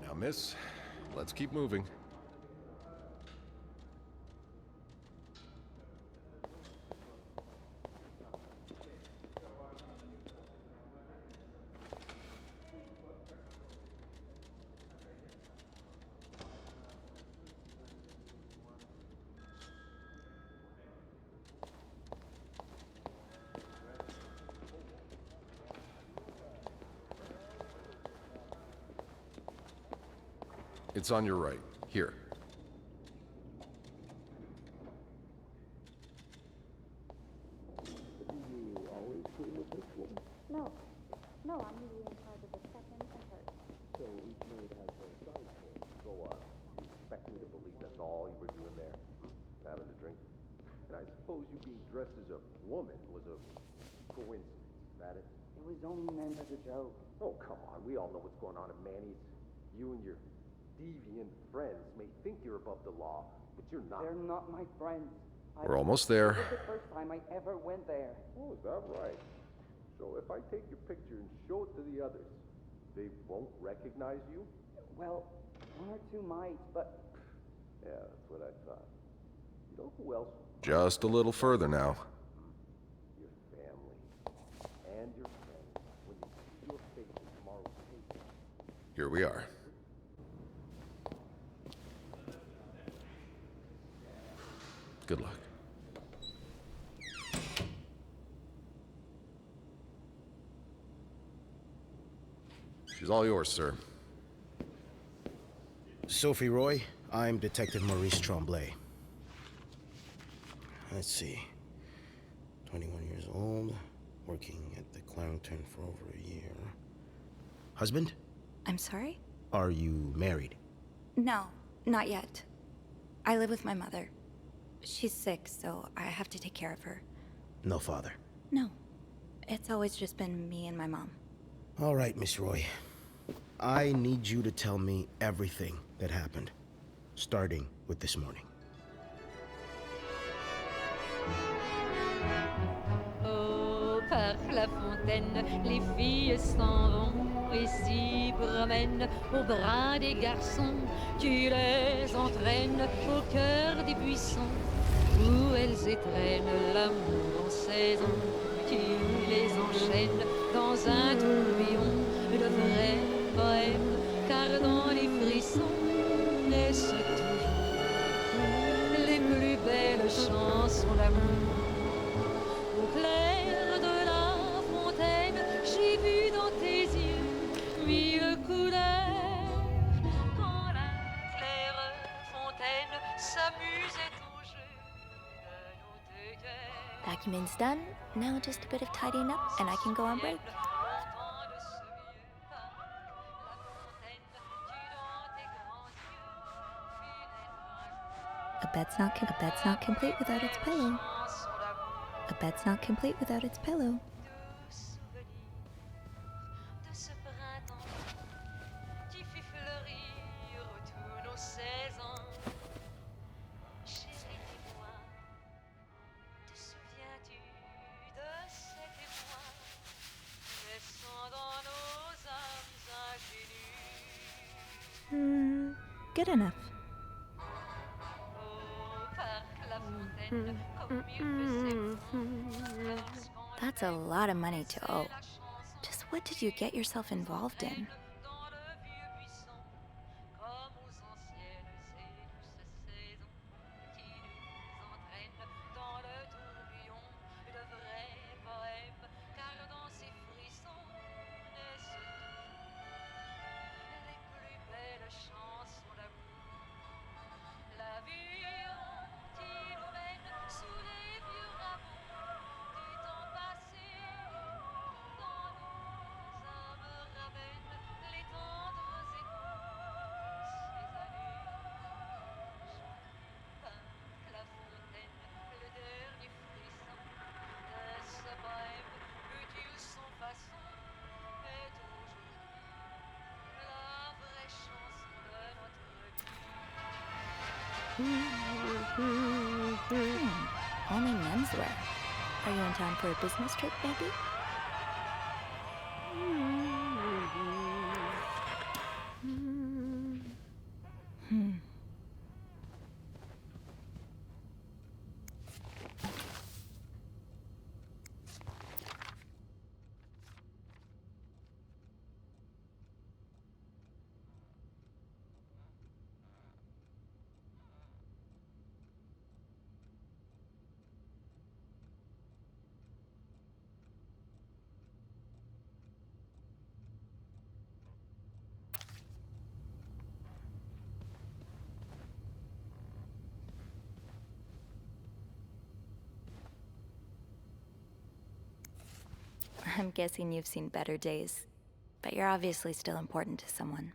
now, miss. Let's keep moving. It's on your right. Here. No. No, I'm usually in charge of the second and third. So each maid has their side chore. So you expect me to believe that's all you were doing there? Having a drink? And I suppose you being dressed as a woman was a coincidence, is that it? It was only meant as a joke. Oh, come on. We all know what's going on at Manny's. You and your deviant friends may think you're above the law, but you're not. They're not my friends. We're almost there. It was the first time I ever went there. Oh, is that right? So if I take your picture and show it to the others, they won't recognize you? Well, one or two might, but... Yeah, that's what I thought. You know who else? Just a little further now. Your family. And your friends. When they see your face in tomorrow's paper. Here we are. Good luck. She's all yours, sir. Sophie Roy, I'm Detective Maurice Tremblay. Let's see. 21 years old, working at the Clarendon for over a year. Husband? I'm sorry? Are you married? No, not yet. I live with my mother. She's sick, so I have to take care of her. No father? No. It's always just been me and my mom. All right, Miss Roy. I need you to tell me everything that happened, starting with this morning. Au parc La Fontaine, les filles s'en vont et s'y promènent au bras des garçons. Tu les entraînes au cœur des buissons où elles étrennent l'amour en saison. Tu les enchaînes dans un tourbillon de vrai poème, car dans les frissons naissent toujours les plus belles chansons d'amour. Au clair de la fontaine, j'ai vu dans tes yeux mille couleurs. Quand la claire fontaine s'amusait au jeu de nos deux cœurs. Document's done. Now just a bit of tidying up, and I can go on break. A bed's not complete without its pillow. A bed's not complete without its pillow. Good enough. That's a lot of money to owe. Just what did you get yourself involved in? Only menswear. Are you in town for a business trip, baby? I'm guessing you've seen better days. But you're obviously still important to someone.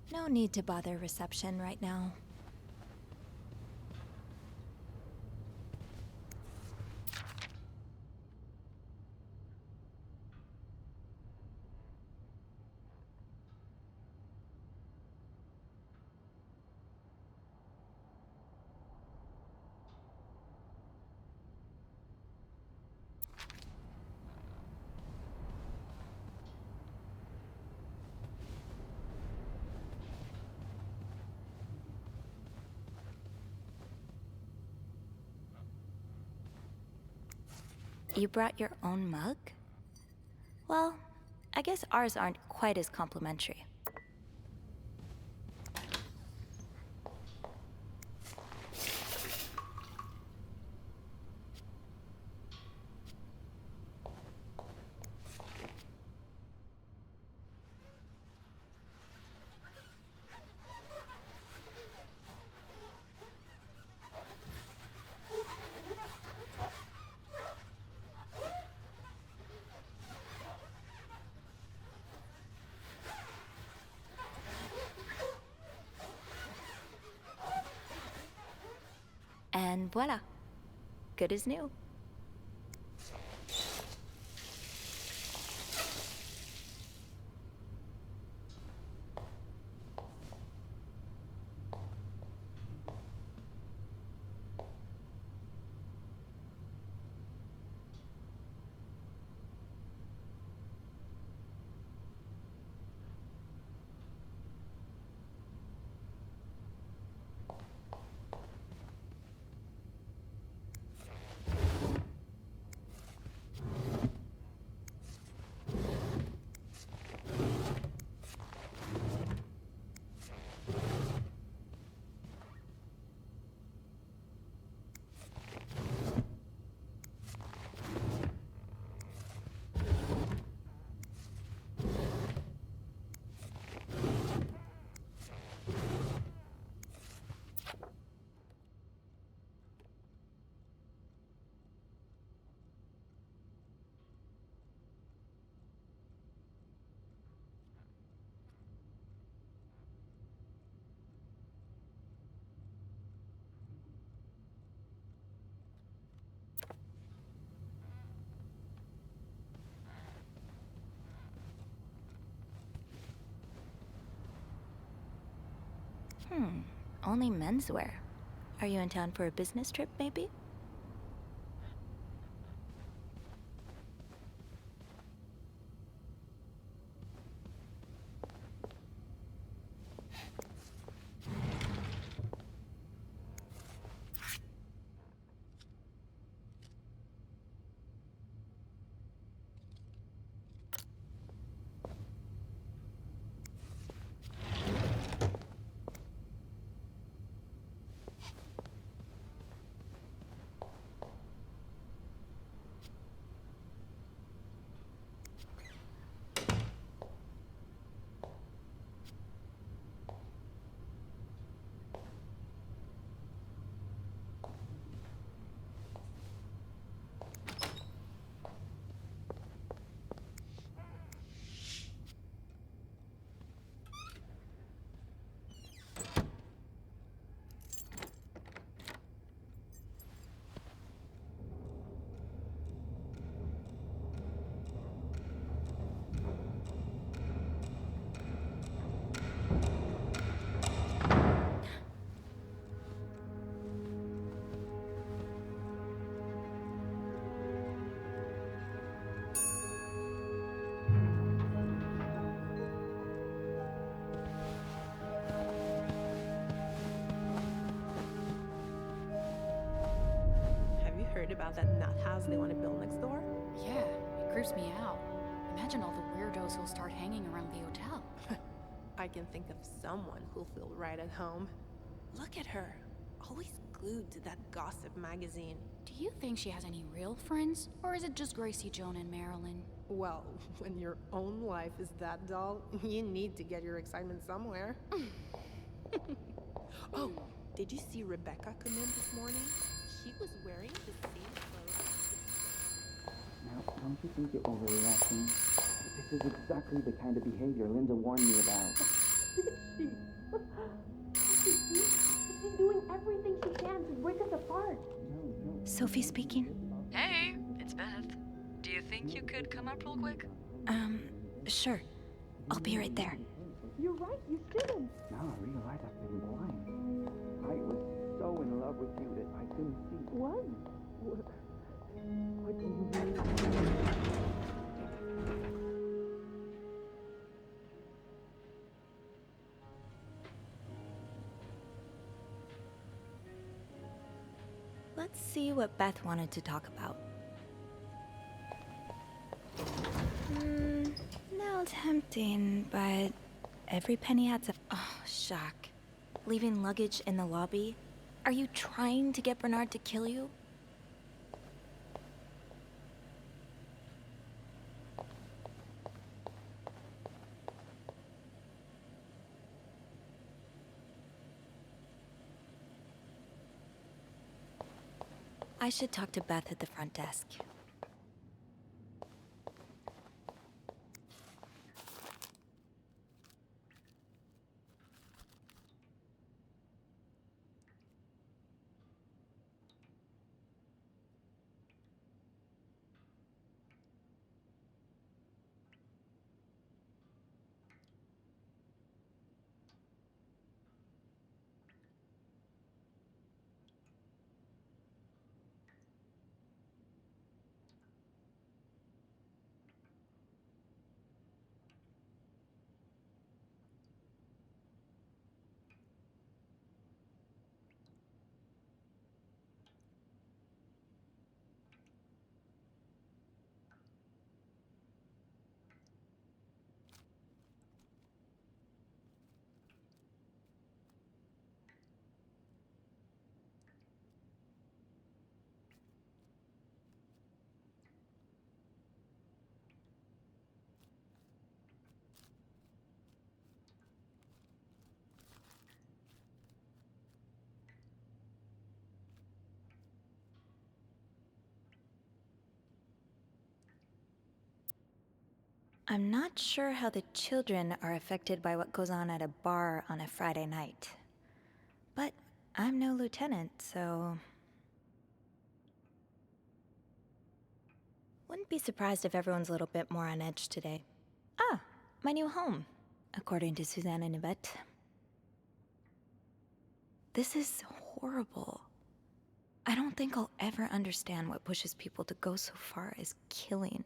No need to bother reception right now. You brought your own mug? Well, I guess ours aren't quite as complimentary. And voila, good as new. Only menswear. Are you in town for a business trip, maybe? about that nut house they want to build next door? Yeah, it creeps me out. Imagine all the weirdos who'll start hanging around the hotel. I can think of someone who'll feel right at home. Look at her, always glued to that gossip magazine. Do you think she has any real friends? Or is it just Gracie, Joan, and Marilyn? Well, when your own life is that dull, you need to get your excitement somewhere. Oh, did you see Rebecca come in this morning? She was wearing the same clothes. Now, don't you think you're overreacting? This is exactly the kind of behavior Linda warned me about. She's doing everything she can to break us apart. Sophie speaking. Hey, it's Beth. Do you think you could come up real quick? Sure. I'll be right there. You're right, you shouldn't. Now I realize I've been blind. I was so in love with you that I couldn't see. What? What do you mean? Let's see what Beth wanted to talk about. No tempting, but every penny adds up. Oh, shock. Leaving luggage in the lobby? Are you trying to get Bernard to kill you? I should talk to Beth at the front desk. I'm not sure how the children are affected by what goes on at a bar on a Friday night. But I'm no lieutenant, so... Wouldn't be surprised if everyone's a little bit more on edge today. Ah, my new home, according to Suzanne and Yvette. This is horrible. I don't think I'll ever understand what pushes people to go so far as killing.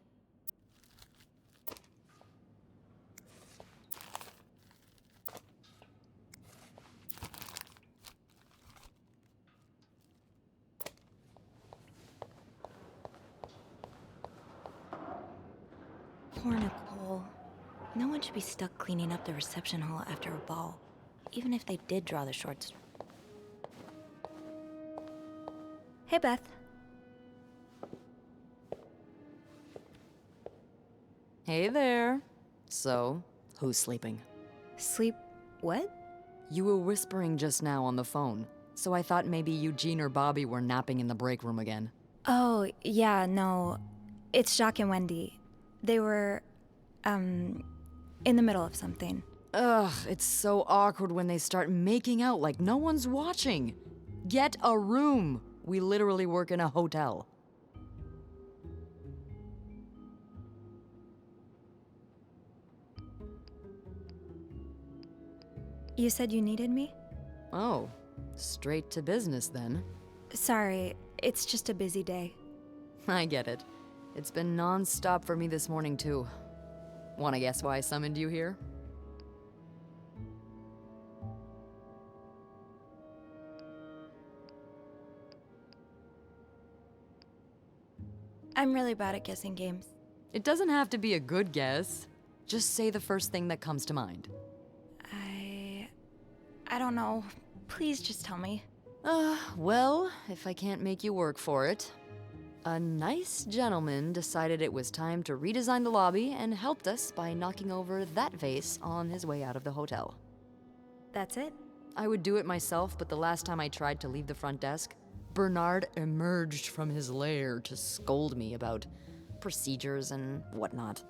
Poor Nicole. No one should be stuck cleaning up the reception hall after a ball, even if they did draw the shorts. Hey, Beth. Hey there. So, who's sleeping? Sleep... what? You were whispering just now on the phone, so I thought maybe Eugene or Bobby were napping in the break room again. Oh, yeah, no. It's Jacques and Wendy. They were, in the middle of something. Ugh, it's so awkward when they start making out like no one's watching. Get a room. We literally work in a hotel. You said you needed me? Oh, straight to business then. Sorry, it's just a busy day. I get it. It's been non-stop for me this morning, too. Wanna guess why I summoned you here? I'm really bad at guessing games. It doesn't have to be a good guess. Just say the first thing that comes to mind. I don't know. Please just tell me. Well, if I can't make you work for it. A nice gentleman decided it was time to redesign the lobby and helped us by knocking over that vase on his way out of the hotel. That's it? I would do it myself, but the last time I tried to leave the front desk, Bernard emerged from his lair to scold me about procedures and whatnot.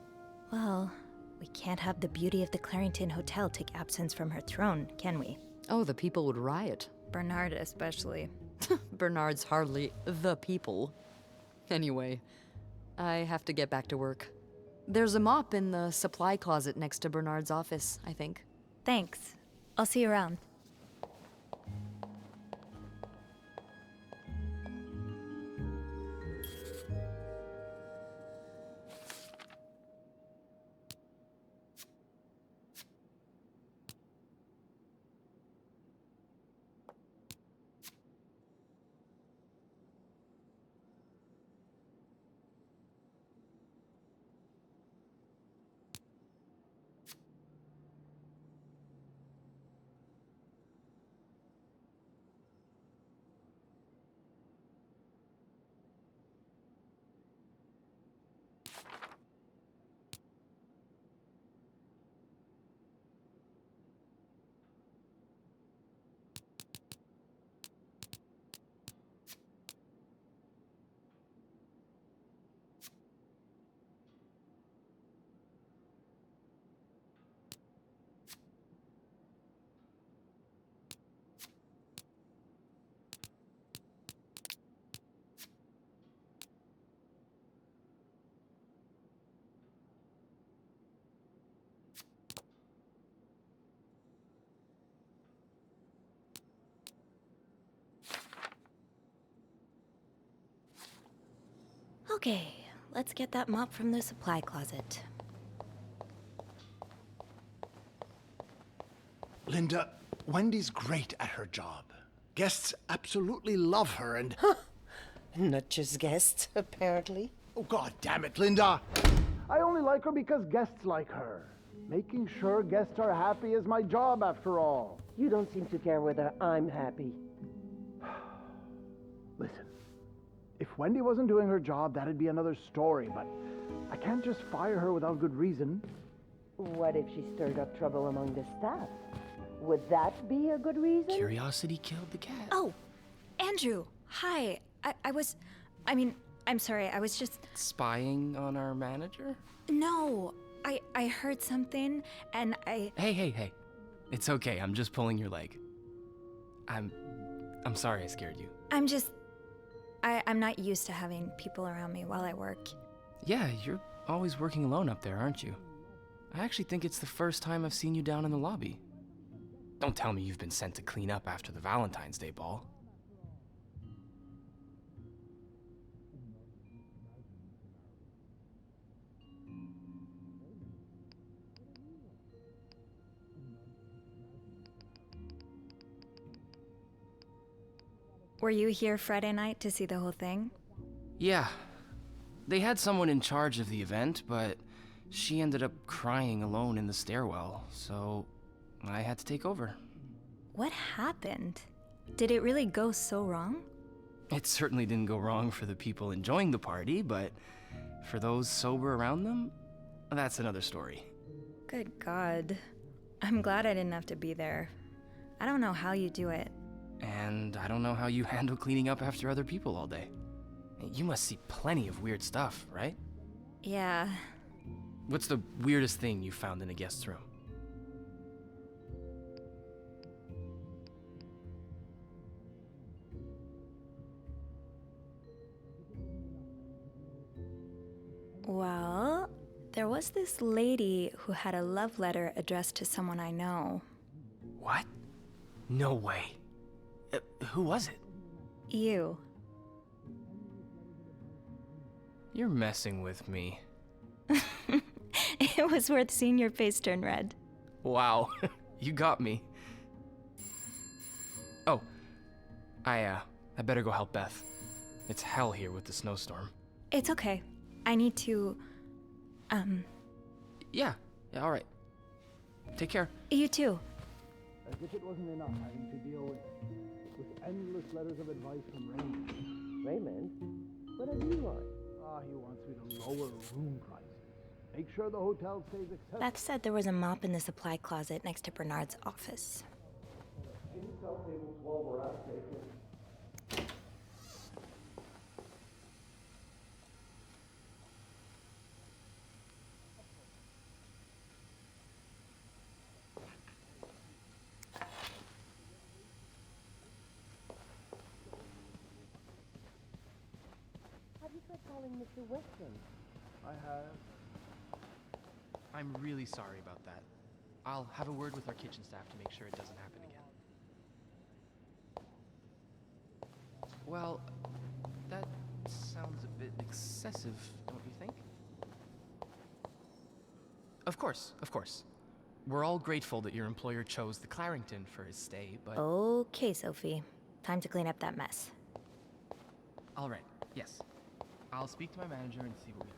Well, we can't have the beauty of the Clarington Hotel take absence from her throne, can we? Oh, the people would riot. Bernard especially. Bernard's hardly the people. Anyway, I have to get back to work. There's a mop in the supply closet next to Bernard's office, I think. Thanks. I'll see you around. Okay, let's get that mop from the supply closet. Linda, Wendy's great at her job. Guests absolutely love her and... Not just guests, apparently. Oh, God damn it, Linda! I only like her because guests like her. Making sure guests are happy is my job, after all. You don't seem to care whether I'm happy. Listen, if Wendy wasn't doing her job, that'd be another story, but I can't just fire her without good reason. What if she stirred up trouble among the staff? Would that be a good reason? Curiosity killed the cat. Oh, Andrew, hi. I'm sorry, I was just... Spying on our manager? No, I heard something, and I... Hey. It's okay, I'm just pulling your leg. I'm sorry I scared you. I'm not used to having people around me while I work. Yeah, you're always working alone up there, aren't you? I actually think it's the first time I've seen you down in the lobby. Don't tell me you've been sent to clean up after the Valentine's Day ball. Were you here Friday night to see the whole thing? Yeah. They had someone in charge of the event, but she ended up crying alone in the stairwell, so I had to take over. What happened? Did it really go so wrong? It certainly didn't go wrong for the people enjoying the party, but for those sober around them, that's another story. Good God. I'm glad I didn't have to be there. I don't know how you do it. And I don't know how you handle cleaning up after other people all day. You must see plenty of weird stuff, right? Yeah. What's the weirdest thing you found in a guest's room? Well, there was this lady who had a love letter addressed to someone I know. What? No way. Who was it? You. You're messing with me. It was worth seeing your face turn red. Wow, you got me. Oh, I better go help Beth. It's hell here with the snowstorm. It's okay. I need to, Yeah, alright. Take care. You too. As if it wasn't enough having to deal with endless letters of advice from Raymond. Raymond? What does he want? He wants me to lower room prices. Make sure the hotel stays accessible. Beth said there was a mop in the supply closet next to Bernard's office. Intel tables while we're out taking. Have you tried calling Mr. Weston? I have. I'm really sorry about that. I'll have a word with our kitchen staff to make sure it doesn't happen again. Well, that sounds a bit excessive, don't you think? Of course, of course. We're all grateful that your employer chose the Clarington for his stay, but... Okay, Sophie. Time to clean up that mess. All right, yes. I'll speak to my manager and see what we can do.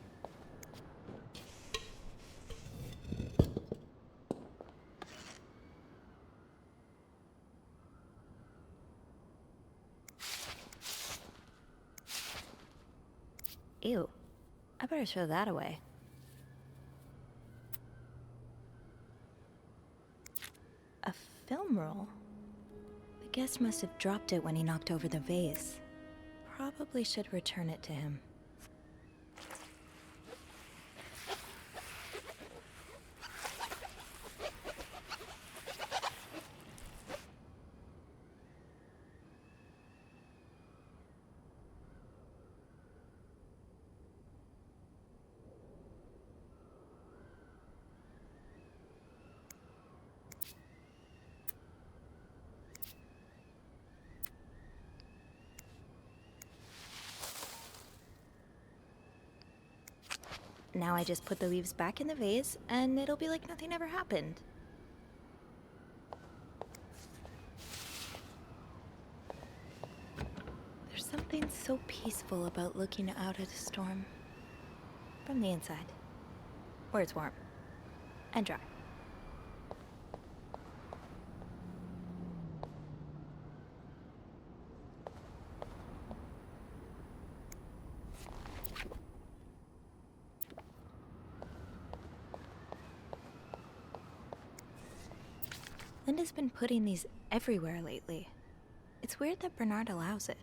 Ew. I better throw that away. A film roll? The guest must have dropped it when he knocked over the vase. Probably should return it to him. Now I just put the leaves back in the vase, and it'll be like nothing ever happened. There's something so peaceful about looking out at a storm. From the inside. Where it's warm. And dry. Linda's been putting these everywhere lately. It's weird that Bernard allows it.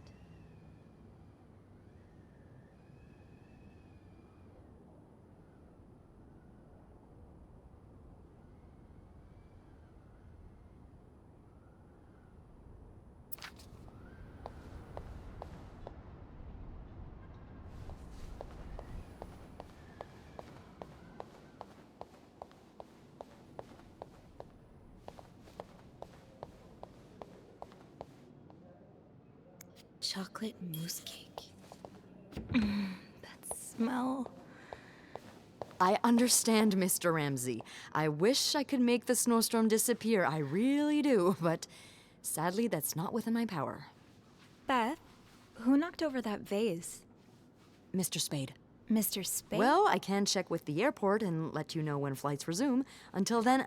Chocolate mousse cake. That smell. I understand, Mr. Ramsey. I wish I could make the snowstorm disappear. I really do, but sadly, that's not within my power. Beth, who knocked over that vase? Mr. Spade. Mr. Spade? Well, I can check with the airport and let you know when flights resume. Until then...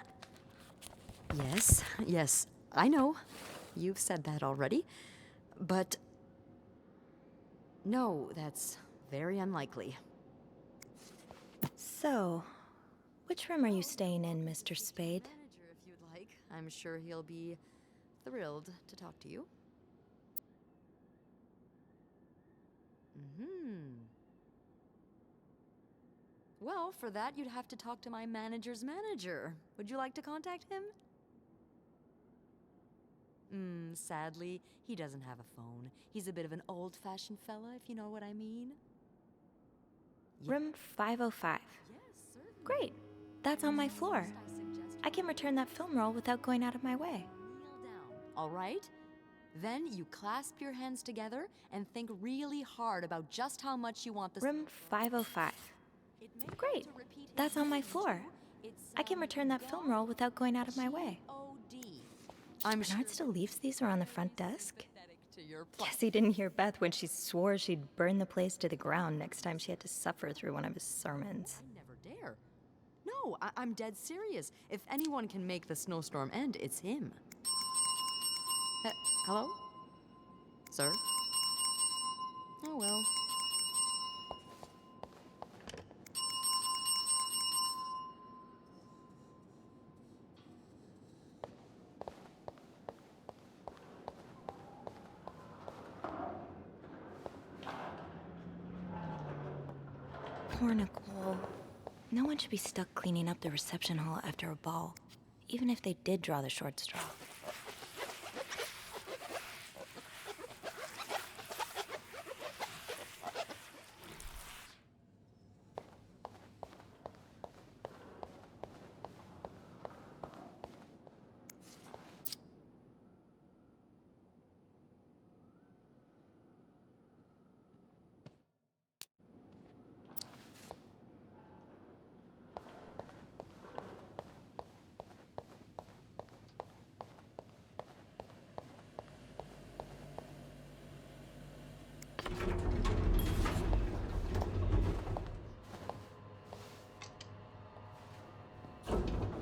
Yes, I know. You've said that already. But... no, that's very unlikely. So, which room are you staying in, Mr. Spade? Manager, if you'd like. I'm sure he'll be thrilled to talk to you. Well, for that, you'd have to talk to my manager's manager. Would you like to contact him? Sadly, he doesn't have a phone. He's a bit of an old-fashioned fella, if you know what I mean. Room 505. Yes, certainly. Great. That's on my floor. I can return that film roll without going out of my way. Kneel down, all right? Then you clasp your hands together and think really hard about just how much you want this... Room 505. Great. That's on my floor. I can return that film roll without going out of my way. I'm sure Bernard still leaves these around the front desk? To your Guess he didn't hear Beth when she swore she'd burn the place to the ground next time she had to suffer through one of his sermons. I never dare. No, I'm dead serious. If anyone can make the snowstorm end, it's him. Hello? Sir? Oh well. Poor Nicole. No one should be stuck cleaning up the reception hall after a ball, even if they did draw the short straw.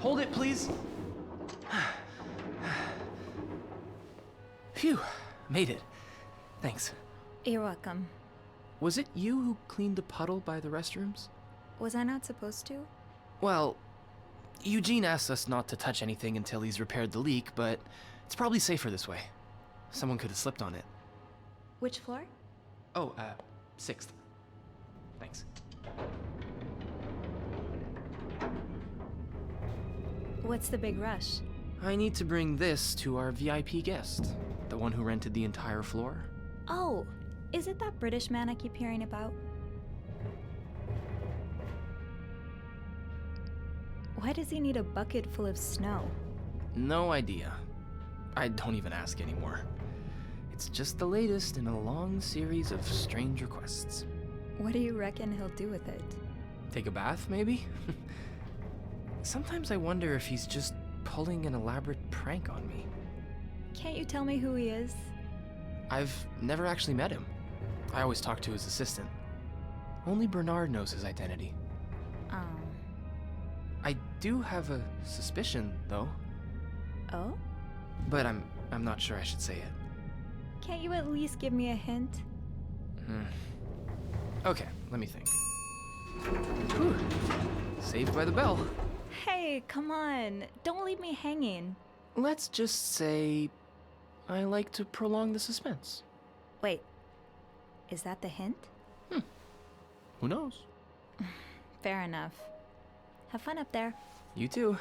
Hold it, please. Phew, made it. Thanks. You're welcome. Was it you who cleaned the puddle by the restrooms? Was I not supposed to? Well, Eugene asked us not to touch anything until he's repaired the leak, but it's probably safer this way. Someone could have slipped on it. Which floor? Oh, 6th. Thanks. What's the big rush? I need to bring this to our VIP guest, the one who rented the entire floor. Oh, is it that British man I keep hearing about? Why does he need a bucket full of snow? No idea. I don't even ask anymore. It's just the latest in a long series of strange requests. What do you reckon he'll do with it? Take a bath, maybe? Sometimes I wonder if he's just pulling an elaborate prank on me. Can't you tell me who he is? I've never actually met him. I always talk to his assistant. Only Bernard knows his identity. Oh. I do have a suspicion, though. Oh? But I'm not sure I should say it. Can't you at least give me a hint? Okay, let me think. Whew. Saved by the bell. Hey, come on. Don't leave me hanging. Let's just say I like to prolong the suspense. Wait. Is that the hint? Who knows? Fair enough. Have fun up there. You too.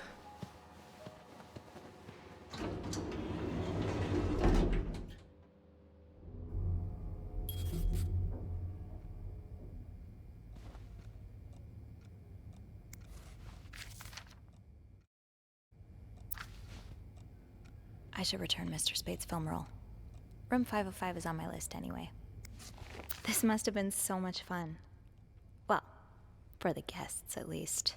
I should return Mr. Spade's film roll. Room 505 is on my list anyway. This must have been so much fun. Well, for the guests at least.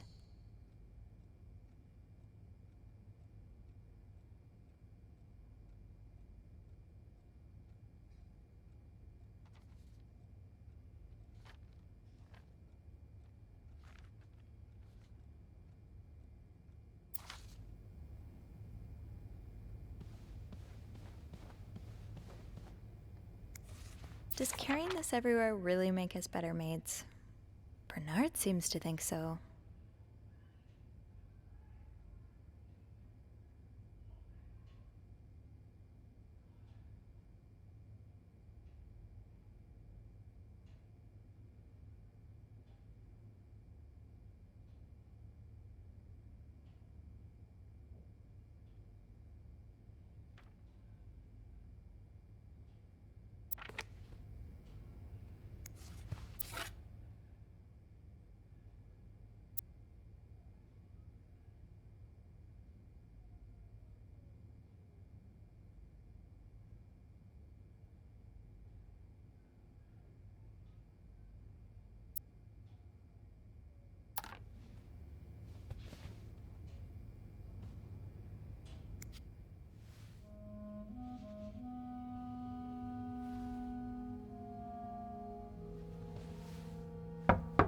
Does carrying this everywhere really make us better maids? Bernard seems to think so.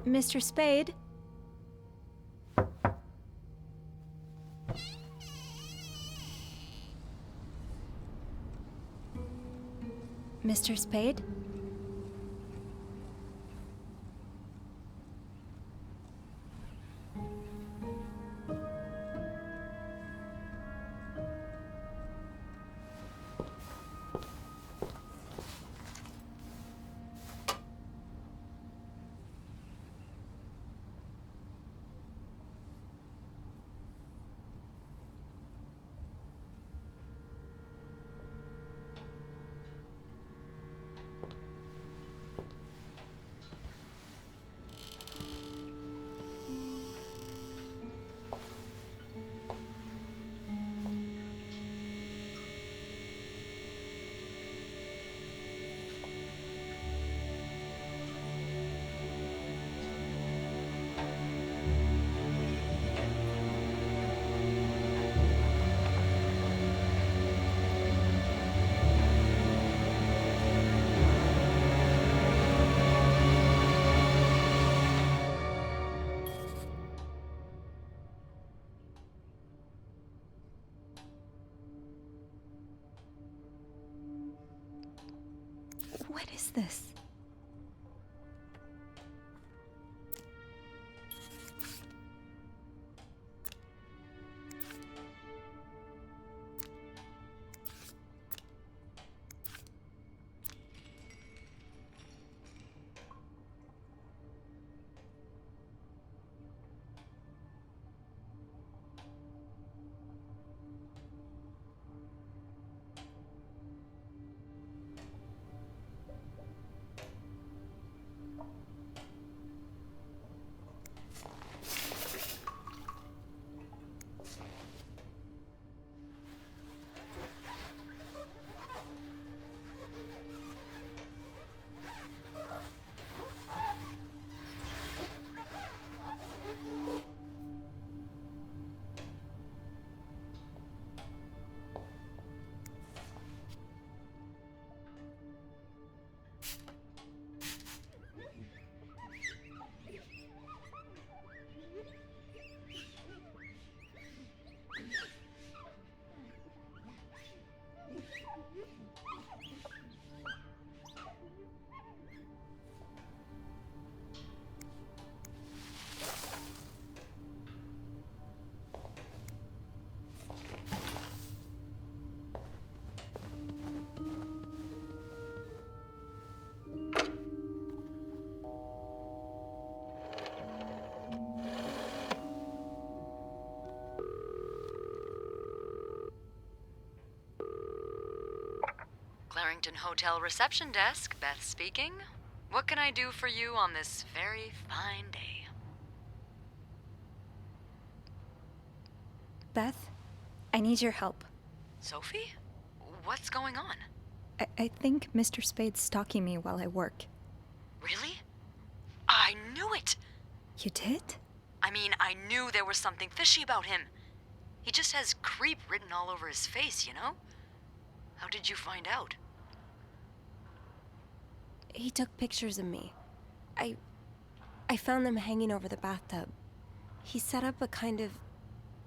Mr. Spade? Mr. Spade? What is this? Clarington Hotel reception desk, Beth speaking. What can I do for you on this very fine day? Beth, I need your help. Sophie? What's going on? I think Mr. Spade's stalking me while I work. Really? I knew it! You did? I mean, I knew there was something fishy about him. He just has creep written all over his face, you know? How did you find out? He took pictures of me. I found them hanging over the bathtub. He set up a kind of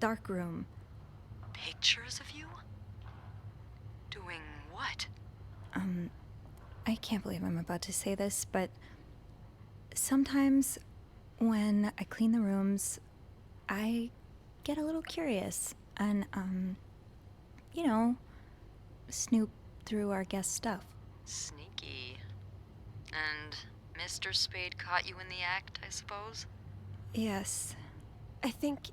dark room. Pictures of you? Doing what? I can't believe I'm about to say this, but sometimes when I clean the rooms, I get a little curious and, you know, snoop through our guest stuff. Sneaky. And Mr. Spade caught you in the act, I suppose? Yes. I think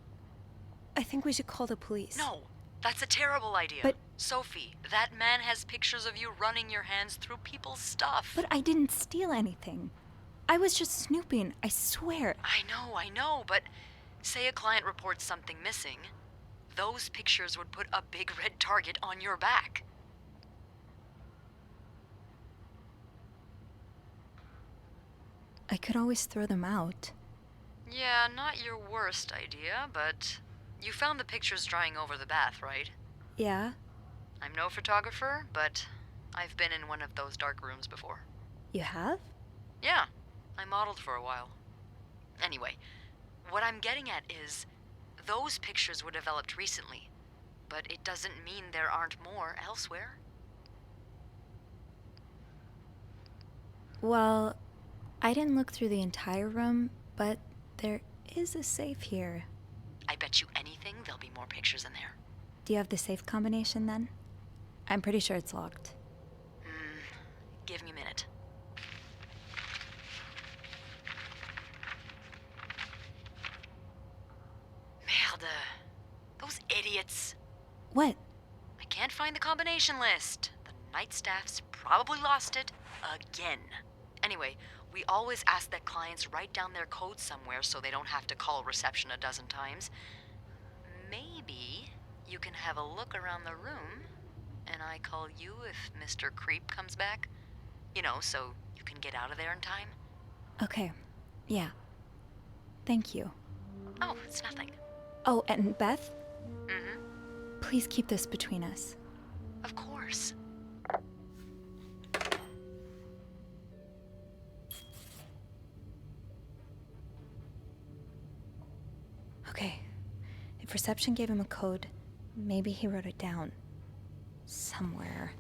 we should call the police. No, that's a terrible idea. But Sophie, that man has pictures of you running your hands through people's stuff. But I didn't steal anything. I was just snooping, I swear. I know, but say a client reports something missing, those pictures would put a big red target on your back. I could always throw them out. Yeah, not your worst idea, but you found the pictures drying over the bath, right? Yeah? I'm no photographer, but I've been in one of those dark rooms before. You have? Yeah, I modeled for a while. Anyway, what I'm getting at is, those pictures were developed recently, but it doesn't mean there aren't more elsewhere. Well, I didn't look through the entire room, but there is a safe here. I bet you anything there'll be more pictures in there. Do you have the safe combination then? I'm pretty sure it's locked. Give me a minute. Merde. Those idiots. What? I can't find the combination list. The night staff's probably lost it again. Anyway, we always ask that clients write down their code somewhere so they don't have to call reception a dozen times. Maybe you can have a look around the room, and I call you if Mr. Creep comes back. You know, so you can get out of there in time. Okay. Yeah. Thank you. Oh, it's nothing. Oh, and Beth? Mm-hmm. Please keep this between us. Of course. Okay. If reception gave him a code, maybe he wrote it down. Somewhere.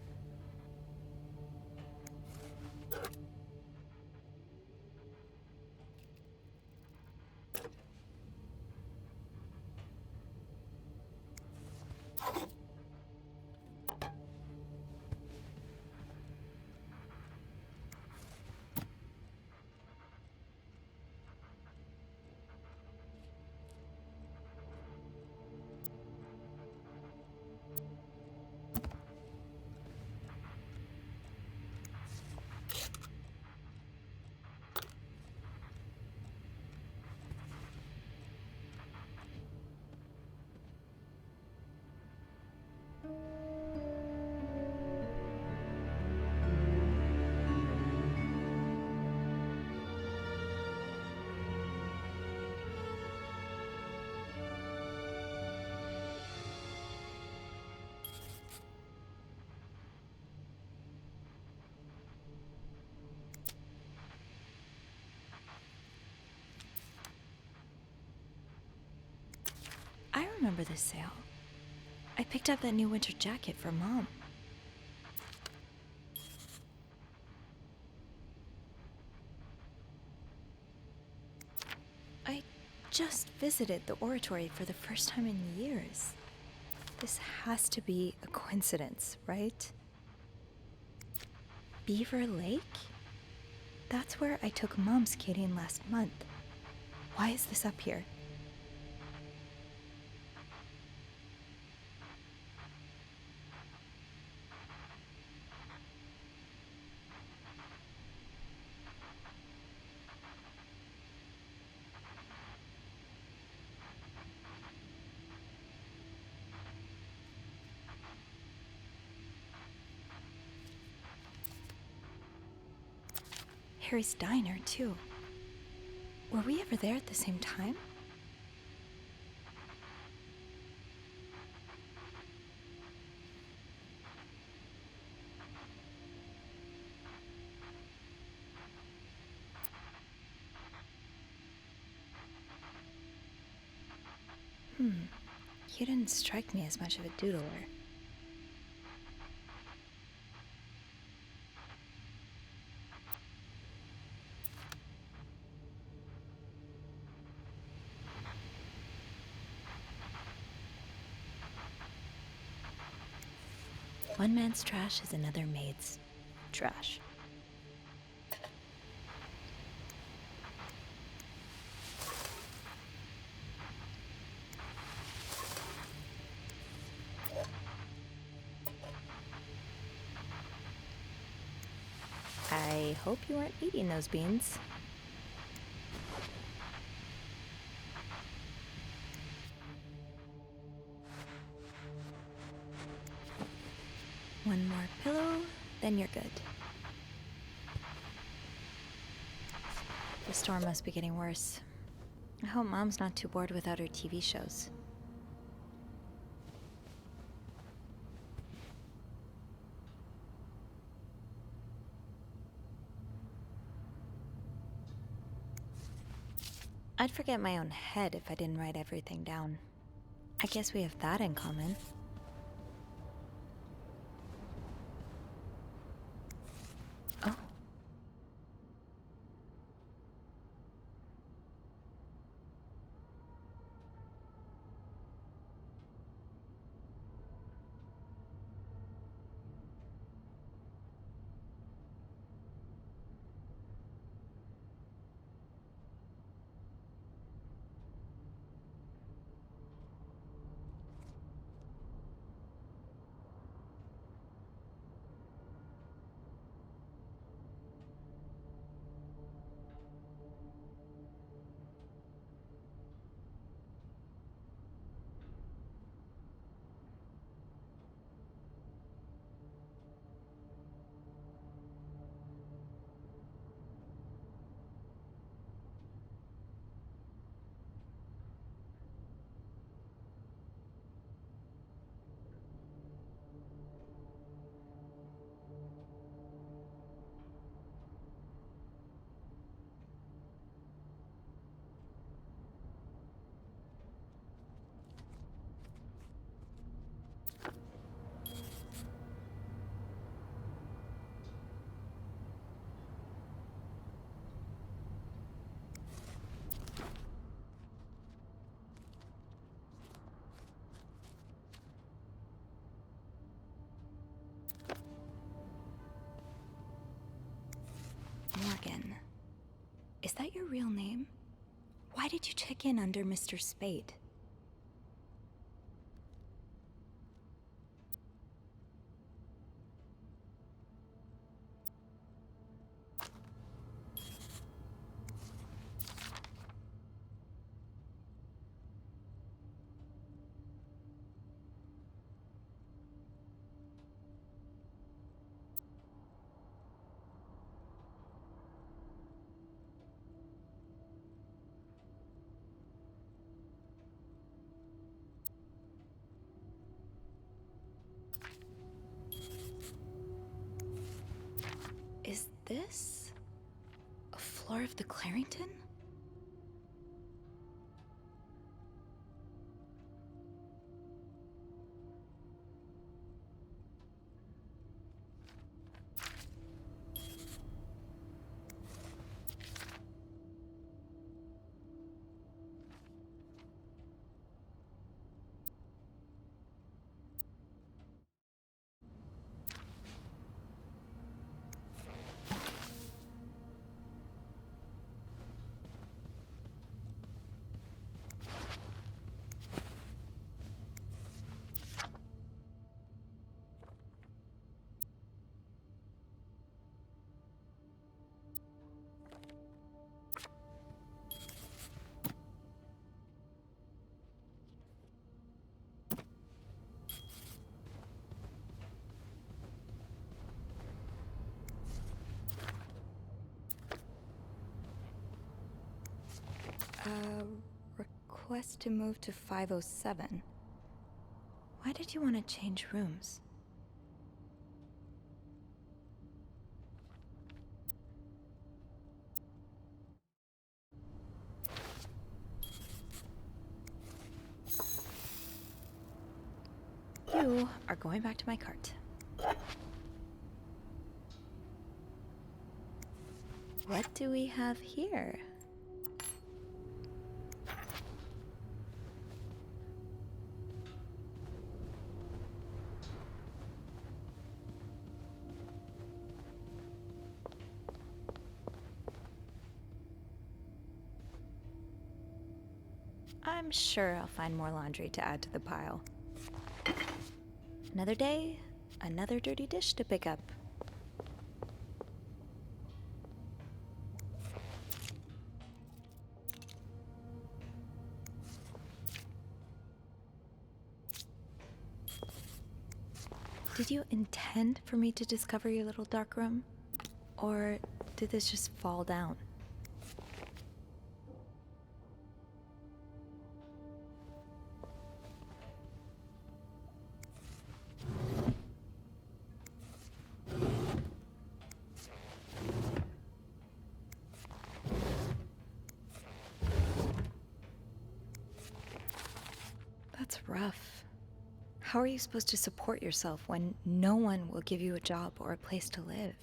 I remember this sale. I picked up that new winter jacket for Mom. I just visited the oratory for the first time in years. This has to be a coincidence, right? Beaver Lake? That's where I took Mom skating last month. Why is this up here? Harry's diner, too. Were we ever there at the same time? You didn't strike me as much of a doodler. One man's trash is another maid's trash. I hope you weren't eating those beans. One more pillow, then you're good. The storm must be getting worse. I hope Mom's not too bored without her TV shows. I'd forget my own head if I didn't write everything down. I guess we have that in common. Oh. Morgan. Is that your real name? Why did you check in under Mr. Spade? Is this a floor of the Clarington? Request to move to 507. Why did you want to change rooms? You are going back to my cart. What do we have here? I'm sure I'll find more laundry to add to the pile. Another day, another dirty dish to pick up. Did you intend for me to discover your little dark room? Or did this just fall down? rough. How are you supposed to support yourself when no one will give you a job or a place to live?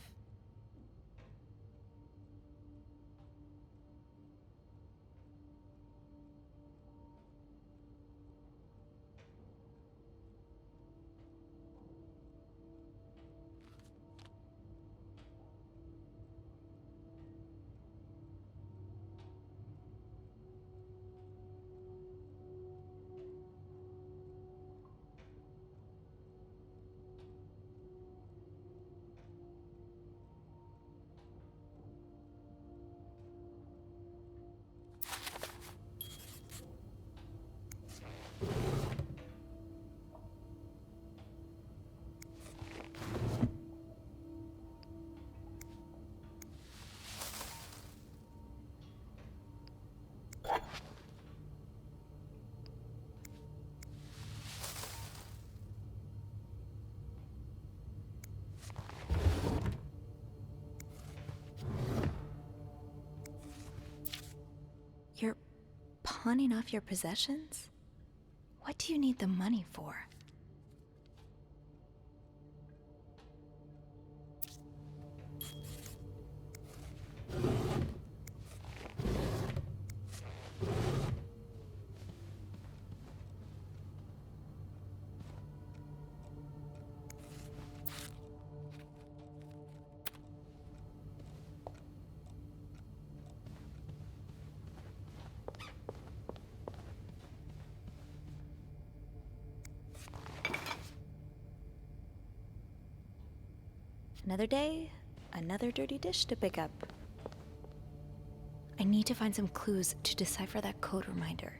You're pawning off your possessions? What do you need the money for? Another day, another dirty dish to pick up. I need to find some clues to decipher that code reminder.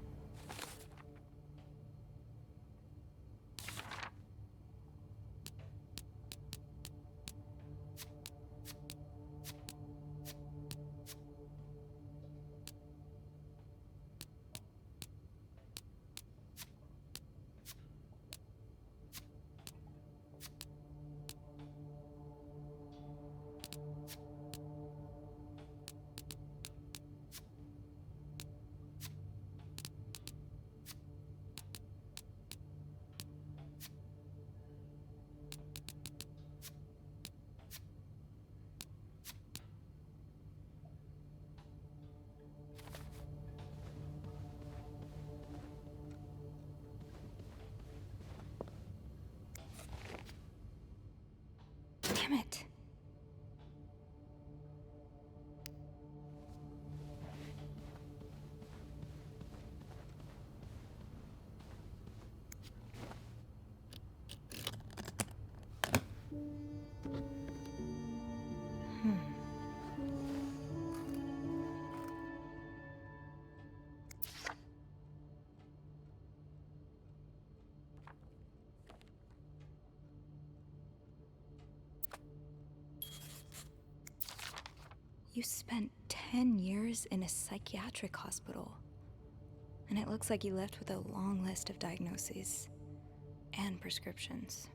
Damn it. You spent 10 years in a psychiatric hospital. And it looks like you left with a long list of diagnoses and prescriptions.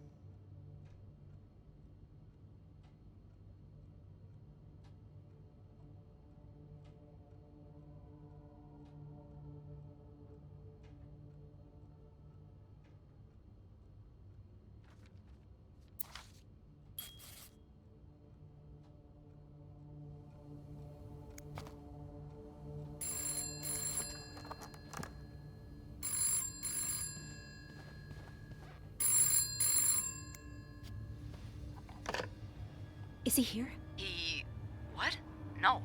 Is he here? What? No.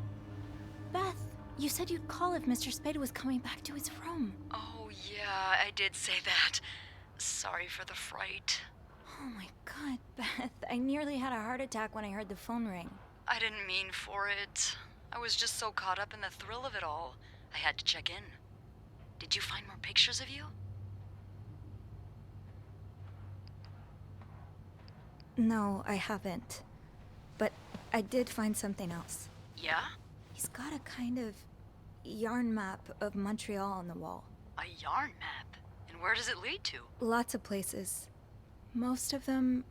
Beth, you said you'd call if Mr. Spade was coming back to his room. Oh, yeah, I did say that. Sorry for the fright. Oh my god, Beth. I nearly had a heart attack when I heard the phone ring. I didn't mean for it. I was just so caught up in the thrill of it all. I had to check in. Did you find more pictures of you? No, I haven't. But I did find something else. Yeah? He's got a kind of yarn map of Montreal on the wall. A yarn map? And where does it lead to? Lots of places. Most of them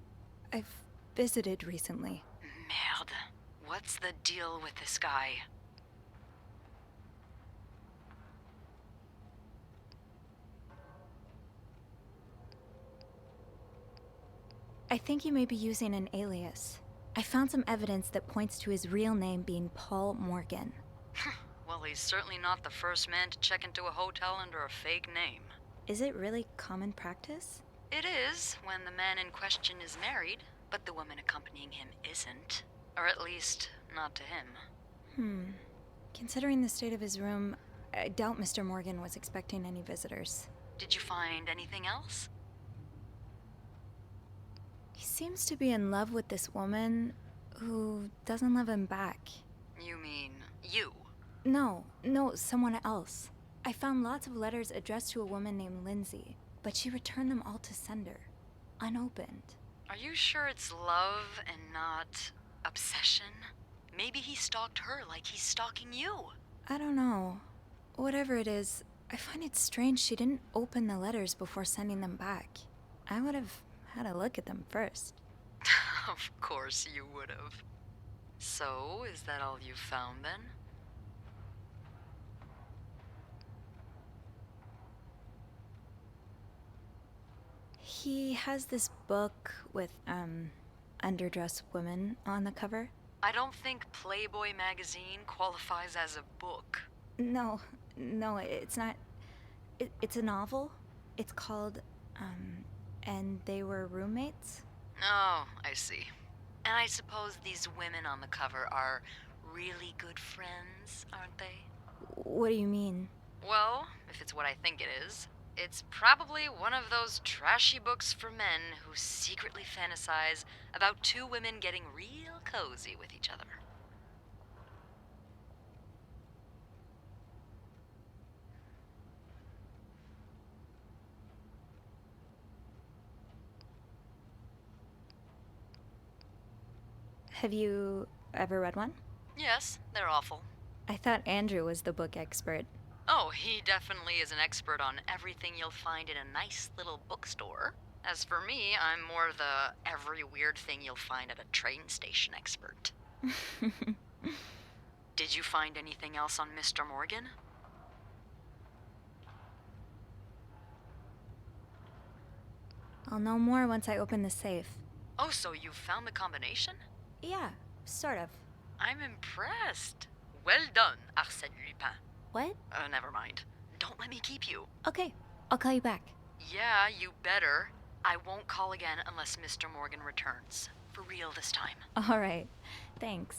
I've visited recently. Merde. What's the deal with this guy? I think he may be using an alias. I found some evidence that points to his real name being Paul Morgan. Well, he's certainly not the first man to check into a hotel under a fake name. Is it really common practice? It is when the man in question is married, but the woman accompanying him isn't. Or at least, not to him. Considering the state of his room, I doubt Mr. Morgan was expecting any visitors. Did you find anything else? He seems to be in love with this woman who doesn't love him back. You mean you? No, someone else. I found lots of letters addressed to a woman named Lindsay, but she returned them all to sender, unopened. Are you sure it's love and not obsession? Maybe he stalked her like he's stalking you. I don't know. Whatever it is, I find it strange she didn't open the letters before sending them back. I would have had a look at them first. Of course you would have. So, is that all you found then? He has this book with, underdressed women on the cover. I don't think Playboy magazine qualifies as a book. No, it's not. It's a novel. It's called, And They Were Roommates? Oh, I see. And I suppose these women on the cover are really good friends, aren't they? What do you mean? Well, if it's what I think it is, it's probably one of those trashy books for men who secretly fantasize about two women getting real cozy with each other. Have you ever read one? Yes, they're awful. I thought Andrew was the book expert. Oh, he definitely is an expert on everything you'll find in a nice little bookstore. As for me, I'm more the every weird thing you'll find at a train station expert. Did you find anything else on Mr. Morgan? I'll know more once I open the safe. Oh, so you found the combination? Yeah, sort of. I'm impressed. Well done, Arsène Lupin. What? Never mind. Don't let me keep you. Okay, I'll call you back. Yeah, you better. I won't call again unless Mr. Morgan returns. For real this time. All right, thanks.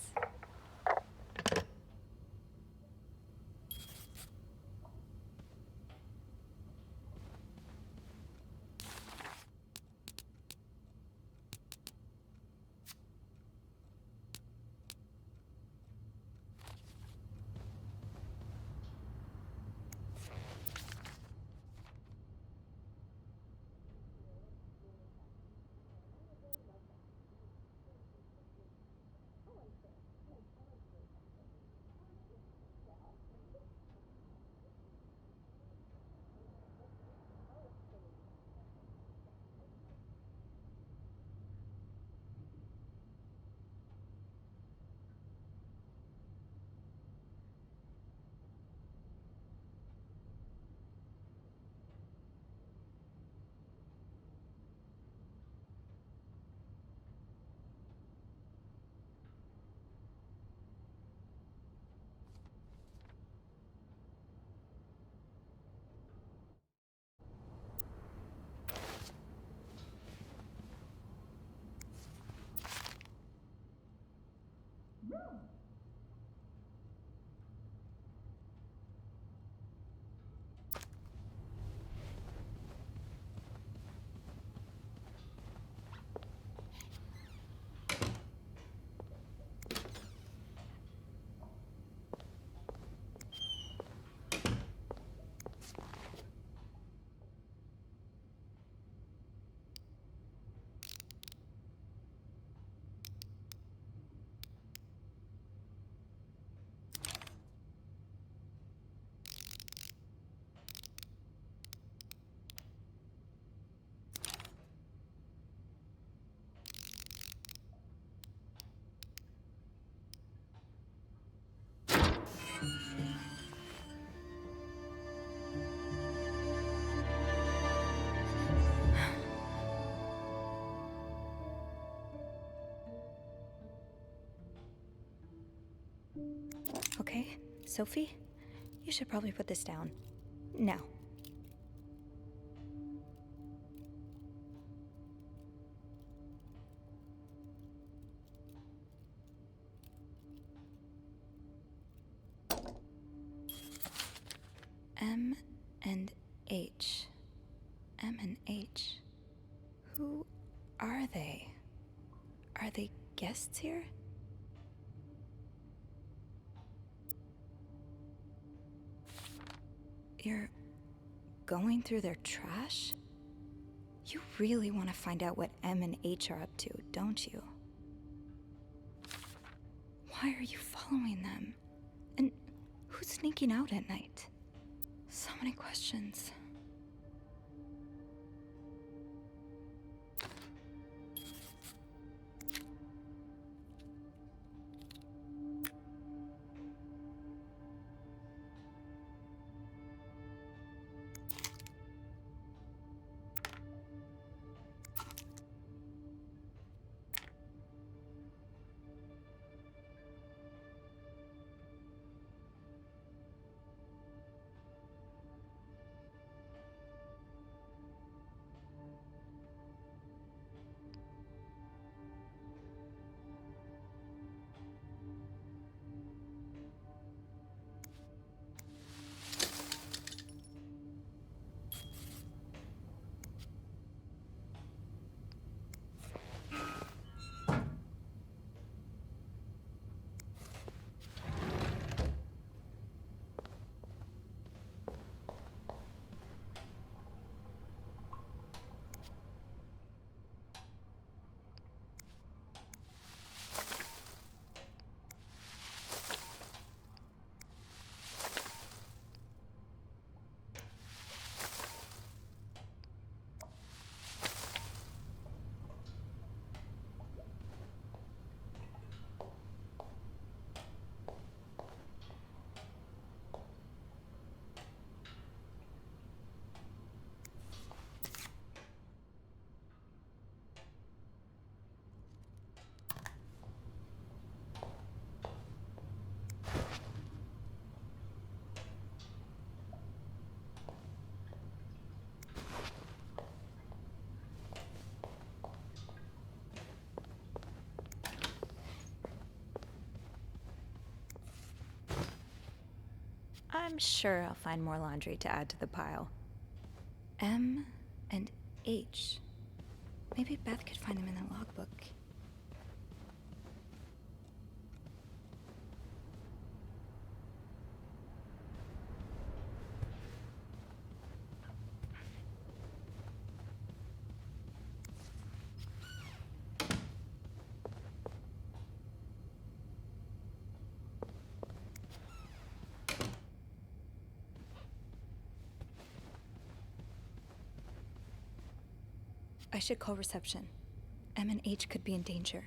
Okay, Sophie, you should probably put this down. Now. M and H. M and H. Who are they? Are they guests here? You're going through their trash? You really want to find out what M and H are up to, don't you? Why are you following them? And who's sneaking out at night? So many questions. I'm sure I'll find more laundry to add to the pile. M and H. Maybe Beth could find them in the logbook. I should call reception. M and H could be in danger.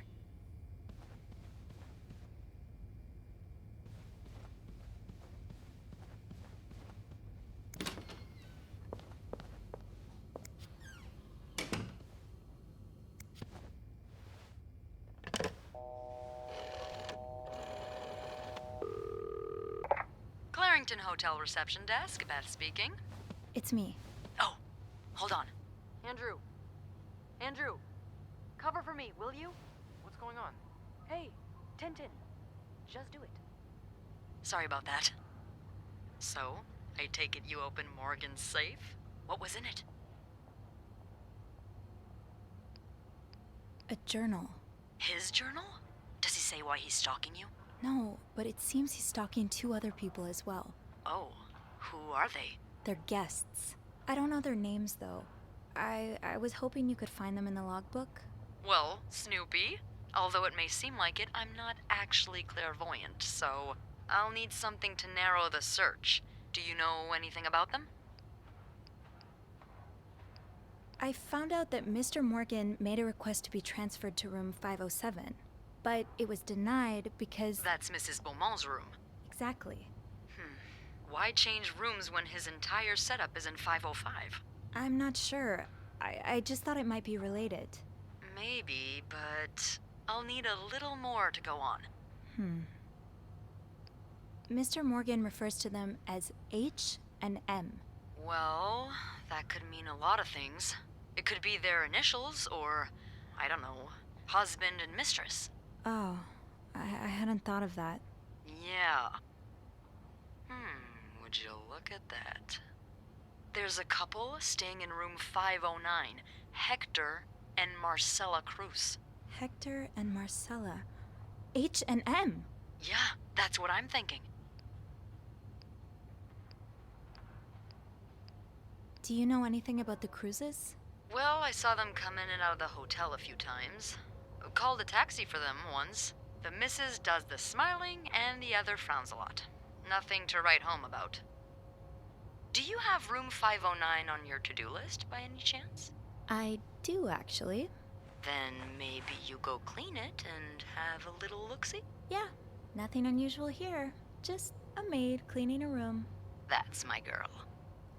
Clarington Hotel reception desk, Beth speaking. It's me. Oh, hold on. Andrew. Andrew, cover for me, will you? What's going on? Hey, Tintin, just do it. Sorry about that. So, I take it you opened Morgan's safe? What was in it? A journal. His journal? Does he say why he's stalking you? No, but it seems he's stalking 2 other people as well. Oh, who are they? They're guests. I don't know their names, though. I was hoping you could find them in the logbook. Well, Snoopy, although it may seem like it, I'm not actually clairvoyant, so I'll need something to narrow the search. Do you know anything about them? I found out that Mr. Morgan made a request to be transferred to room 507, but it was denied because... That's Mrs. Beaumont's room. Exactly. Why change rooms when his entire setup is in 505? I'm not sure. I just thought it might be related. Maybe, but I'll need a little more to go on. Mr. Morgan refers to them as H and M. Well, that could mean a lot of things. It could be their initials, or, I don't know, husband and mistress. Oh, I hadn't thought of that. Yeah. Would you look at that? There's a couple staying in room 509, Hector and Marcella Cruz. Hector and Marcella. H and M. Yeah, that's what I'm thinking. Do you know anything about the Cruzes? Well, I saw them come in and out of the hotel a few times. Called a taxi for them once. The missus does the smiling and the other frowns a lot. Nothing to write home about. Do you have room 509 on your to-do list by any chance? I do, actually. Then maybe you go clean it and have a little look-see? Yeah, nothing unusual here. Just a maid cleaning a room. That's my girl.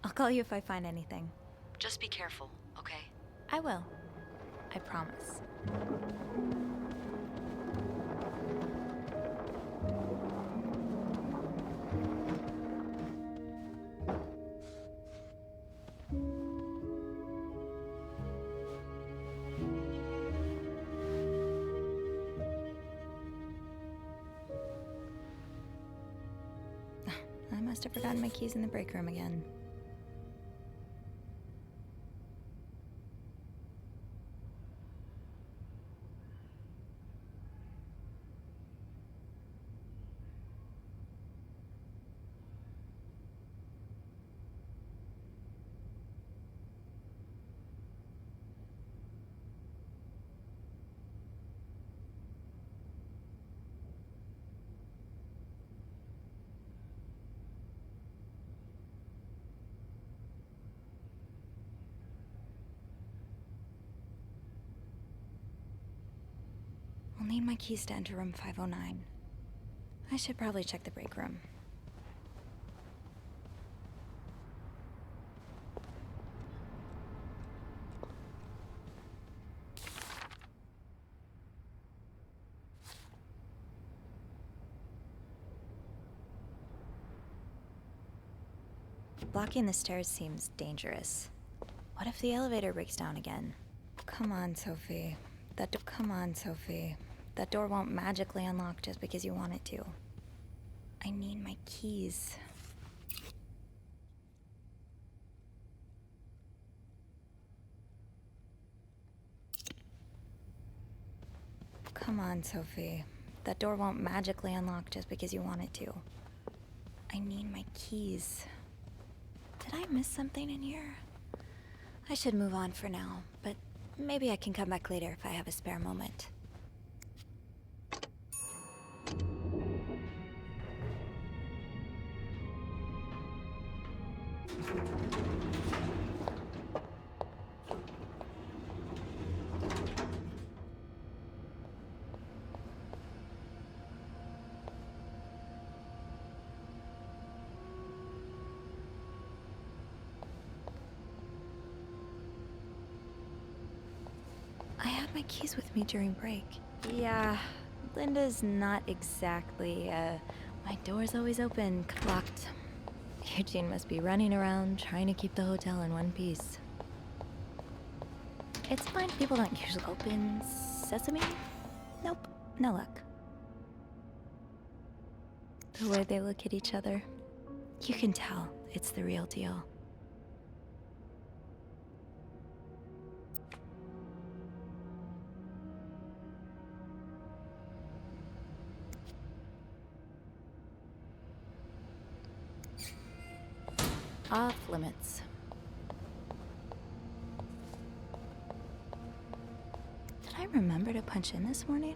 I'll call you if I find anything. Just be careful, okay? I will. I promise. I must have forgotten my keys in the break room again. I'll need my keys to enter room 509. I should probably check the break room. Blocking the stairs seems dangerous. What if the elevator breaks down again? Come on, Sophie. Come on, Sophie. That door won't magically unlock just because you want it to. I need my keys. Come on, Sophie. That door won't magically unlock just because you want it to. I need my keys. Did I miss something in here? I should move on for now, but maybe I can come back later if I have a spare moment. I had my keys with me during break. Yeah, Linda's not exactly, my door's always open, locked. Eugene must be running around trying to keep the hotel in one piece. It's fine, people don't usually open sesame. Nope, no luck. The way they look at each other, you can tell it's the real deal. Off limits. Did I remember to punch in this morning?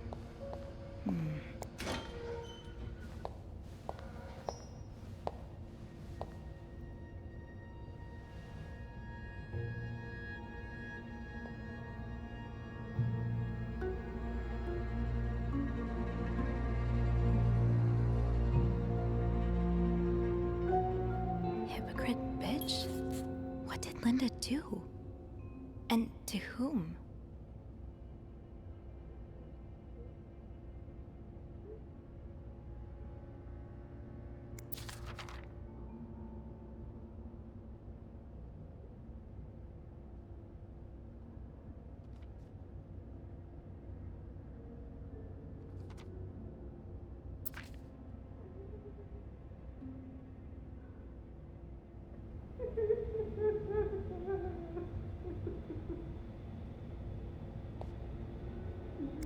Hypocrite bitch? What did Linda do? And to whom?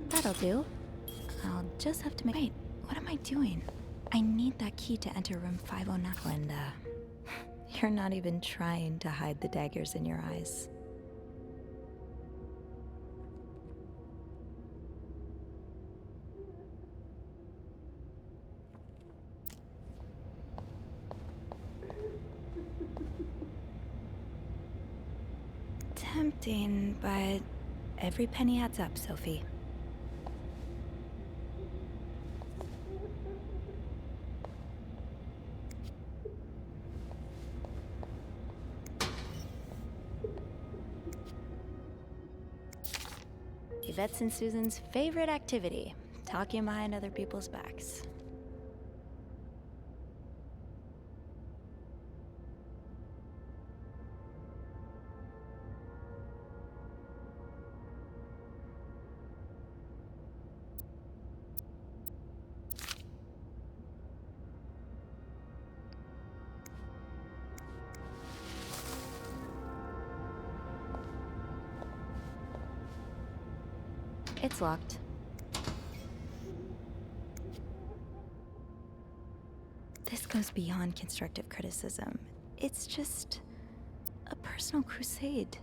That'll do. I'll just have to make. Wait, what am I doing? I need that key to enter room 509. Linda, you're not even trying to hide the daggers in your eyes. Tempting, but every penny adds up, Sophie. Yvette's and Susan's favorite activity, talking behind other people's backs. It's locked. This goes beyond constructive criticism. It's just a personal crusade.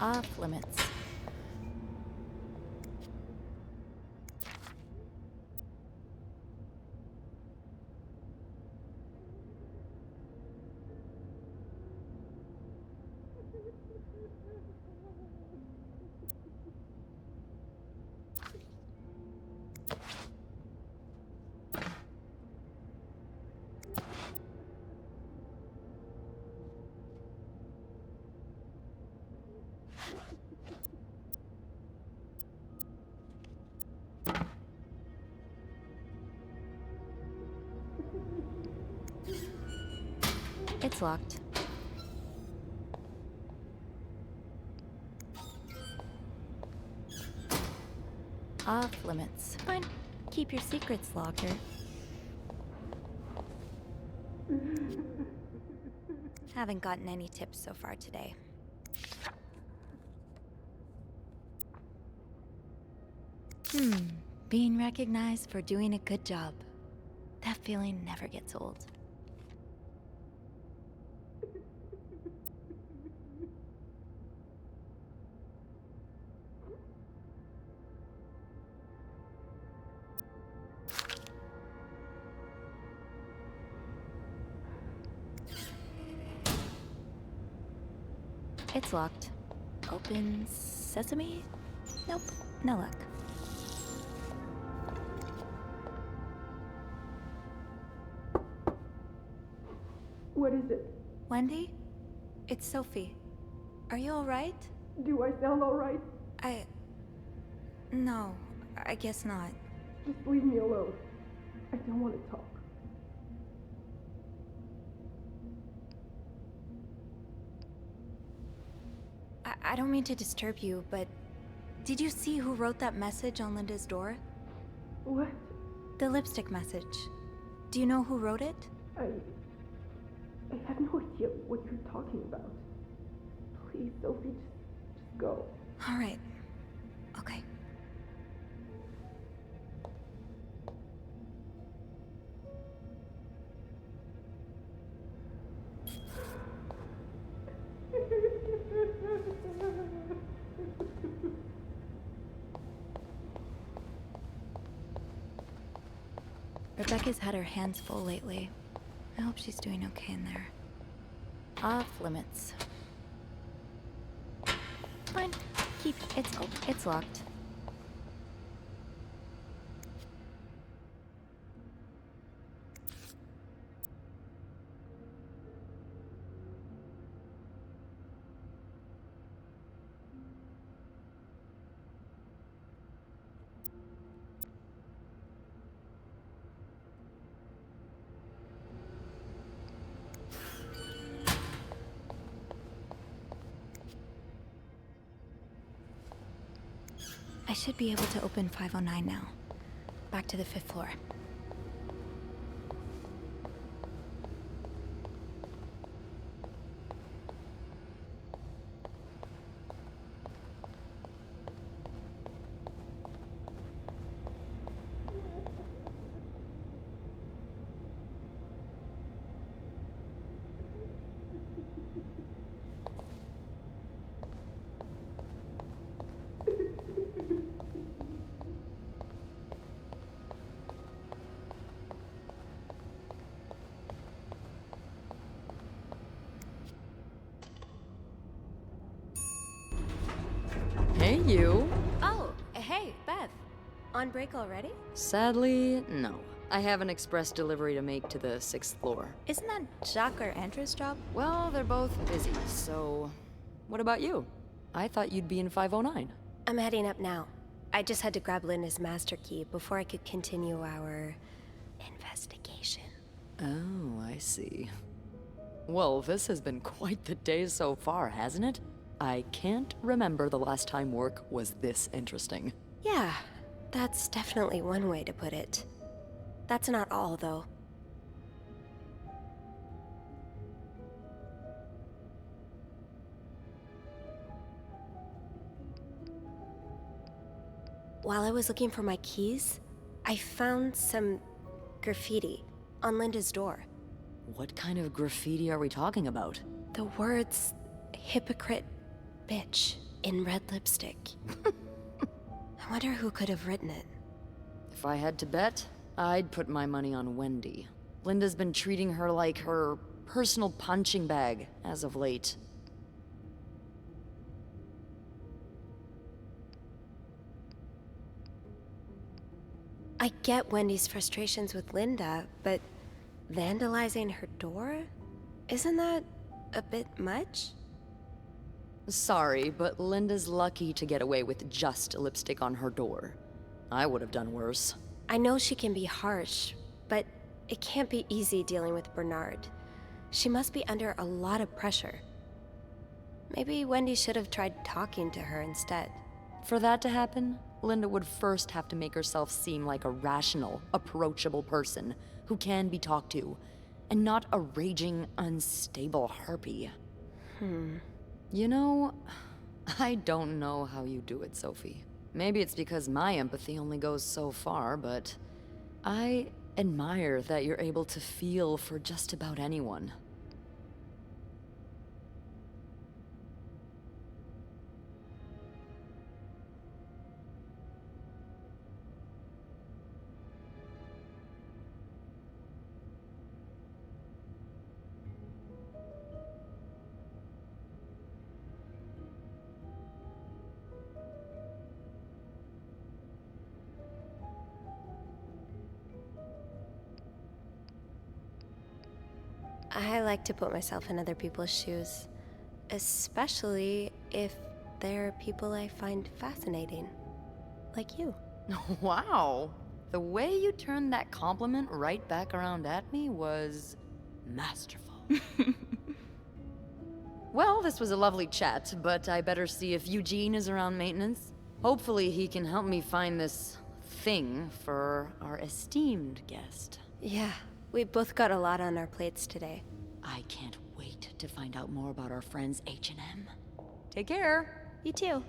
Off limits. It's locked. Off limits. Fine. Keep your secrets, locker. Haven't gotten any tips so far today. Being recognized for doing a good job. That feeling never gets old. It's locked. Open sesame? Nope, no luck. What is it? Wendy? It's Sophie. Are you alright? Do I sound alright? No, I guess not. Just leave me alone. I don't want to talk. I don't mean to disturb you, but did you see who wrote that message on Linda's door? What? The lipstick message. Do you know who wrote it? I have no idea what you're talking about. Please, Sophie, just go. All right. Okay. Becca's had her hands full lately. I hope she's doing okay in there. Off limits. Fine. Keep. It's locked. I should be able to open 509 now. Back to the 5th floor. Hey, you. Oh, hey, Beth. On break already? Sadly, no. I have an express delivery to make to the 6th floor. Isn't that Jacques or Andrew's job? Well, they're both busy, so... What about you? I thought you'd be in 509. I'm heading up now. I just had to grab Linda's master key before I could continue our... investigation. Oh, I see. Well, this has been quite the day so far, hasn't it? I can't remember the last time work was this interesting. Yeah, that's definitely one way to put it. That's not all, though. While I was looking for my keys, I found some graffiti on Linda's door. What kind of graffiti are we talking about? The words, hypocrite bitch, in red lipstick. I wonder who could have written it. If I had to bet, I'd put my money on Wendy. Linda's been treating her like her personal punching bag as of late. I get Wendy's frustrations with Linda, but vandalizing her door? Isn't that a bit much? Sorry, but Linda's lucky to get away with just lipstick on her door. I would have done worse. I know she can be harsh, but it can't be easy dealing with Bernard. She must be under a lot of pressure. Maybe Wendy should have tried talking to her instead. For that to happen, Linda would first have to make herself seem like a rational, approachable person who can be talked to, and not a raging, unstable harpy. You know, I don't know how you do it, Sophie. Maybe it's because my empathy only goes so far, but I admire that you're able to feel for just about anyone. I like to put myself in other people's shoes, especially if they're people I find fascinating, like you. Wow. The way you turned that compliment right back around at me was masterful. Well, this was a lovely chat, but I better see if Eugene is around maintenance. Hopefully he can help me find this thing for our esteemed guest. Yeah, we've both got a lot on our plates today. I can't wait to find out more about our friends H&M. Take care. You too.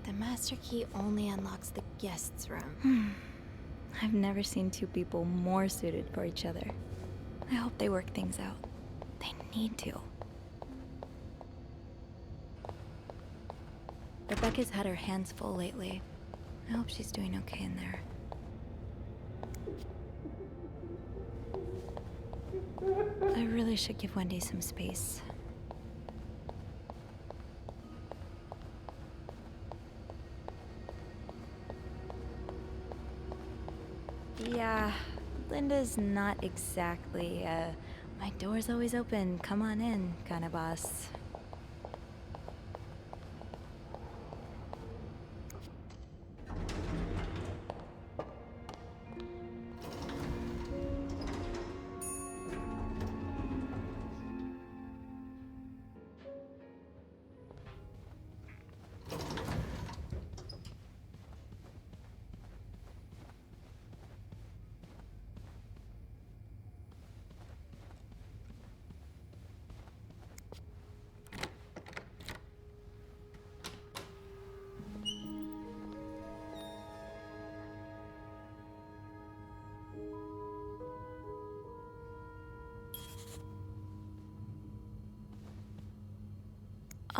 The master key only unlocks the guest's room. I've never seen two people more suited for each other. I hope they work things out. They need to. Rebecca's had her hands full lately. I hope she's doing okay in there. I really should give Wendy some space. Yeah, Linda's not exactly my door's always open, come on in kind of boss.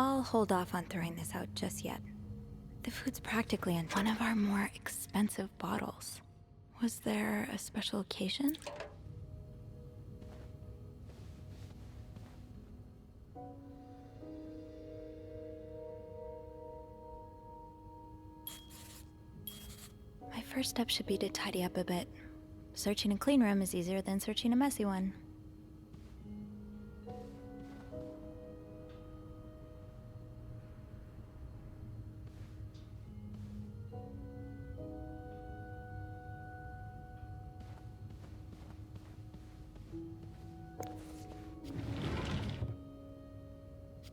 I'll hold off on throwing this out just yet. The food's practically in one of our more expensive bottles. Was there a special occasion? My first step should be to tidy up a bit. Searching a clean room is easier than searching a messy one.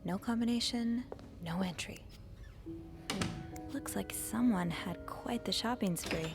No combination, no entry. Looks like someone had quite the shopping spree.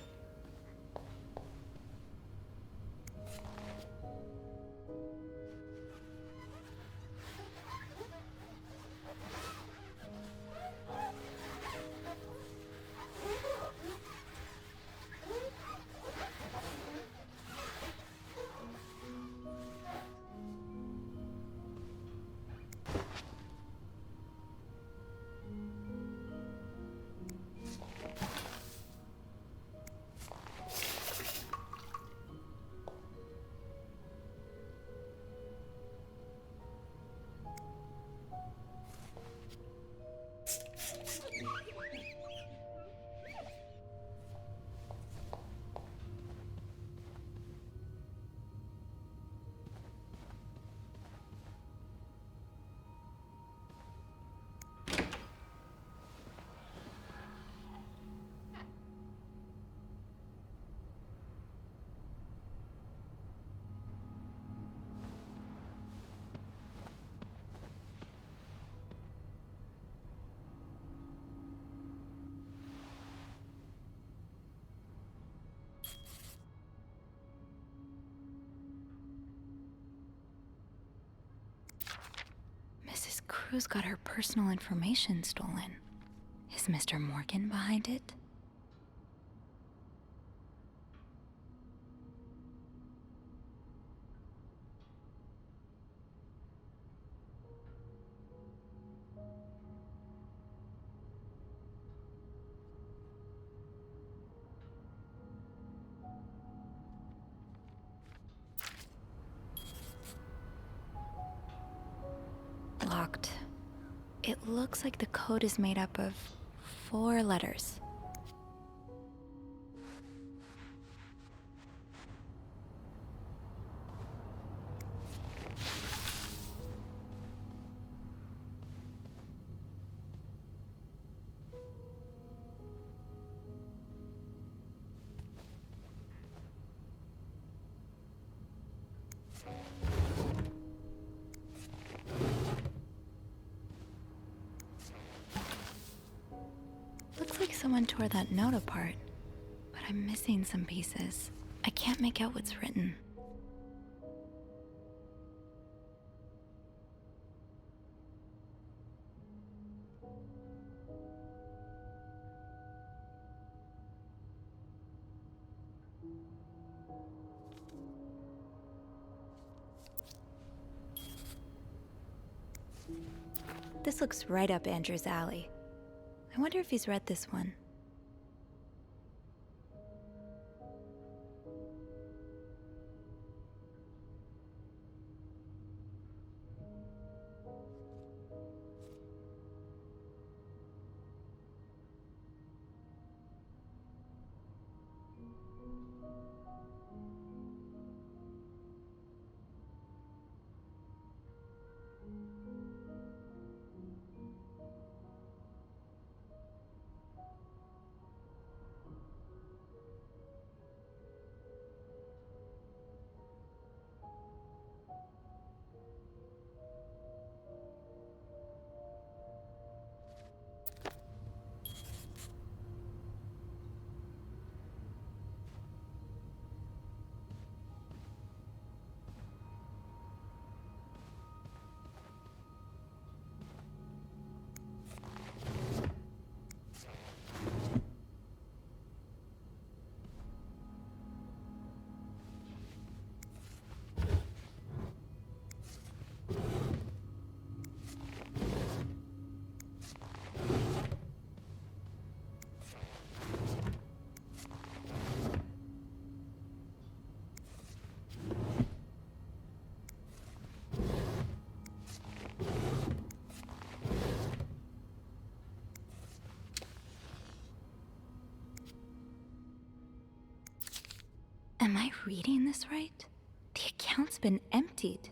Mrs. Cruz got her personal information stolen. Is Mr. Morgan behind it? Locked. It looks like the code is made up of 4 letters. Looks like someone tore that note apart, but I'm missing some pieces. I can't make out what's written. This looks right up Andrew's alley. I wonder if he's read this one. Am I reading this right? The account's been emptied.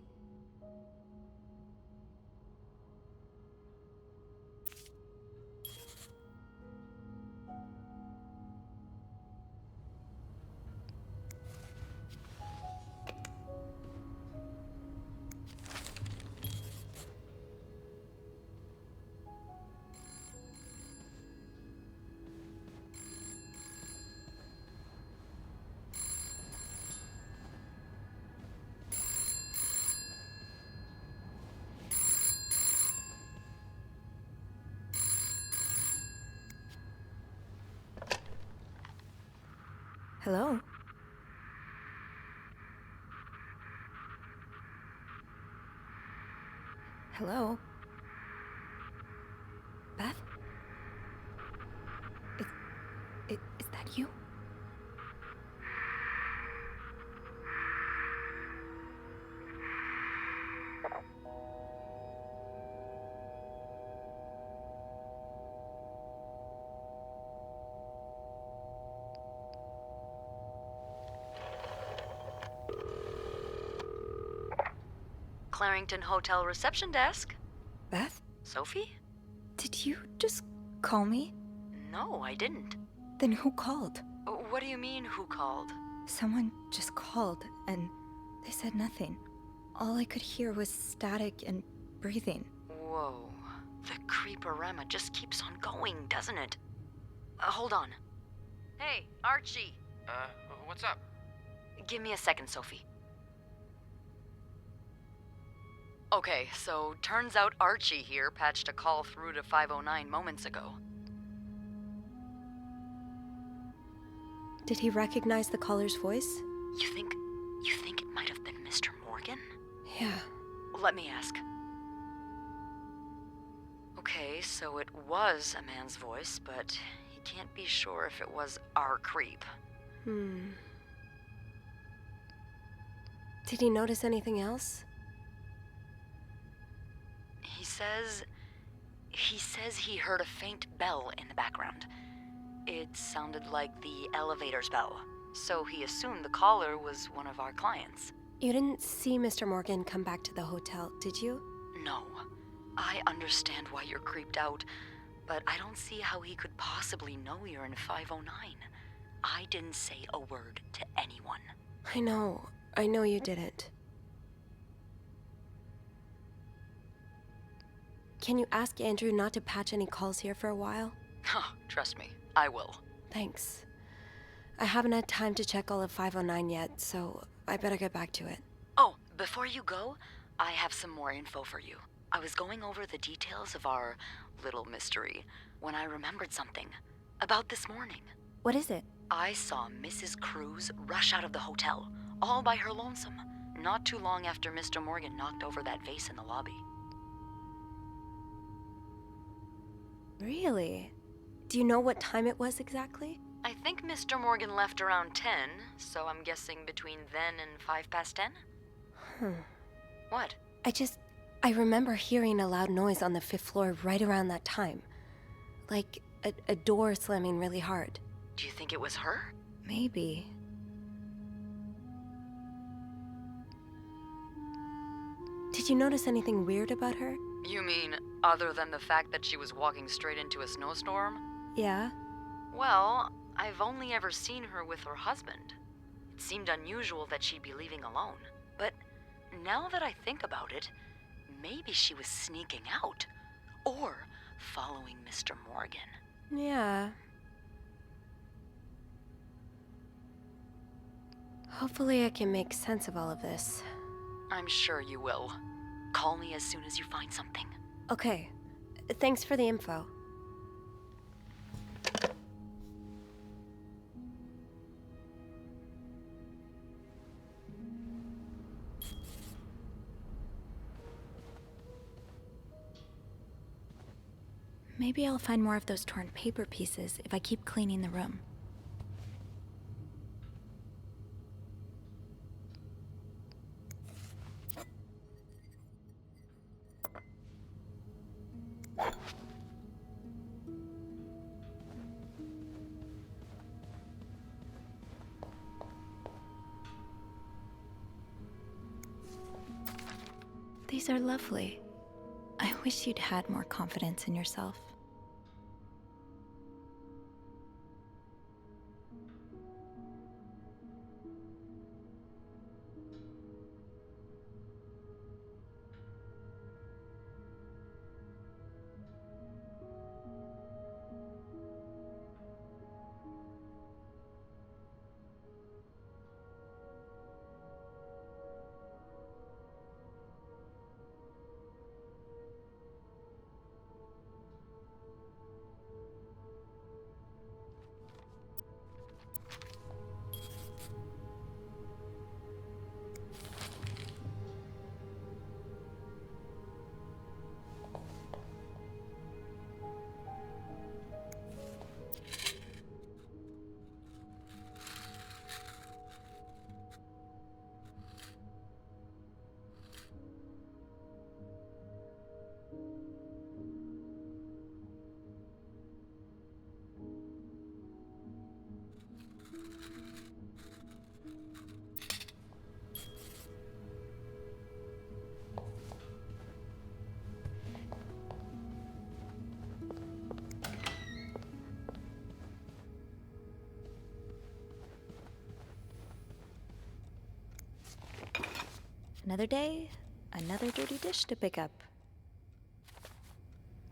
Hello? Hello? Beth? Is that you? Clarington Hotel reception desk. Beth? Sophie? Did you just call me? No, I didn't. Then who called? What do you mean, who called? Someone just called, and they said nothing. All I could hear was static and breathing. Whoa. The creeporama just keeps on going, doesn't it? Hold on. Hey, Archie. What's up? Give me a second, Sophie. Okay, so turns out Archie here patched a call through to 509 moments ago. Did he recognize the caller's voice? You think it might have been Mr. Morgan? Yeah. Let me ask. Okay, so it was a man's voice, but he can't be sure if it was our creep. Did he notice anything else? He says he heard a faint bell in the background. It sounded like the elevator's bell, so he assumed the caller was one of our clients. You didn't see Mr. Morgan come back to the hotel, did you? No. I understand why you're creeped out, but I don't see how he could possibly know you're in 509. I didn't say a word to anyone. I know you didn't. Can you ask Andrew not to patch any calls here for a while? Trust me, I will. Thanks. I haven't had time to check all of 509 yet, so I better get back to it. Oh, before you go, I have some more info for you. I was going over the details of our little mystery when I remembered something about this morning. What is it? I saw Mrs. Cruz rush out of the hotel, all by her lonesome, not too long after Mr. Morgan knocked over that vase in the lobby. Really? Do you know what time it was exactly? I think Mr. Morgan left around 10, so I'm guessing between then and 10:05? What? I remember hearing a loud noise on the 5th floor right around that time. Like a door slamming really hard. Do you think it was her? Maybe. Did you notice anything weird about her? You mean, other than the fact that she was walking straight into a snowstorm? Yeah? Well, I've only ever seen her with her husband. It seemed unusual that she'd be leaving alone. But now that I think about it, maybe she was sneaking out. Or following Mr. Morgan. Yeah. Hopefully I can make sense of all of this. I'm sure you will. Call me as soon as you find something. Okay. Thanks for the info. Maybe I'll find more of those torn paper pieces if I keep cleaning the room. These are lovely. I wish you'd had more confidence in yourself. Another day, another dirty dish to pick up.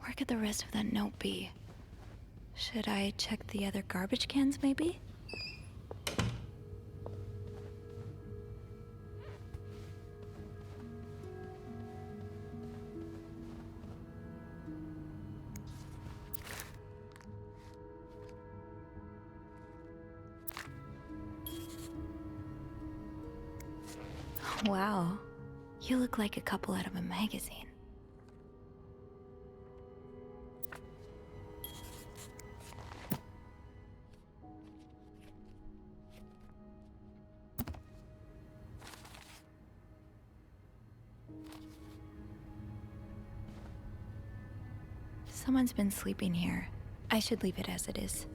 Where could the rest of that note be? Should I check the other garbage cans, maybe? Wow, you look like a couple out of a magazine. Someone's been sleeping here. I should leave it as it is.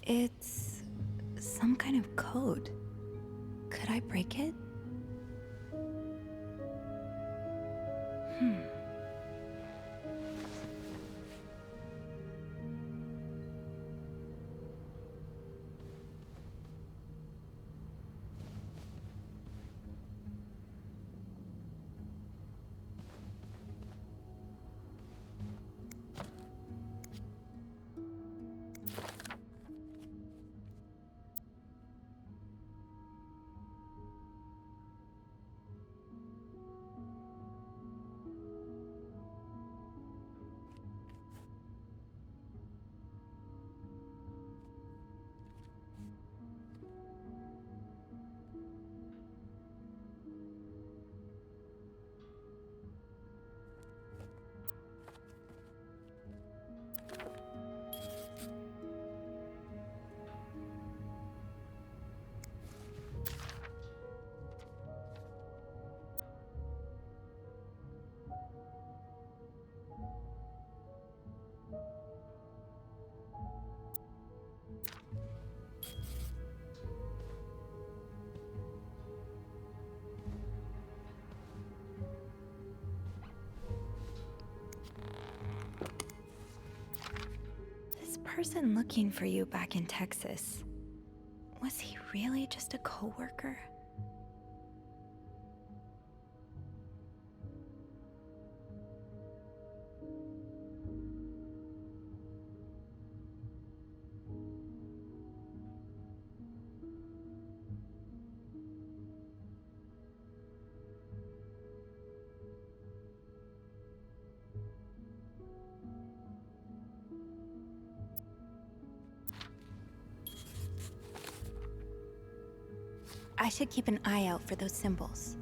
It's some kind of code. Could I break it? Person looking for you back in Texas, was he really just a coworker? I should keep an eye out for those symbols.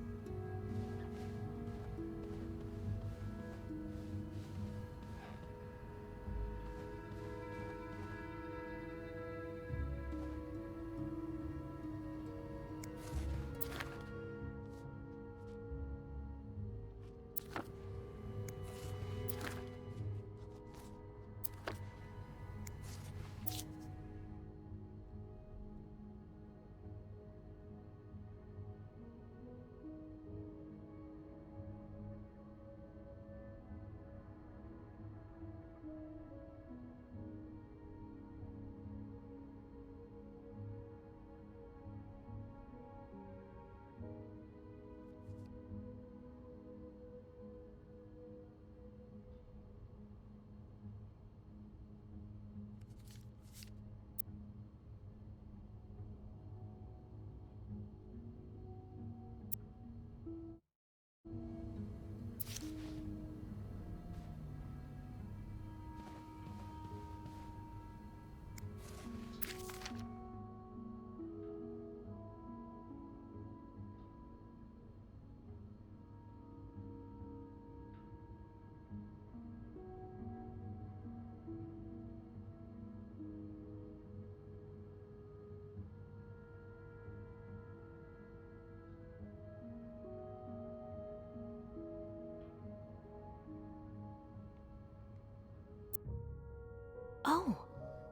Oh,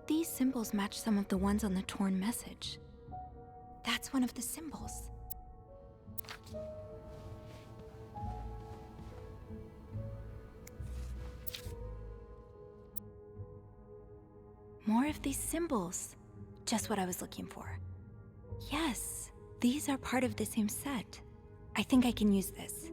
these symbols match some of the ones on the torn message. That's one of the symbols. More of these symbols. Just what I was looking for. Yes, these are part of the same set. I think I can use this.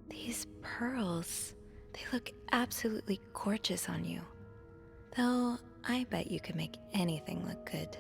These pearls, they look absolutely gorgeous on you. Though, I bet you could make anything look good.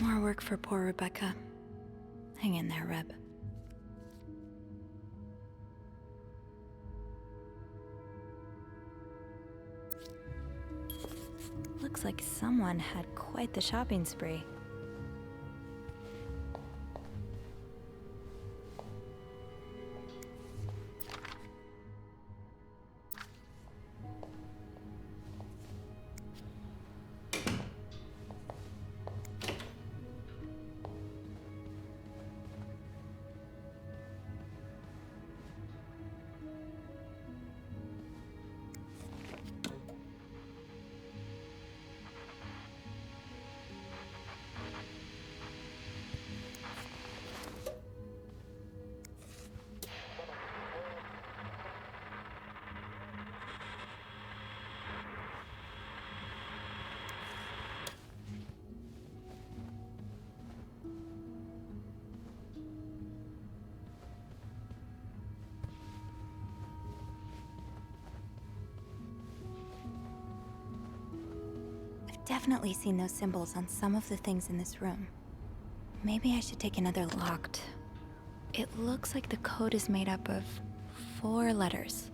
More work for poor Rebecca. Hang in there, Reb. Looks like someone had quite the shopping spree. Definitely seen those symbols on some of the things in this room. Maybe I should take another locked. It looks like the code is made up of 4 letters.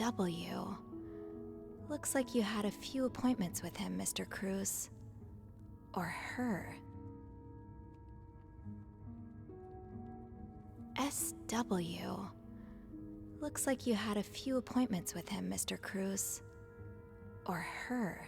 SW. Looks like you had a few appointments with him, Mr. Cruz. Or her. SW. Looks like you had a few appointments with him, Mr. Cruz. Or her.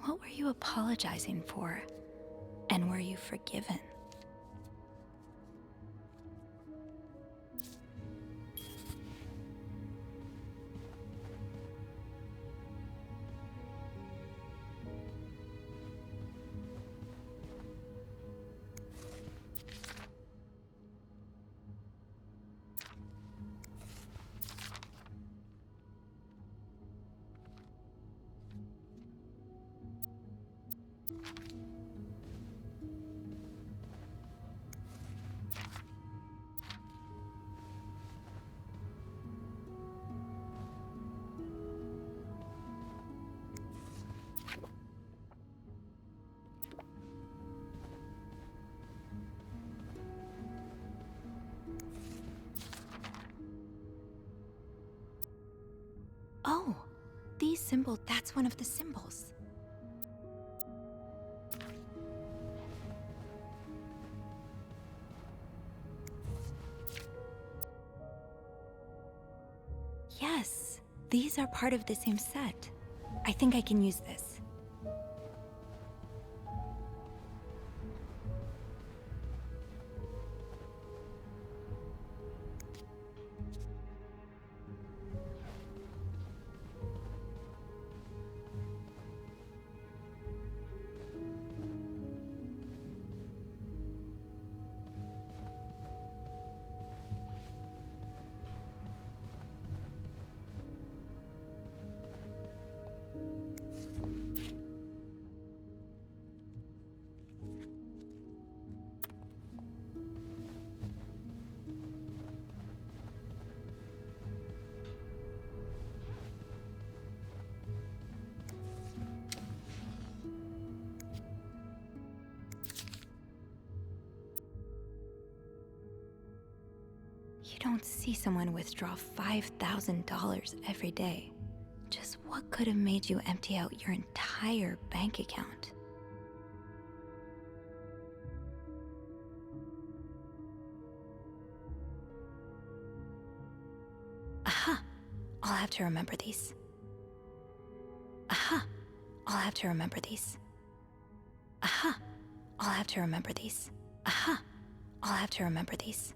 What were you apologizing for? And were you forgiven? Oh, these symbols, that's one of the symbols. Yes, these are part of the same set. I think I can use this. You don't see someone withdraw $5,000 every day. Just what could have made you empty out your entire bank account? Aha! I'll have to remember these. Aha! I'll have to remember these. Aha! I'll have to remember these. Aha! I'll have to remember these.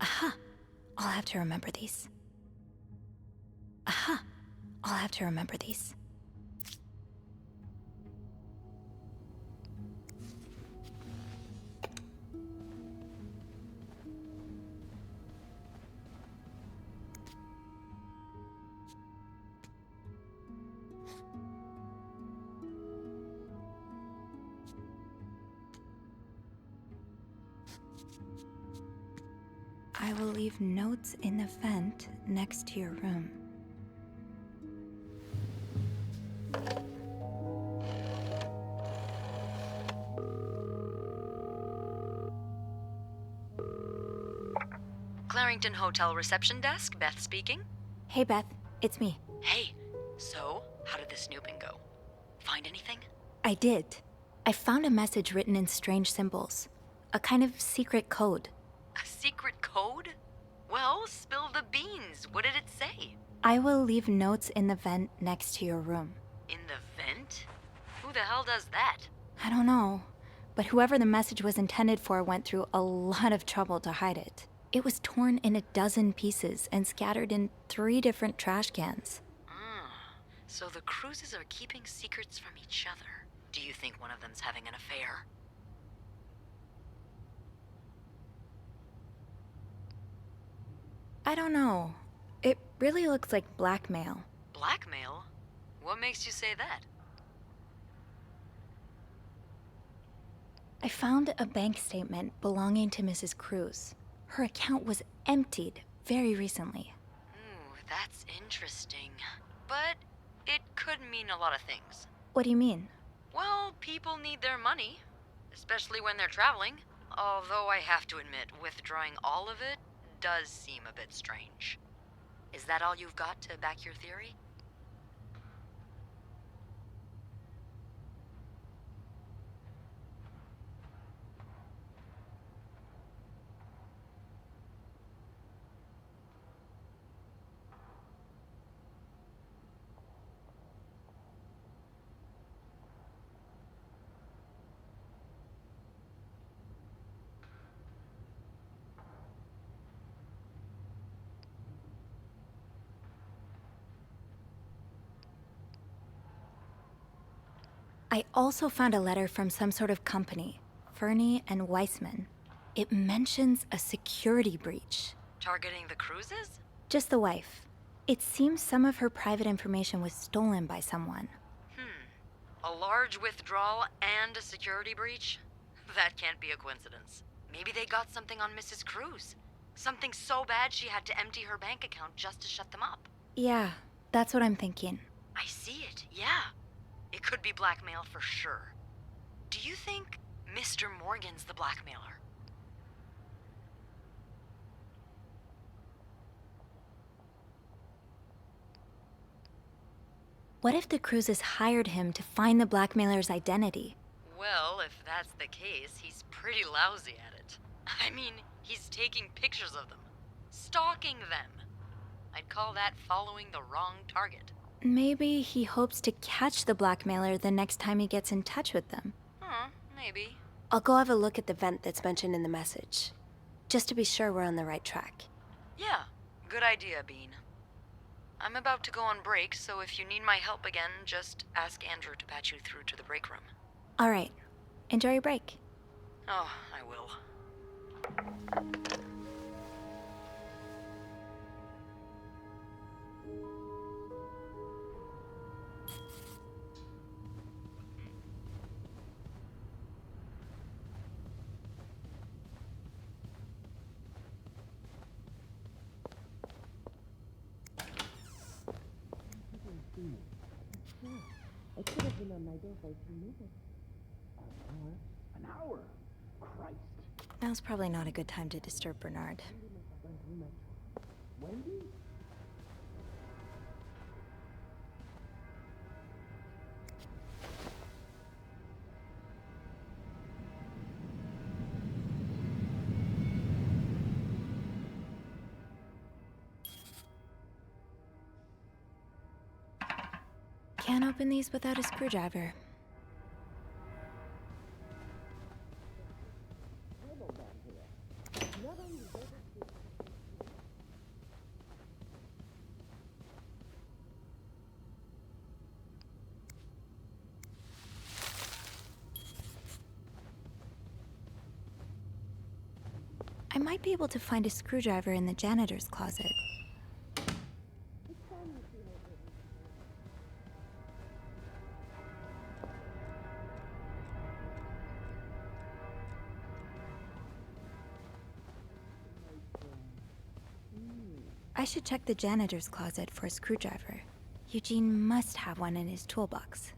Aha! I'll have to remember these. Aha! I'll have to remember these. I will leave notes in the vent next to your room. Clarington Hotel reception desk, Beth speaking. Hey Beth, it's me. Hey, so, how did the snooping go? Find anything? I did. I found a message written in strange symbols. A kind of secret code. A secret code? Well, spill the beans. What did it say? I will leave notes in the vent next to your room. In the vent? Who the hell does that? I don't know, but whoever the message was intended for went through a lot of trouble to hide it. It was torn in 12 pieces and scattered in 3 different trash cans. So the cruises are keeping secrets from each other. Do you think one of them's having an affair? I don't know. It really looks like blackmail. Blackmail? What makes you say that? I found a bank statement belonging to Mrs. Cruz. Her account was emptied very recently. Ooh, that's interesting. But it could mean a lot of things. What do you mean? Well, people need their money, especially when they're traveling. Although I have to admit, withdrawing all of it does seem a bit strange. Is that all you've got to back your theory? I also found a letter from some sort of company, Fernie and Weissman. It mentions a security breach. Targeting the cruises? Just the wife. It seems some of her private information was stolen by someone. A large withdrawal and a security breach? That can't be a coincidence. Maybe they got something on Mrs. Cruz. Something so bad she had to empty her bank account just to shut them up. Yeah, that's what I'm thinking. I see it, yeah. It could be blackmail for sure. Do you think Mr. Morgan's the blackmailer? What if the Cruzes hired him to find the blackmailer's identity? Well, if that's the case, he's pretty lousy at it. I mean, he's taking pictures of them, stalking them. I'd call that following the wrong target. Maybe he hopes to catch the blackmailer the next time he gets in touch with them. Maybe. I'll go have a look at the vent that's mentioned in the message, just to be sure we're on the right track. Yeah, good idea, Bean. I'm about to go on break, so if you need my help again, just ask Andrew to patch you through to the break room. All right. Enjoy your break. Oh, I will. It could have been on my door for a few minutes. An hour? Christ. Now's probably not a good time to disturb Bernard. Wendy? Can't open these without a screwdriver. I might be able to find a screwdriver in the janitor's closet. I should check the janitor's closet for a screwdriver. Eugene must have one in his toolbox.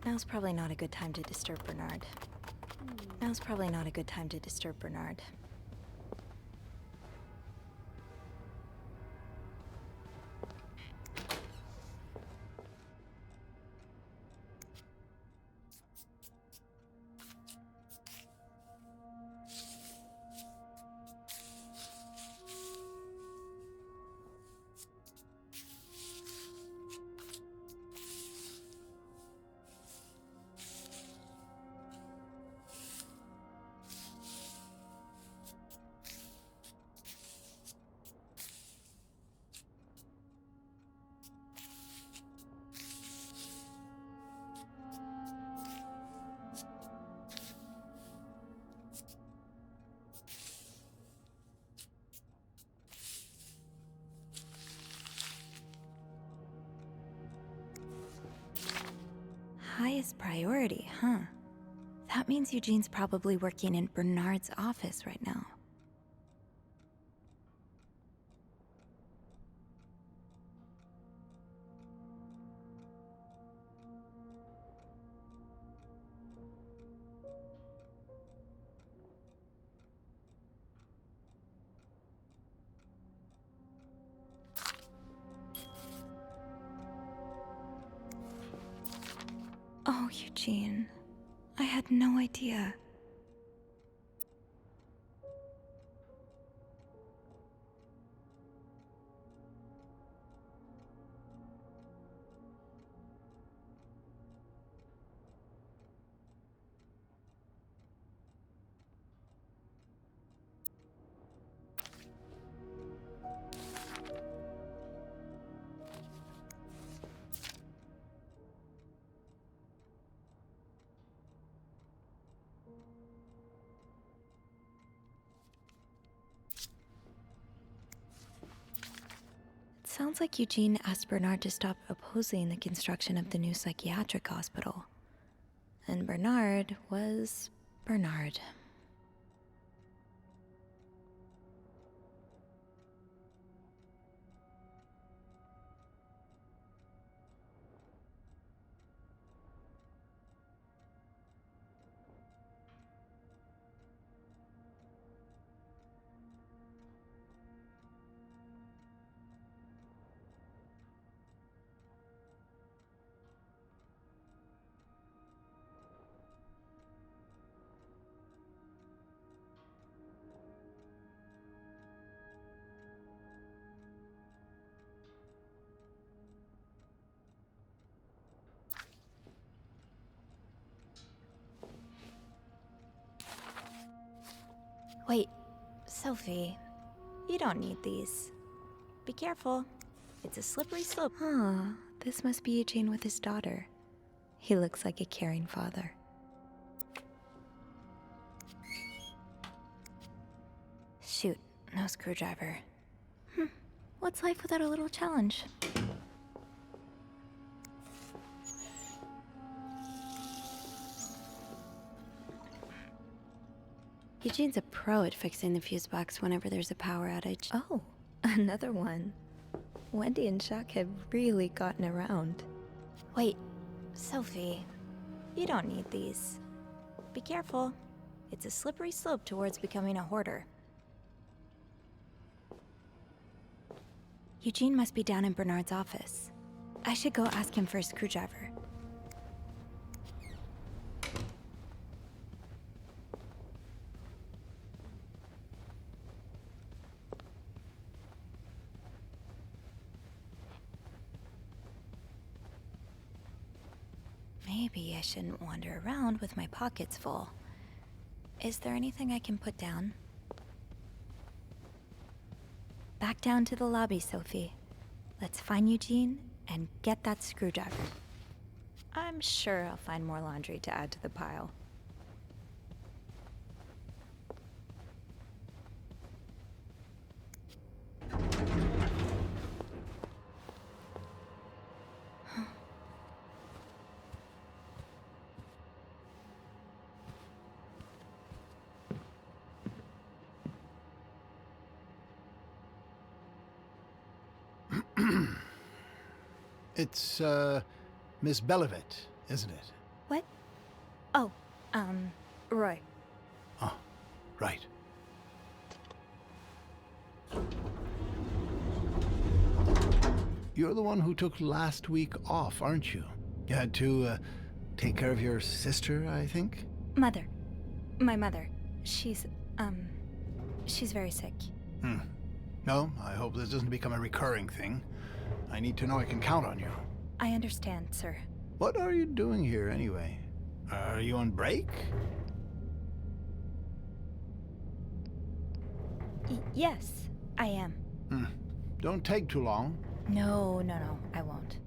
Now's probably not a good time to disturb Bernard. Now's probably not a good time to disturb Bernard. Highest priority, huh? That means Eugene's probably working in Bernard's office right now. Oh, Eugene. I had no idea. Sounds like Eugene asked Bernard to stop opposing the construction of the new psychiatric hospital. And Bernard was Bernard. Wait, Sophie, you don't need these. Be careful. It's a slippery slope. Huh, this must be Eugene with his daughter. He looks like a caring father. Shoot, no screwdriver. What's life without a little challenge? Eugene's a pro at fixing the fuse box whenever there's a power outage. Oh, another one. Wendy and Jacques have really gotten around. Wait, Sophie, you don't need these. Be careful. It's a slippery slope towards becoming a hoarder. Eugene must be down in Bernard's office. I should go ask him for a screwdriver. Maybe I shouldn't wander around with my pockets full. Is there anything I can put down? Back down to the lobby, Sophie. Let's find Eugene and get that screwdriver. I'm sure I'll find more laundry to add to the pile. It's, Miss Belivet, isn't it? What? Oh, Roy. Oh, right. You're the one who took last week off, aren't you? You had to, take care of your sister, I think? Mother. My mother. She's very sick. No, I hope this doesn't become a recurring thing. I need to know I can count on you. I understand, sir. What are you doing here, anyway? Are you on break? Yes, I am. Don't take too long. No, I won't.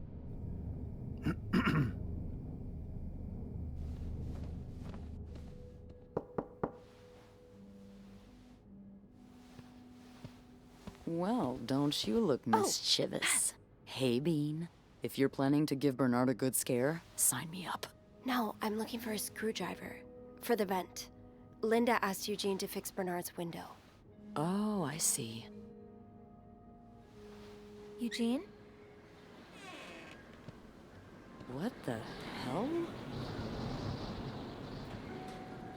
Well, don't you look mischievous. Hey, Bean. If you're planning to give Bernard a good scare, sign me up. No, I'm looking for a screwdriver. For the vent. Linda asked Eugene to fix Bernard's window. Oh, I see. Eugene? What the hell?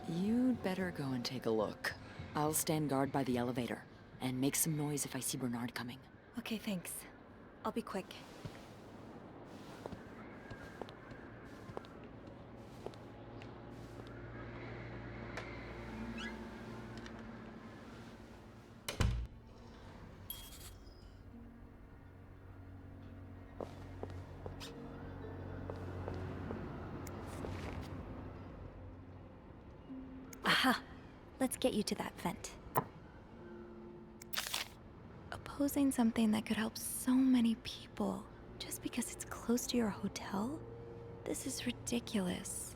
You'd better go and take a look. I'll stand guard by the elevator, and make some noise if I see Bernard coming. Okay, thanks. I'll be quick. Aha! Let's get you to that vent. Opposing something that could help so many people just because it's close to your hotel? This is ridiculous.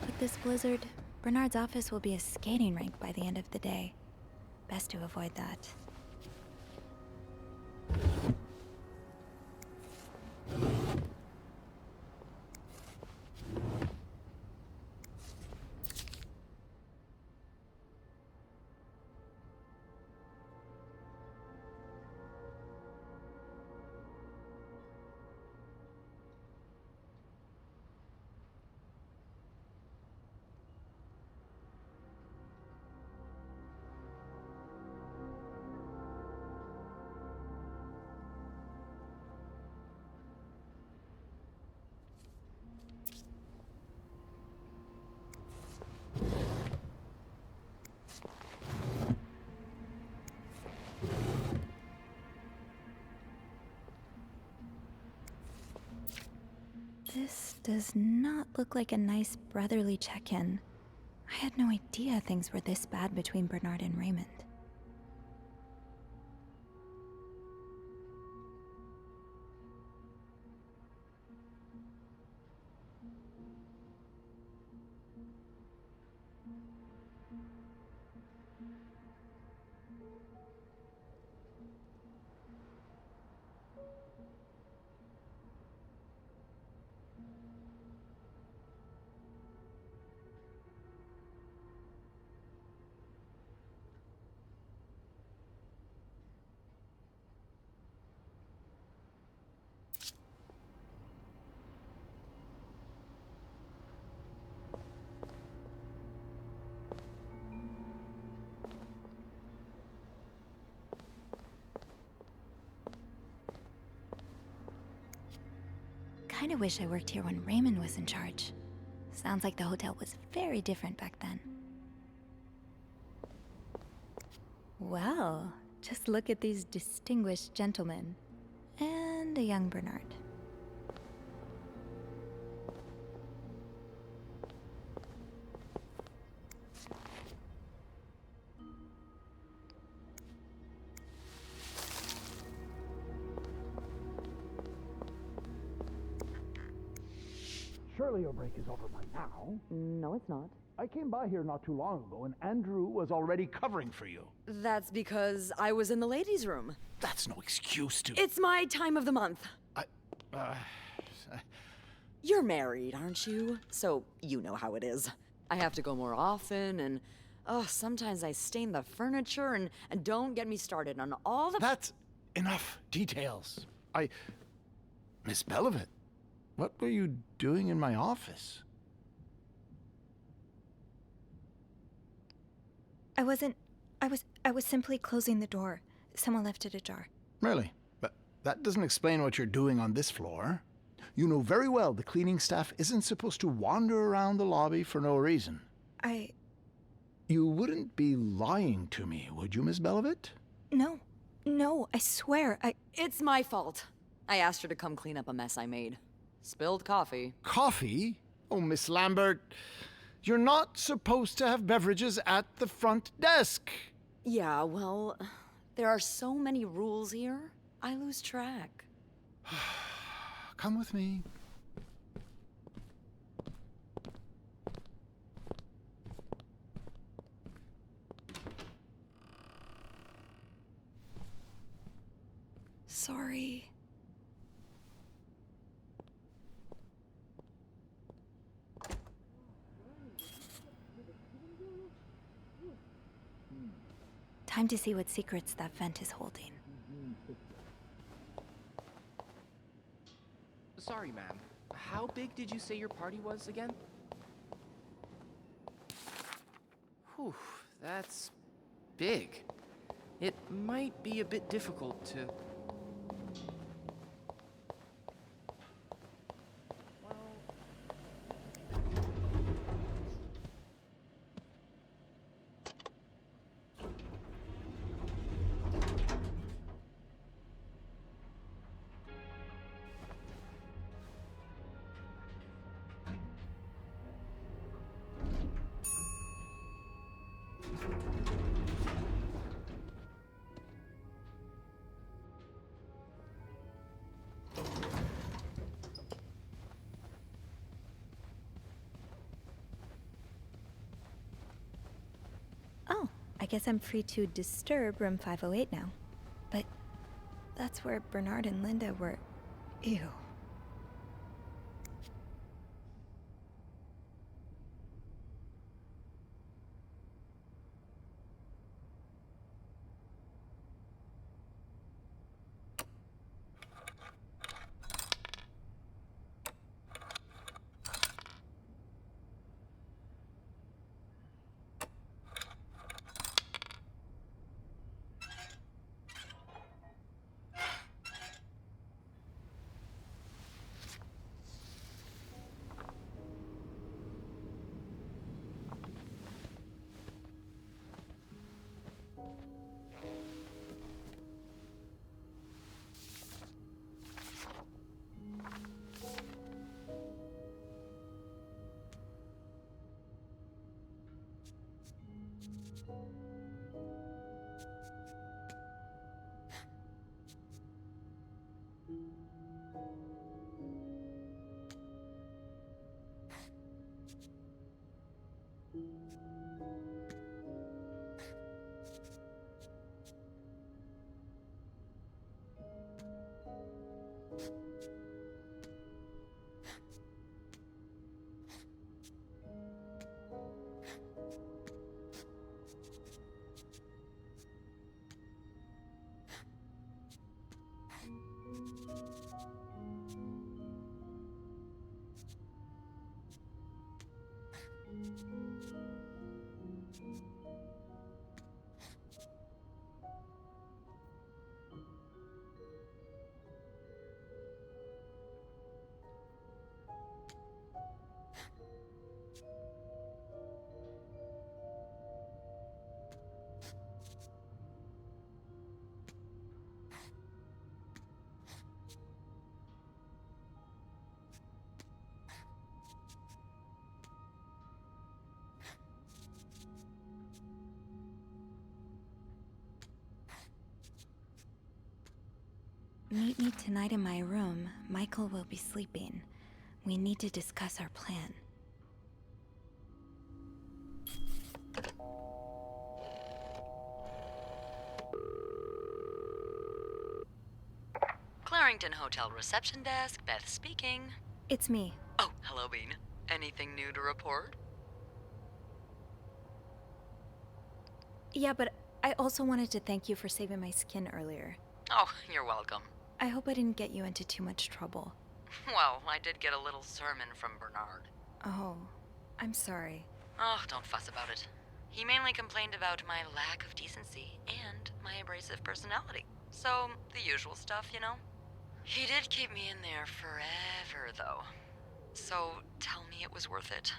With this blizzard, Bernard's office will be a skating rink by the end of the day. Best to avoid that. This does not look like a nice brotherly check-in. I had no idea things were this bad between Bernard and Raymond. Kinda wish I worked here when Raymond was in charge. Sounds like the hotel was very different back then. Well, just look at these distinguished gentlemen. And a young Bernard. Surely your break is over by now. No, it's not. I came by here not too long ago, and Andrew was already covering for you. That's because I was in the ladies' room. That's no excuse to... It's my time of the month. You're married, aren't you? So you know how it is. I have to go more often, and sometimes I stain the furniture, and don't get me started on all the... That's enough details. Miss Belivet, what were you doing in my office? I was simply closing the door. Someone left it ajar. Really? But that doesn't explain what you're doing on this floor. You know very well the cleaning staff isn't supposed to wander around the lobby for no reason. You wouldn't be lying to me, would you, Miss Belivet? No, I swear, It's my fault. I asked her to come clean up a mess I made. Spilled coffee. Coffee? Oh, Miss Lambert, you're not supposed to have beverages at the front desk. Yeah, well, there are so many rules here, I lose track. Come with me. Sorry. Time to see what secrets that vent is holding. Sorry, ma'am. How big did you say your party was again? Whew, that's big. It might be a bit difficult to... Oh, I guess I'm free to disturb room 508 now. But that's where Bernard and Linda were. Ew. Meet me tonight in my room. Michael will be sleeping. We need to discuss our plan. Clarington Hotel reception desk, Beth speaking. It's me. Oh, hello, Bean. Anything new to report? Yeah, but I also wanted to thank you for saving my skin earlier. Oh, you're welcome. I hope I didn't get you into too much trouble. Well, I did get a little sermon from Bernard. Oh, I'm sorry. Oh, don't fuss about it. He mainly complained about my lack of decency and my abrasive personality. So, the usual stuff, you know? He did keep me in there forever, though. So, tell me it was worth it.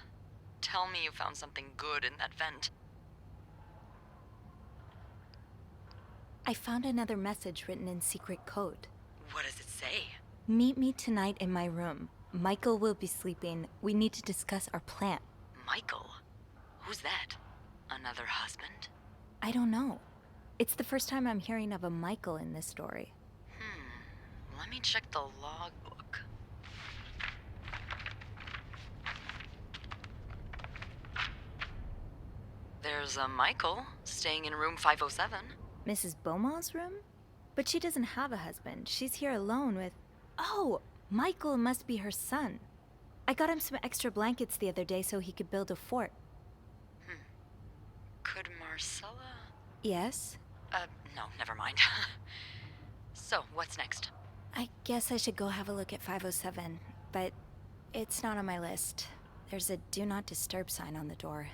Tell me you found something good in that vent. I found another message written in secret code. What does it say? Meet me tonight in my room. Michael will be sleeping. We need to discuss our plan. Michael? Who's that? Another husband? I don't know. It's the first time I'm hearing of a Michael in this story. Let me check the logbook. There's a Michael staying in room 507. Mrs. Beaumont's room? But she doesn't have a husband. She's here alone with... Oh! Michael must be her son. I got him some extra blankets the other day so he could build a fort. Could Marcella... Yes? No, never mind. So, what's next? I guess I should go have a look at 507, but it's not on my list. There's a do not disturb sign on the door.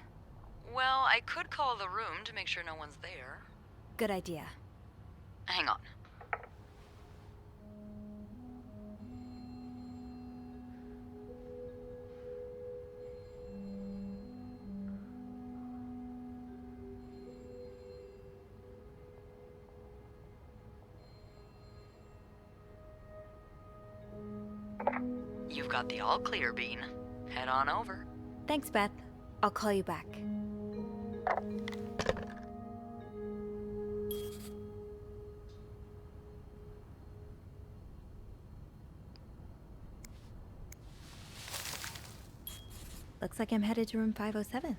Well, I could call the room to make sure no one's there. Good idea. Hang on. You've got the all clear, Bean. Head on over. Thanks, Beth. I'll call you back. Looks like I'm headed to room 507.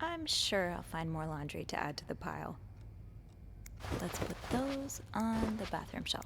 I'm sure I'll find more laundry to add to the pile. Let's put those on the bathroom shelf.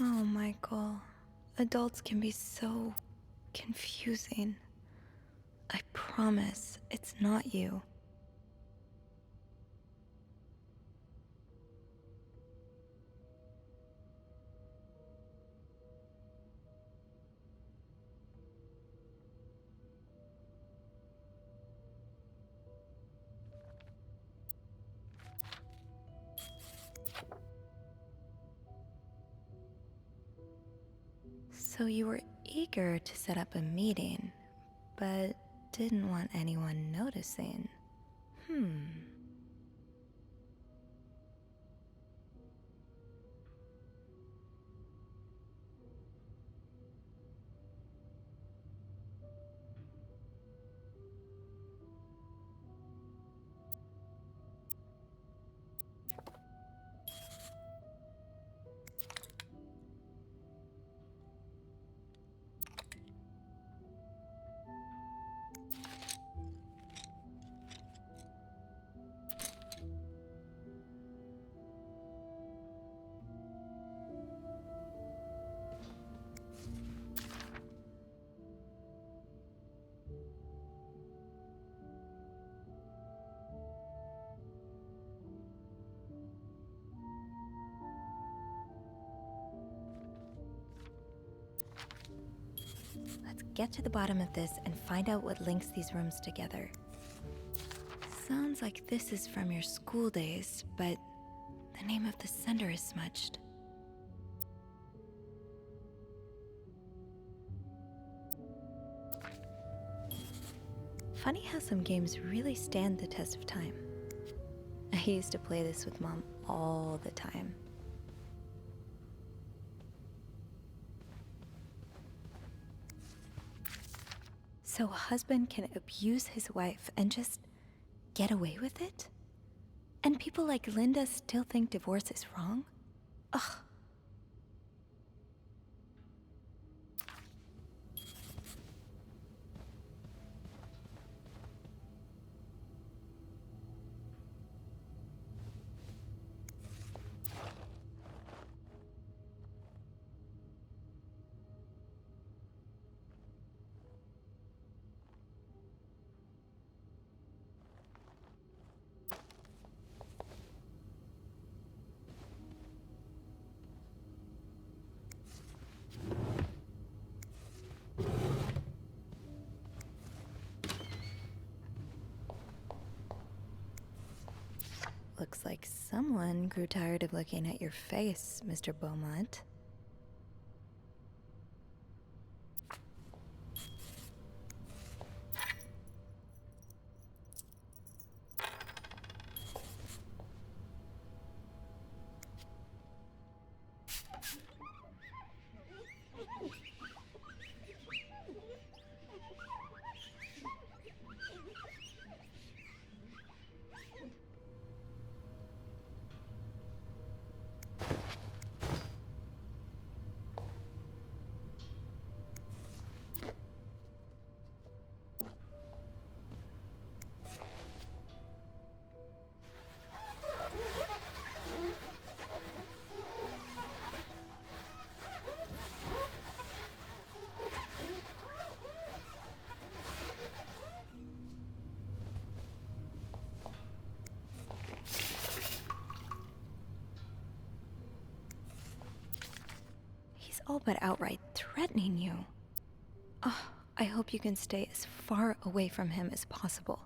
Oh, Michael. Adults can be so confusing. I promise it's not you. So you were eager to set up a meeting, but didn't want anyone noticing. Let's get to the bottom of this and find out what links these rooms together. Sounds like this is from your school days, but the name of the sender is smudged. Funny how some games really stand the test of time. I used to play this with Mom all the time. So a husband can abuse his wife and just get away with it? And people like Linda still think divorce is wrong? Ugh. Looks like someone grew tired of looking at your face, Mr. Beaumont. All but outright threatening you. Oh, I hope you can stay as far away from him as possible.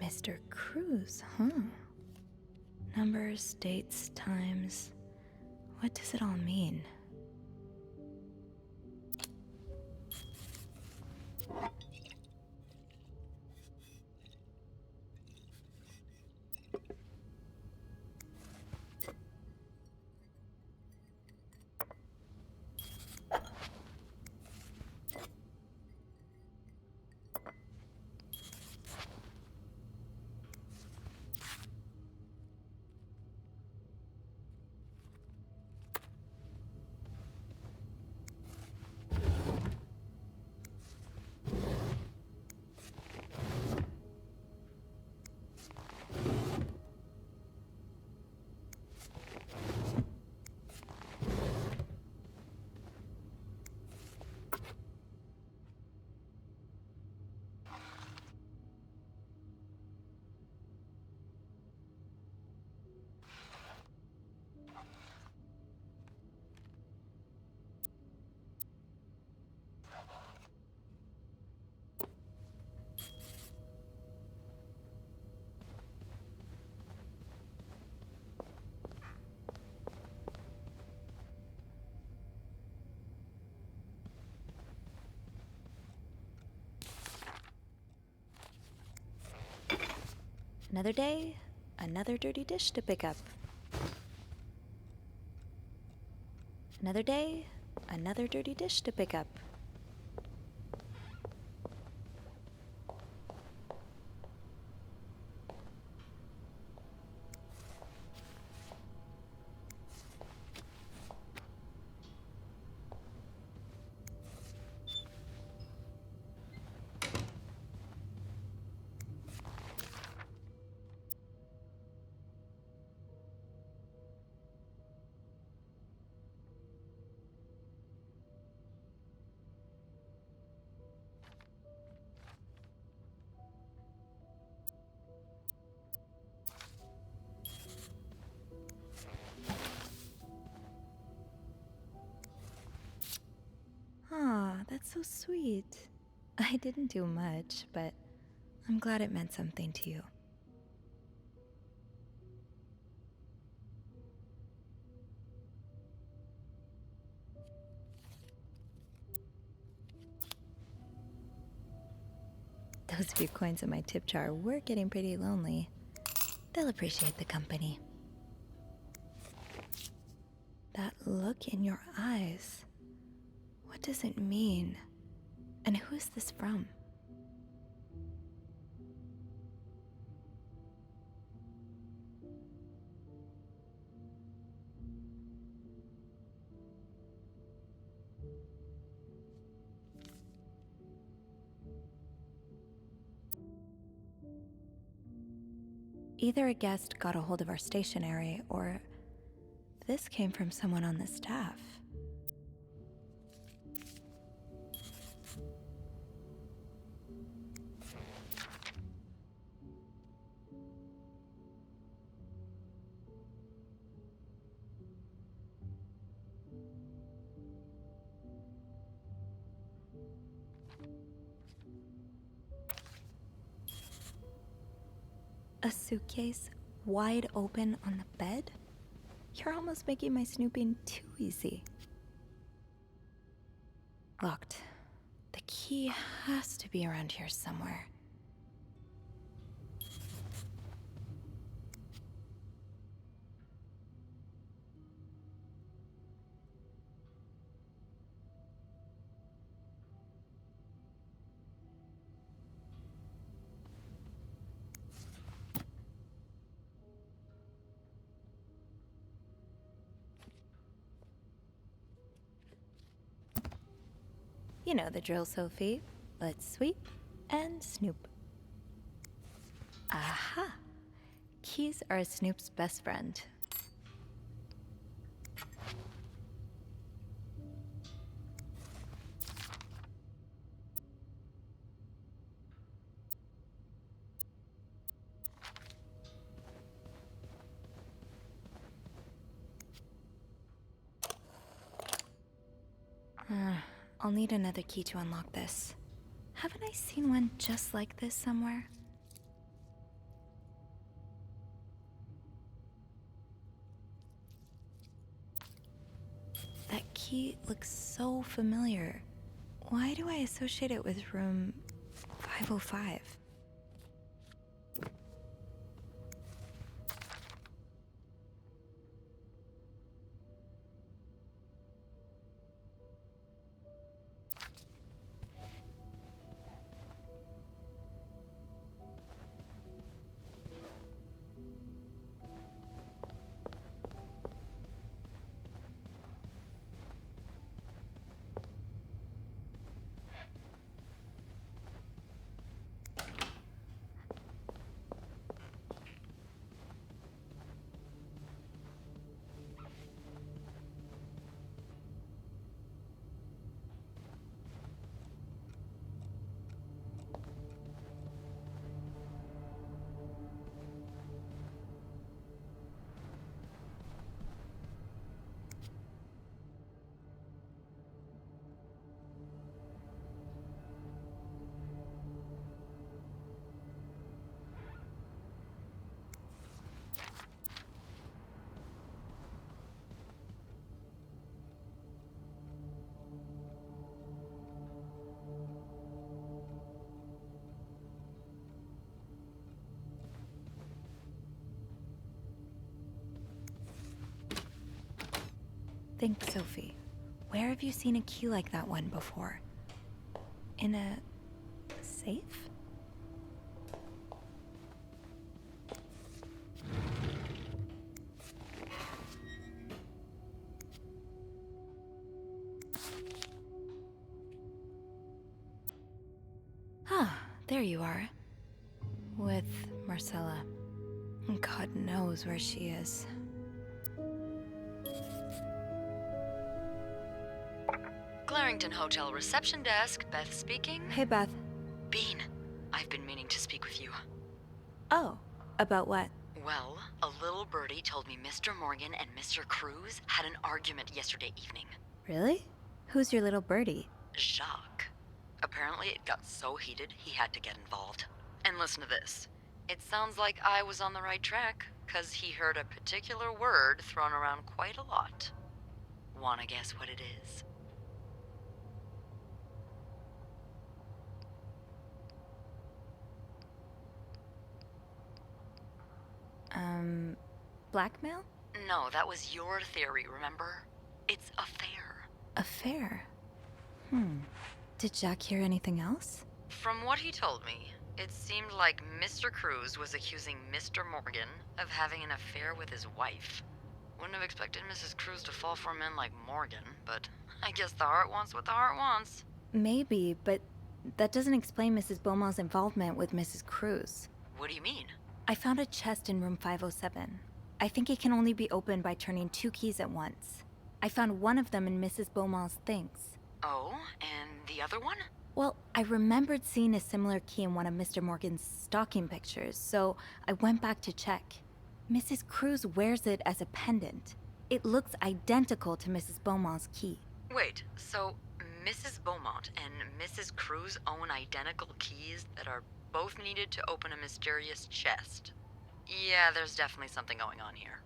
Mr. Cruz, huh? Numbers, dates, times. What does it all mean? Another day, another dirty dish to pick up. Another day, another dirty dish to pick up. Aw, that's so sweet. I didn't do much, but I'm glad it meant something to you. Those few coins in my tip jar were getting pretty lonely. They'll appreciate the company. That look in your eyes. What does it mean? And who is this from? Either a guest got a hold of our stationery, or this came from someone on the staff. A suitcase wide open on the bed? You're almost making my snooping too easy. Locked. The key has to be around here somewhere. You know the drill, Sophie. Let's sweep and snoop. Aha! Keys are a snoop's best friend. I'll need another key to unlock this. Haven't I seen one just like this somewhere? That key looks so familiar. Why do I associate it with room 505? Think, Sophie. Where have you seen a key like that one before? In a safe? Ah, there you are. With Marcella. God knows where she is. Clarington Hotel reception desk, Beth speaking. Hey, Beth. Bean, I've been meaning to speak with you. Oh, about what? Well, a little birdie told me Mr. Morgan and Mr. Cruz had an argument yesterday evening. Really? Who's your little birdie? Jacques. Apparently it got so heated he had to get involved. And listen to this. It sounds like I was on the right track, 'cause he heard a particular word thrown around quite a lot. Wanna guess what it is? Blackmail? No, that was your theory, remember? It's affair. Affair? Did Jack hear anything else? From what he told me, it seemed like Mr. Cruz was accusing Mr. Morgan of having an affair with his wife. Wouldn't have expected Mrs. Cruz to fall for a man like Morgan, but I guess the heart wants what the heart wants. Maybe, but that doesn't explain Mrs. Beaumont's involvement with Mrs. Cruz. What do you mean? I found a chest in room 507. I think it can only be opened by turning 2 keys at once. I found one of them in Mrs. Beaumont's things. Oh, and the other one? Well, I remembered seeing a similar key in one of Mr. Morgan's stocking pictures, so I went back to check. Mrs. Cruz wears it as a pendant. It looks identical to Mrs. Beaumont's key. Wait, so Mrs. Beaumont and Mrs. Cruz own identical keys that are both needed to open a mysterious chest? Yeah, there's definitely something going on here.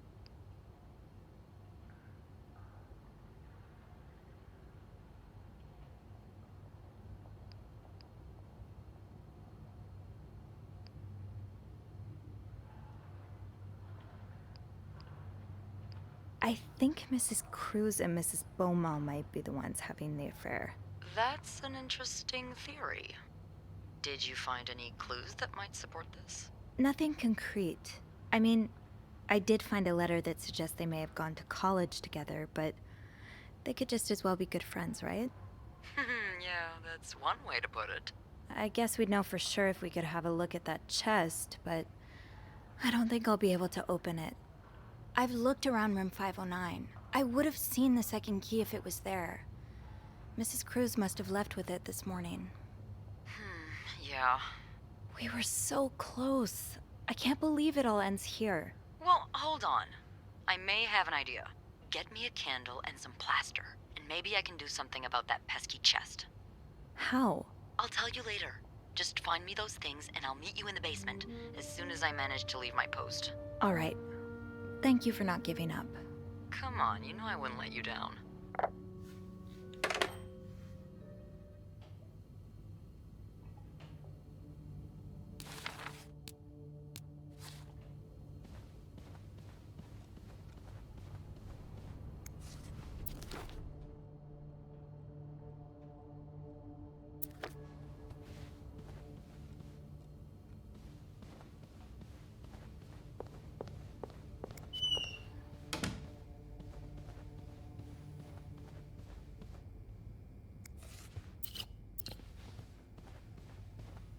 I think Mrs. Cruz and Mrs. Beaumont might be the ones having the affair. That's an interesting theory. Did you find any clues that might support this? Nothing concrete. I mean, I did find a letter that suggests they may have gone to college together, but they could just as well be good friends, right? Yeah, that's one way to put it. I guess we'd know for sure if we could have a look at that chest, but I don't think I'll be able to open it. I've looked around room 509. I would have seen the second key if it was there. Mrs. Cruz must have left with it this morning. Yeah. We were so close. I can't believe it all ends here. Well, hold on. I may have an idea. Get me a candle and some plaster, and maybe I can do something about that pesky chest. How? I'll tell you later. Just find me those things, and I'll meet you in the basement as soon as I manage to leave my post. All right. Thank you for not giving up. Come on, you know I wouldn't let you down.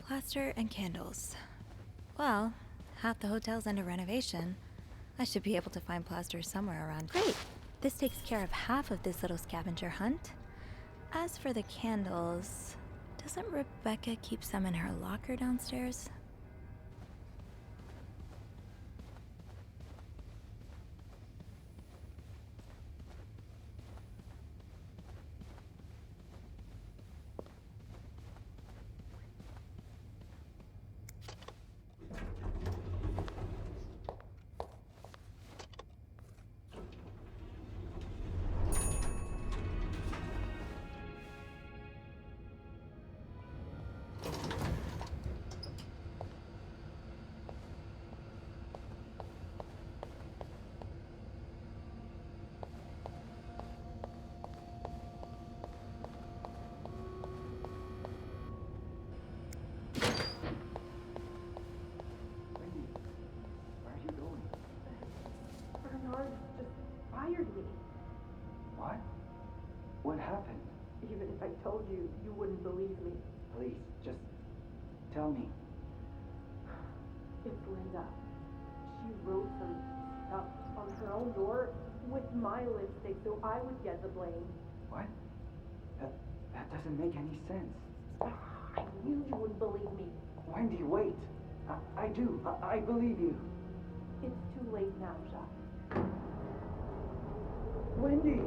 Plaster and candles. Well, half the hotel's under renovation. I should be able to find plaster somewhere around. Great! This takes care of half of this little scavenger hunt. As for the candles, doesn't Rebecca keep some in her locker downstairs? you wouldn't believe me. Please, just tell me. It's Linda. She wrote some stuff on her own door with my lipstick so I would get the blame. What? That doesn't make any sense. I knew you wouldn't believe me. Wendy, wait. I do. I believe you. It's too late now, Jacques. Wendy!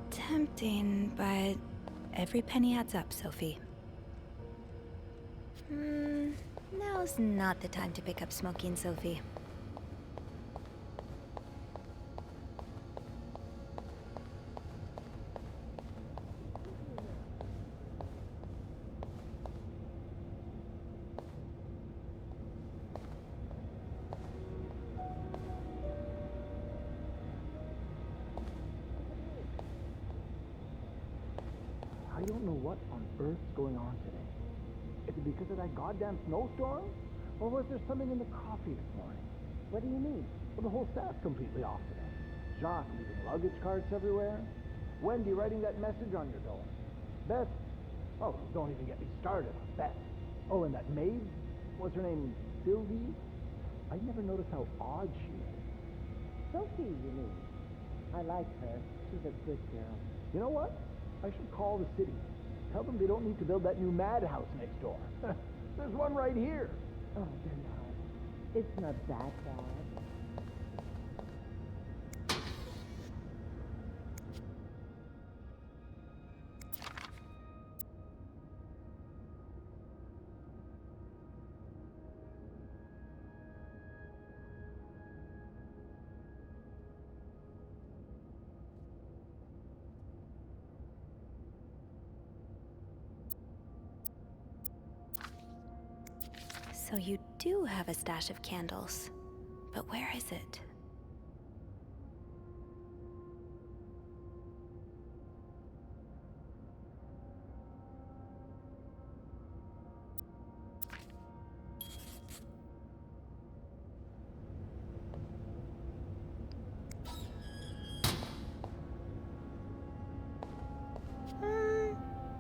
Tempting, but every penny adds up, Sophie. Now's not the time to pick up smoking, Sophie. I don't know what on earth's going on today. Is it because of that goddamn snowstorm? Or was there something in the coffee this morning? What do you mean? Well, the whole staff's completely off today. Jacques leaving luggage carts everywhere. Wendy writing that message on your door. Beth, oh, don't even get me started on Beth. Oh, and that maid, what's her name, Sylvie? I never noticed how odd she is. Sophie, you mean? I like her. She's a good girl. You know what? I should call the city. Tell them they don't need to build that new madhouse next door. There's one right here. Oh, Bernard. It's not that bad. So you do have a stash of candles. But where is it?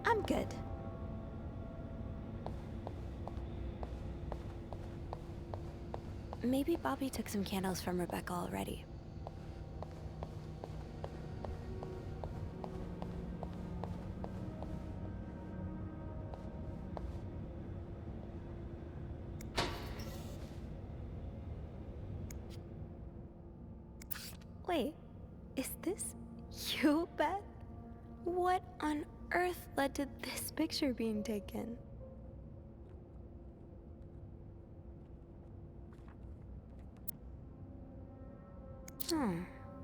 I'm good. Maybe Bobby took some candles from Rebecca already. Wait, is this you, Beth? What on earth led to this picture being taken?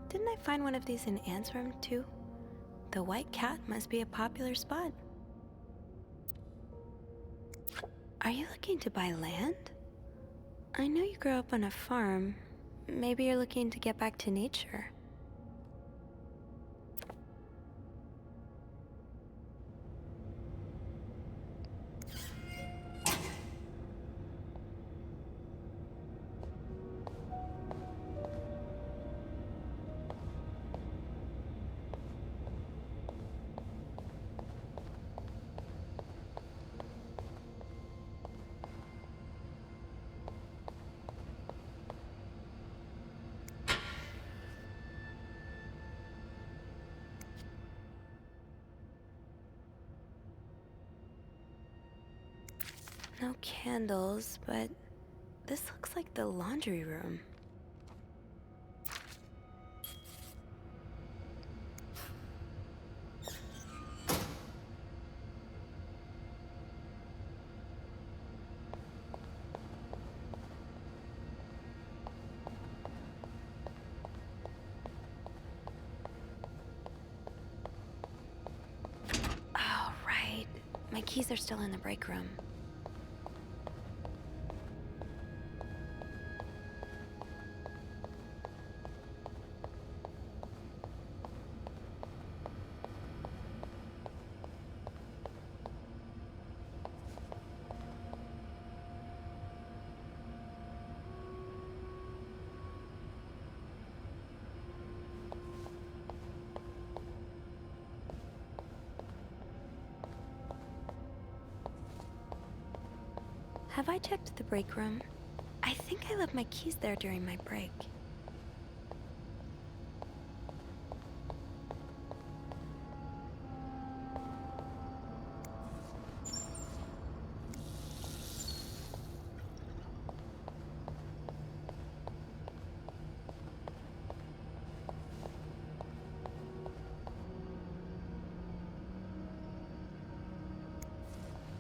Didn't I find one of these in Anne's room, too? The White Cat must be a popular spot. Are you looking to buy land? I know you grew up on a farm. Maybe you're looking to get back to nature. No candles, but this looks like the laundry room. Oh, right. My keys are still in the break room. Have I checked the break room? I think I left my keys there during my break.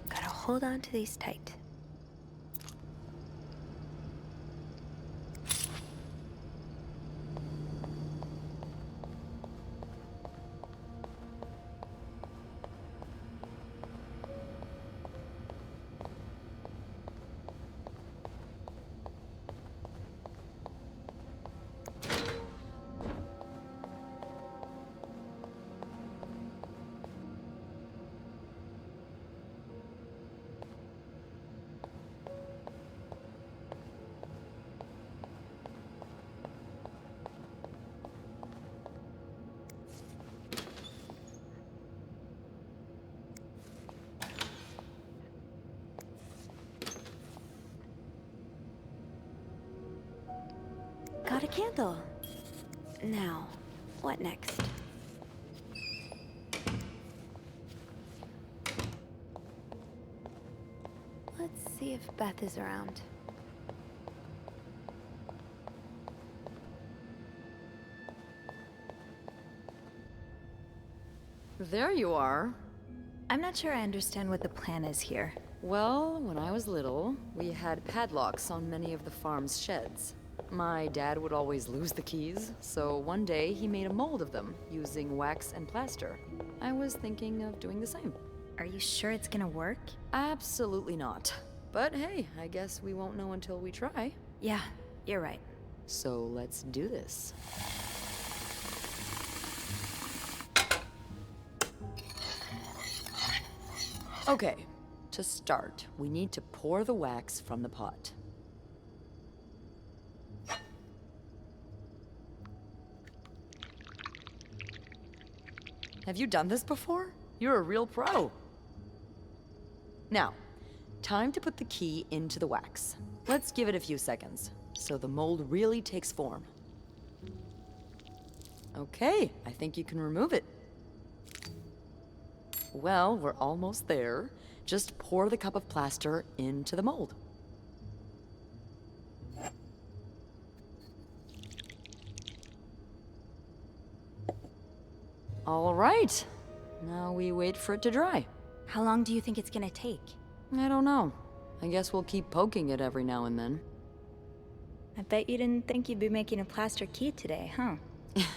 Gotta hold on to these tight. Got a candle. Now, what next? Let's see if Beth is around. There you are. I'm not sure I understand what the plan is here. Well, when I was little, we had padlocks on many of the farm's sheds. My dad would always lose the keys, so one day he made a mold of them using wax and plaster. I was thinking of doing the same. Are you sure it's gonna work? Absolutely not. But hey, I guess we won't know until we try. Yeah, you're right. So let's do this. Okay, to start, we need to pour the wax from the pot. Have you done this before? You're a real pro. Now, time to put the key into the wax. Let's give it a few seconds, so the mold really takes form. Okay, I think you can remove it. Well, we're almost there. Just pour the cup of plaster into the mold. All right. Now we wait for it to dry. How long do you think it's gonna take? I don't know. I guess we'll keep poking it every now and then. I bet you didn't think you'd be making a plaster key today, huh?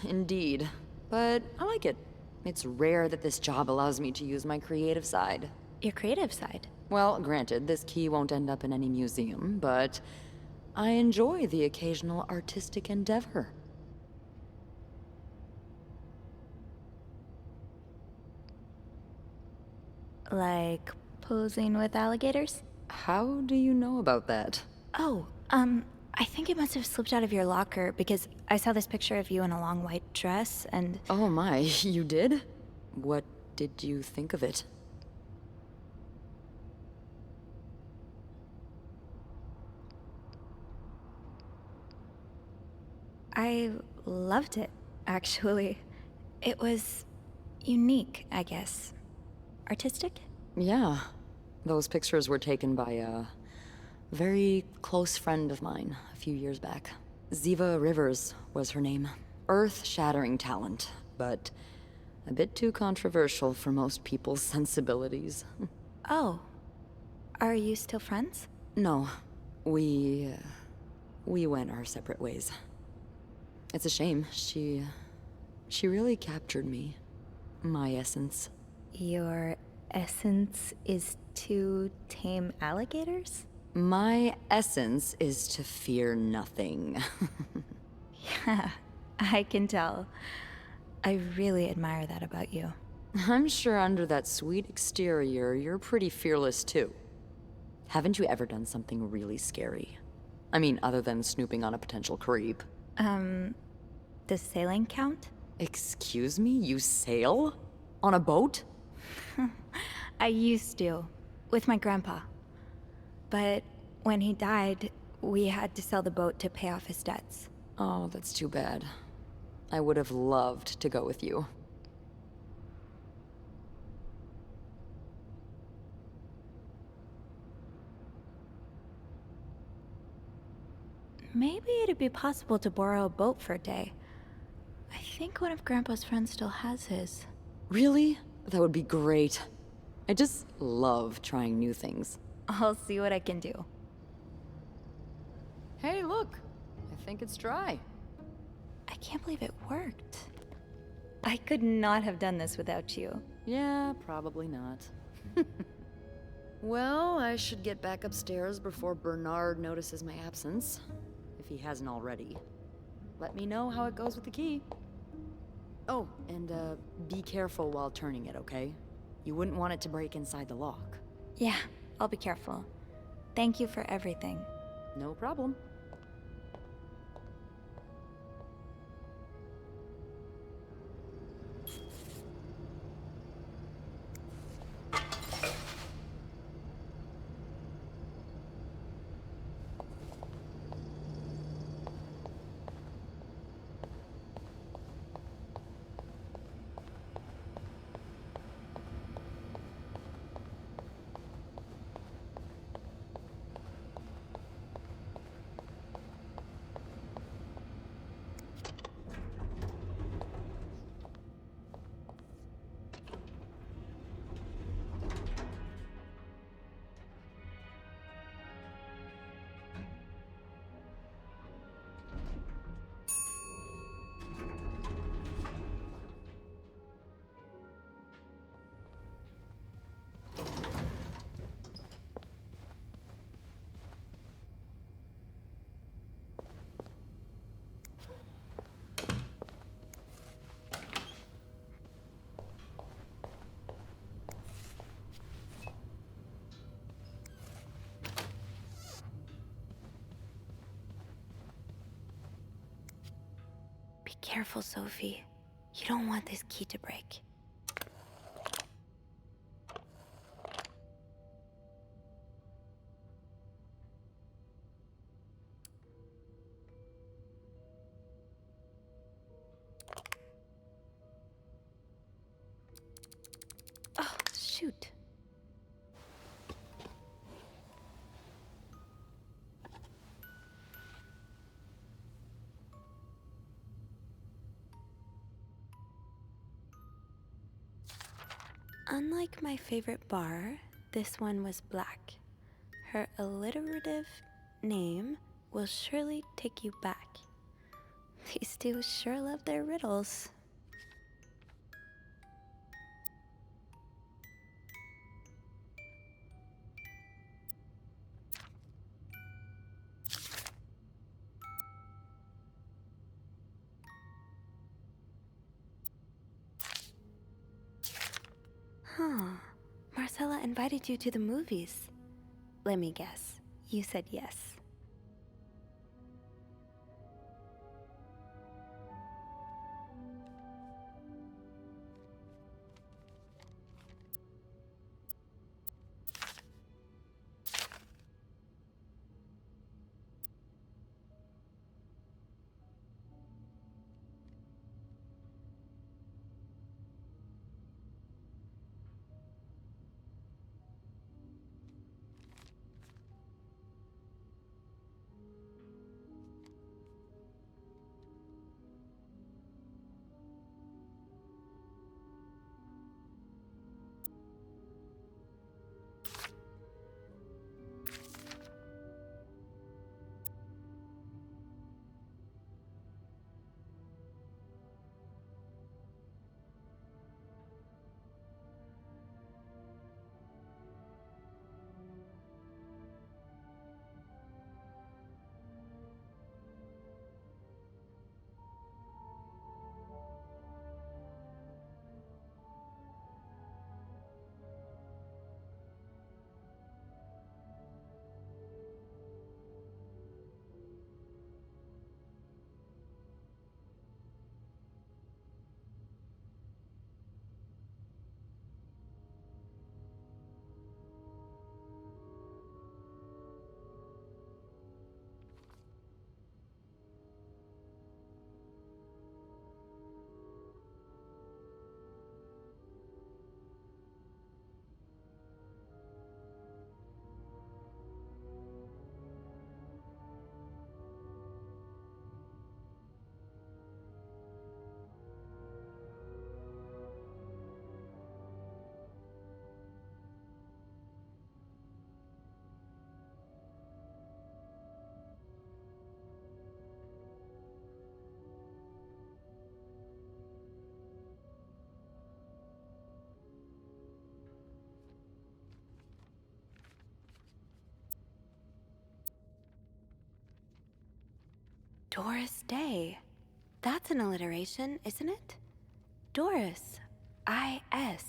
Indeed. But I like it. It's rare that this job allows me to use my creative side. Your creative side? Well, granted, this key won't end up in any museum, but I enjoy the occasional artistic endeavor. Like posing with alligators? How do you know about that? Oh, I think it must have slipped out of your locker because I saw this picture of you in a long white dress and... Oh my, you did? What did you think of it? I loved it, actually. It was unique, I guess. Artistic? Yeah. Those pictures were taken by a very close friend of mine a few years back. Ziva Rivers was her name. Earth-shattering talent, but a bit too controversial for most people's sensibilities. Oh. Are you still friends? No. We went our separate ways. It's a shame. She really captured me. My essence. Your essence is to tame alligators? My essence is to fear nothing. Yeah, I can tell. I really admire that about you. I'm sure under that sweet exterior, you're pretty fearless too. Haven't you ever done something really scary? I mean, other than snooping on a potential creep. Does sailing count? Excuse me? You sail? On a boat? I used to. With my grandpa. But when he died, we had to sell the boat to pay off his debts. Oh, that's too bad. I would have loved to go with you. Maybe it'd be possible to borrow a boat for a day. I think one of Grandpa's friends still has his. Really? That would be great. I just love trying new things. I'll see what I can do. Hey, look! I think it's dry. I can't believe it worked. I could not have done this without you. Yeah, probably not. Well, I should get back upstairs before Bernard notices my absence, if he hasn't already. Let me know how it goes with the key. Oh, and be careful while turning it, okay? You wouldn't want it to break inside the lock. Yeah, I'll be careful. Thank you for everything. No problem. Be careful, Sophie. You don't want this key to break. Oh, shoot. Unlike my favorite bar, this one was black. Her alliterative name will surely take you back. These two sure love their riddles. Huh. Marcella invited you to the movies. Let me guess. You said yes. Doris Day. That's an alliteration, isn't it? Doris. I-S.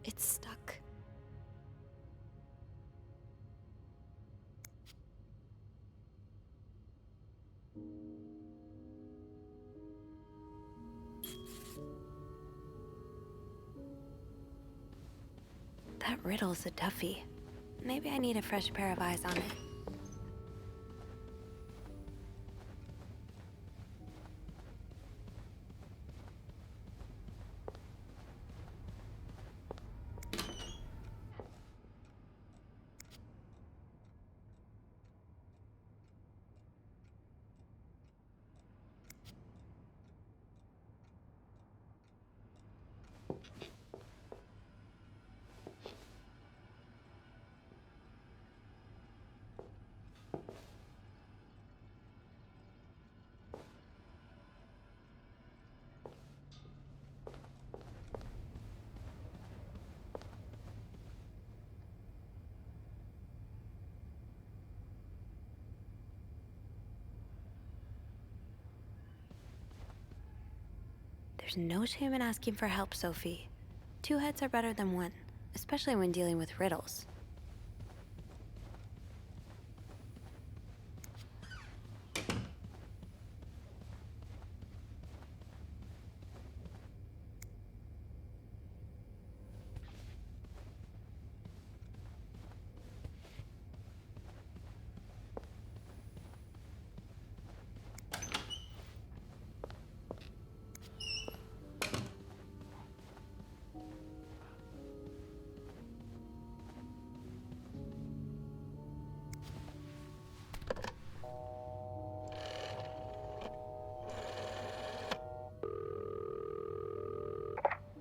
It's stuck. That riddle's a toughie. Maybe I need a fresh pair of eyes on it. There's no shame in asking for help, Sophie. 2 heads are better than 1, especially when dealing with riddles.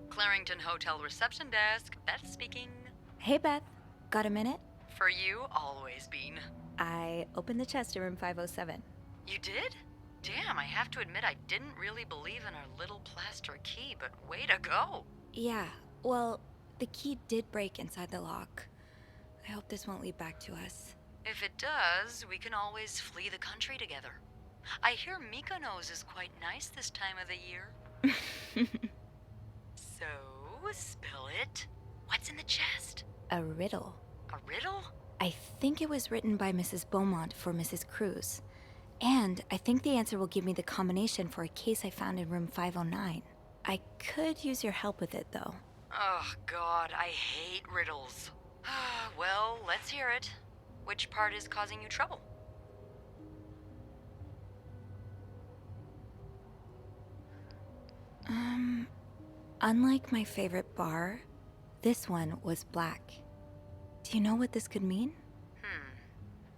Clarington Hotel reception desk. Beth speaking. Hey, Beth. Got a minute? For you, always, Bean. I opened the chest in room 507. You did? Damn, I have to admit I didn't really believe in our little plaster key, but way to go. Yeah, well, the key did break inside the lock. I hope this won't lead back to us. If it does, we can always flee the country together. I hear Mykonos is quite nice this time of the year. So, spill it. What's in the chest? A riddle. A riddle? I think it was written by Mrs. Beaumont for Mrs. Cruz. And I think the answer will give me the combination for a case I found in room 509. I could use your help with it, though. Oh, God, I hate riddles. Well, let's hear it. Which part is causing you trouble? Unlike my favorite bar, this one was black. Do you know what this could mean?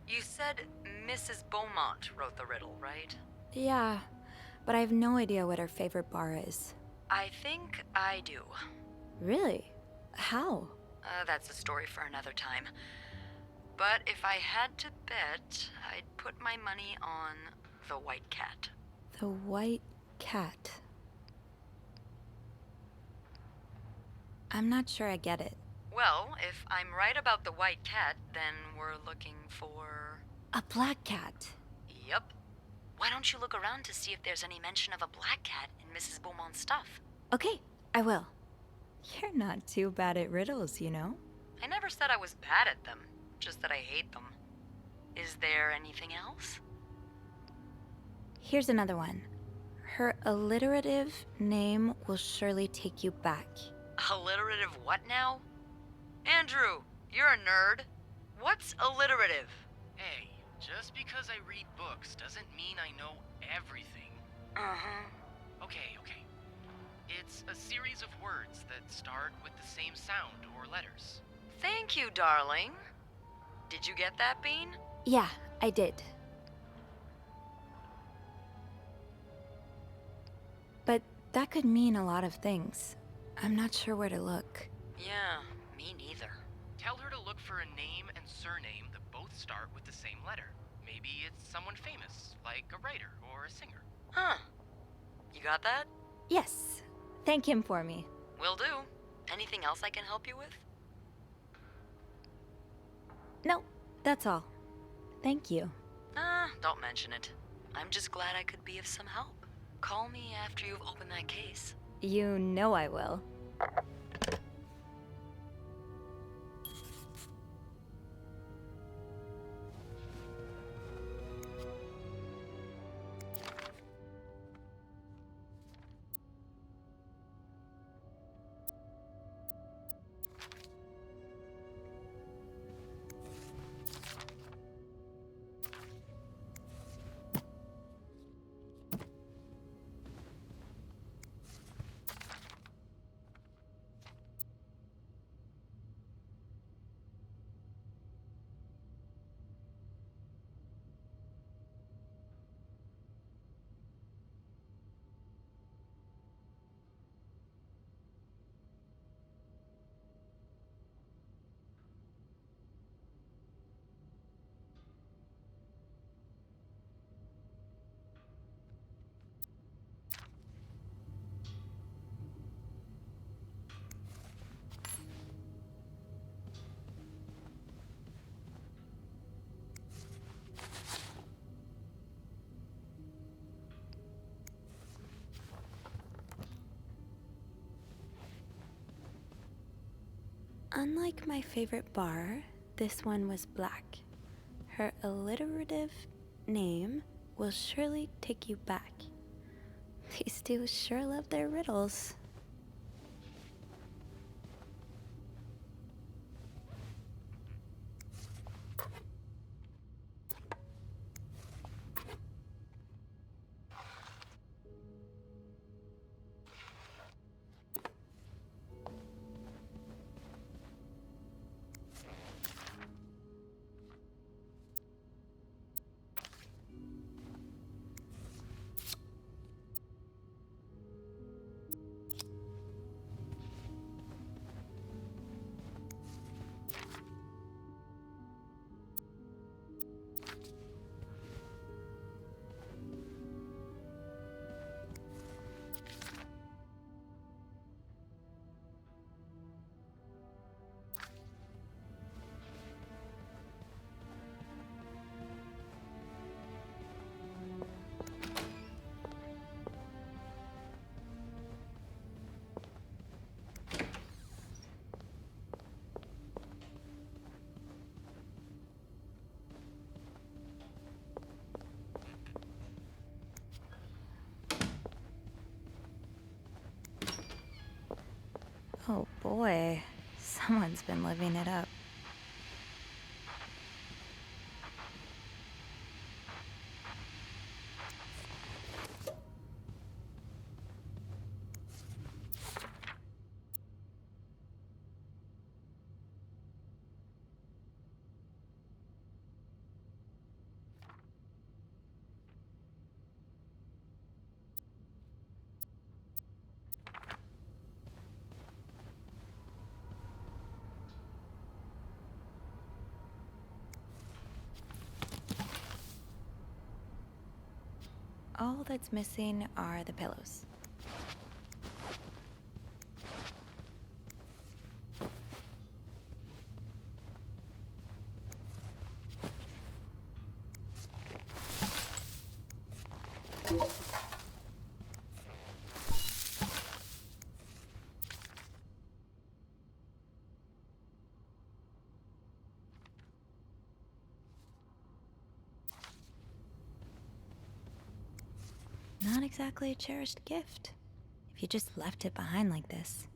You said Mrs. Beaumont wrote the riddle, right? Yeah, but I have no idea what her favorite bar is. I think I do. Really? How? That's a story for another time. But if I had to bet, I'd put my money on the white cat. The white cat. I'm not sure I get it. Well, if I'm right about the white cat, then we're looking for... A black cat. Yep. Why don't you look around to see if there's any mention of a black cat in Mrs. Beaumont's stuff? Okay, I will. You're not too bad at riddles, you know? I never said I was bad at them, just that I hate them. Is there anything else? Here's another one. Her alliterative name will surely take you back. Alliterative what now? Andrew, you're a nerd. What's alliterative? Hey, just because I read books doesn't mean I know everything. Okay. It's a series of words that start with the same sound or letters. Thank you, darling. Did you get that, Bean? Yeah, I did. But that could mean a lot of things. I'm not sure where to look. Yeah, me neither. Tell her to look for a name and surname that both start with the same letter. Maybe it's someone famous, like a writer or a singer. Huh. You got that? Yes. Thank him for me. Will do. Anything else I can help you with? No, that's all. Thank you. Don't mention it. I'm just glad I could be of some help. Call me after you've opened that case. You know I will. Unlike my favorite bar, this one was black. Her alliterative name will surely take you back. These two sure love their riddles. Oh boy, someone's been living it up. All that's missing are the pillows. Not exactly a cherished gift, if you just left it behind like this.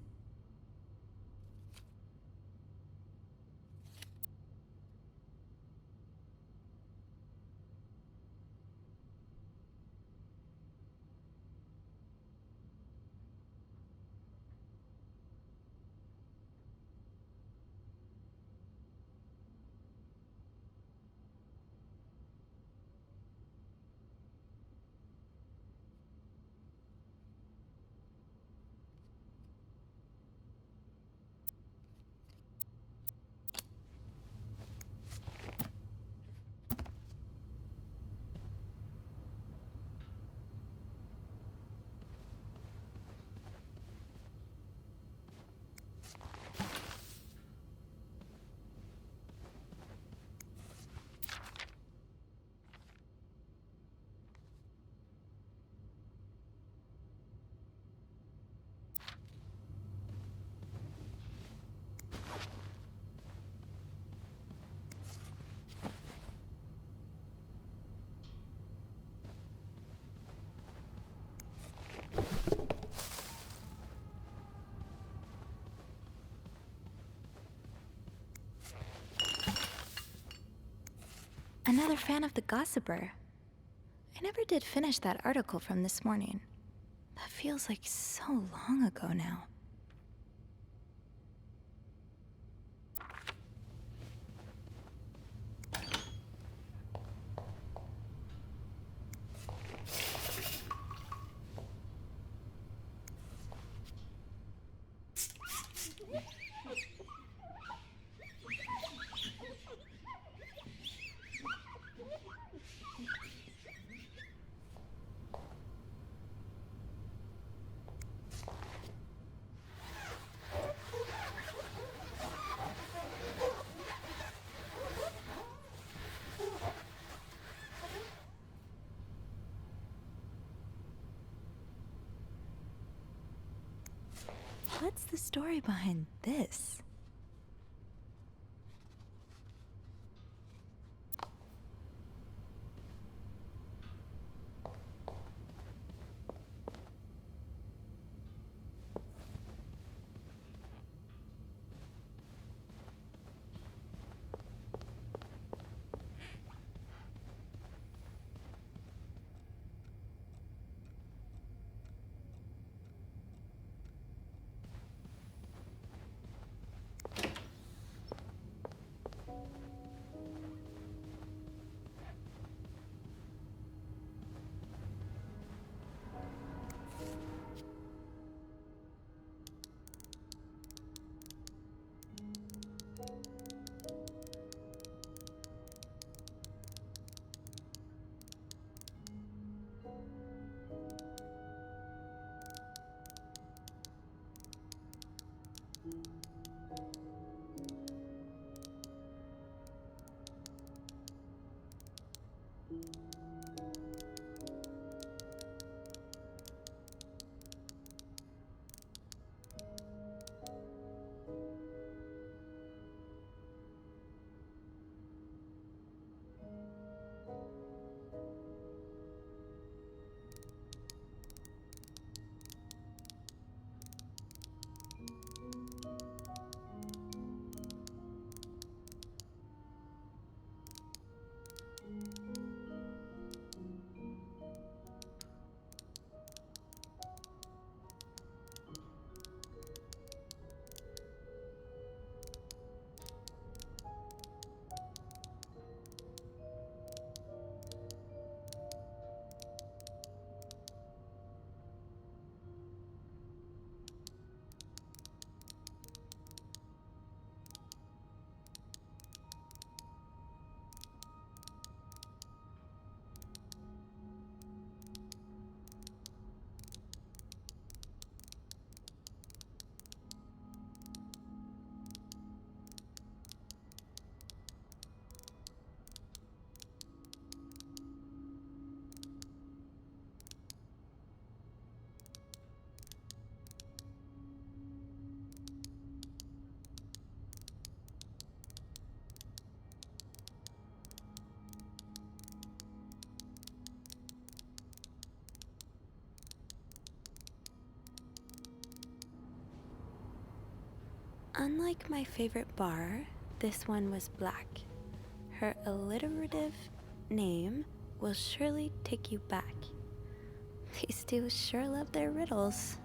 Another fan of the Gossiper. I never did finish that article from this morning. That feels like so long ago now. What's the story behind this? Unlike my favorite bar, this one was black. Her alliterative name will surely take you back. These two sure love their riddles.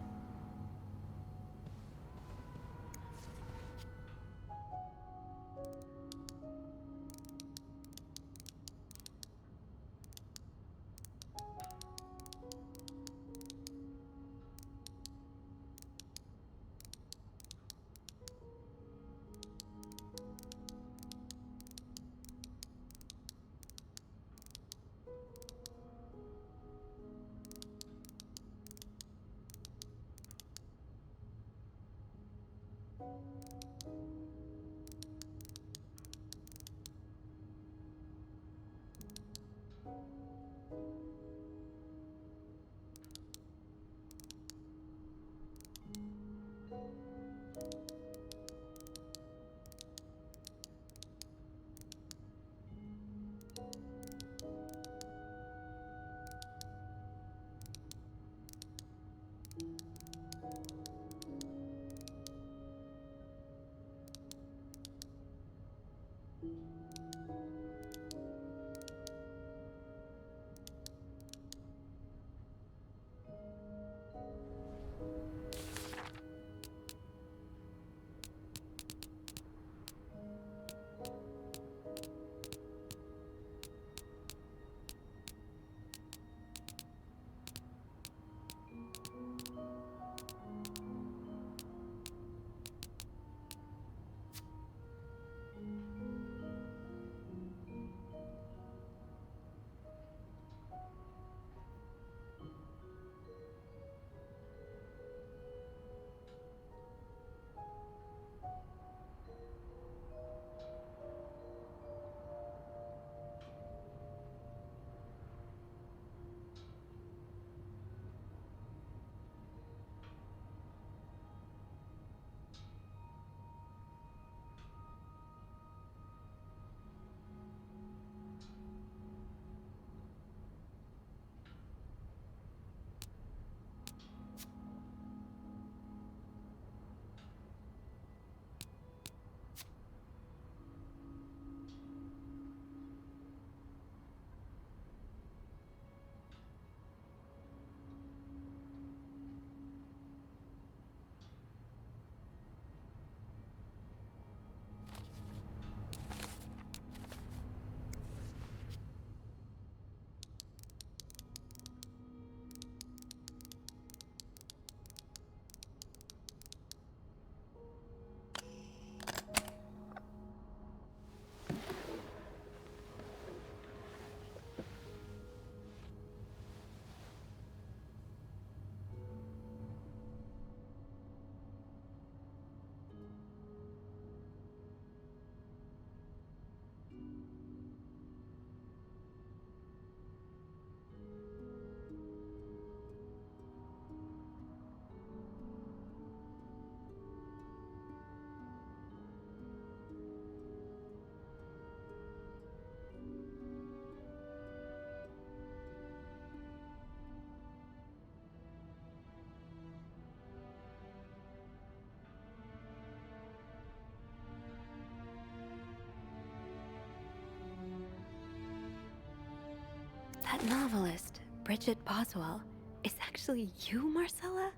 That novelist, Bridget Boswell, is actually you, Marcella?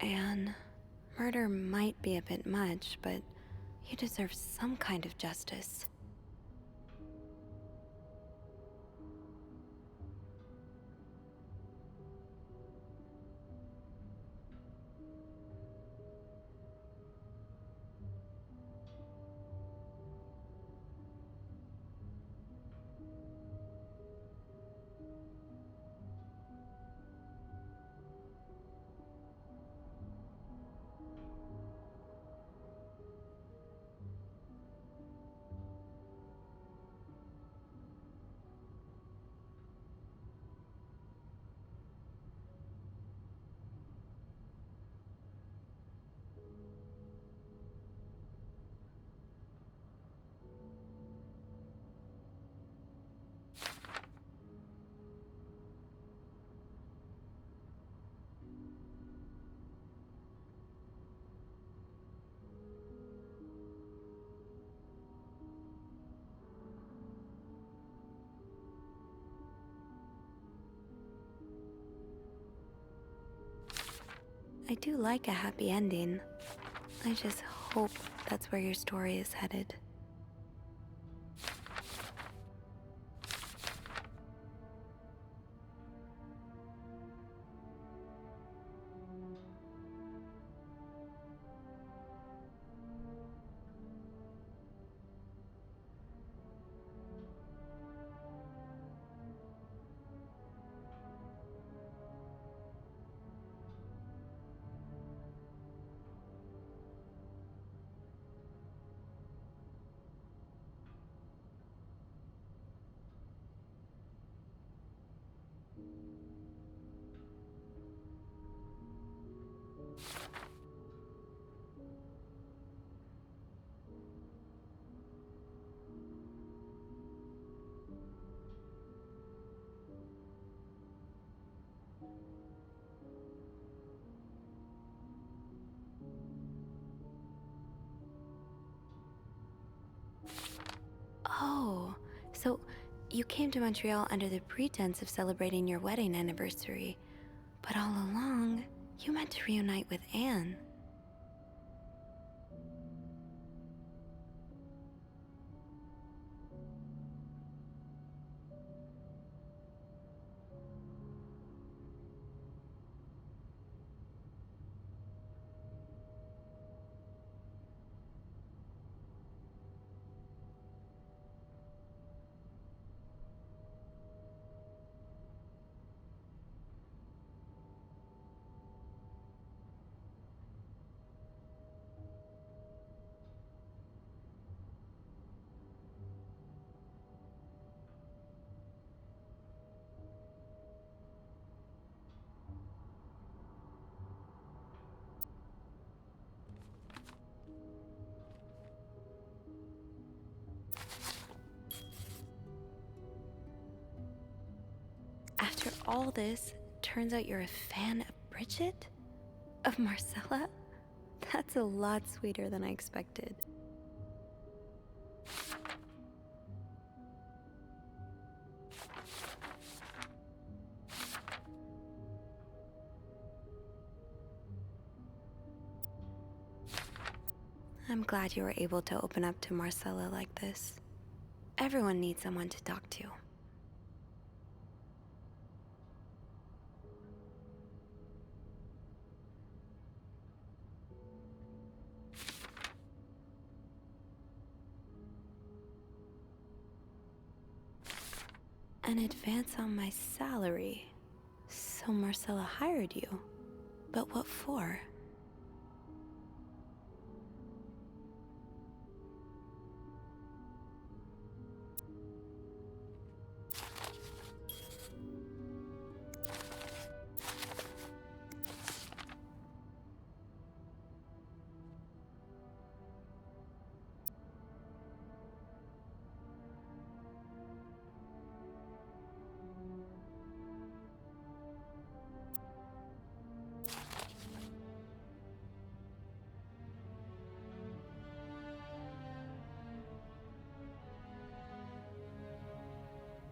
Anne, murder might be a bit much, but you deserve some kind of justice. I do like a happy ending. I just hope that's where your story is headed. Oh, so you came to Montreal under the pretense of celebrating your wedding anniversary, but all along, you meant to reunite with Anne. After all this, turns out you're a fan of Bridget? Of Marcella? That's a lot sweeter than I expected. I'm glad you were able to open up to Marcella like this. Everyone needs someone to talk to. An advance on my salary. So Marcella hired you. But what for?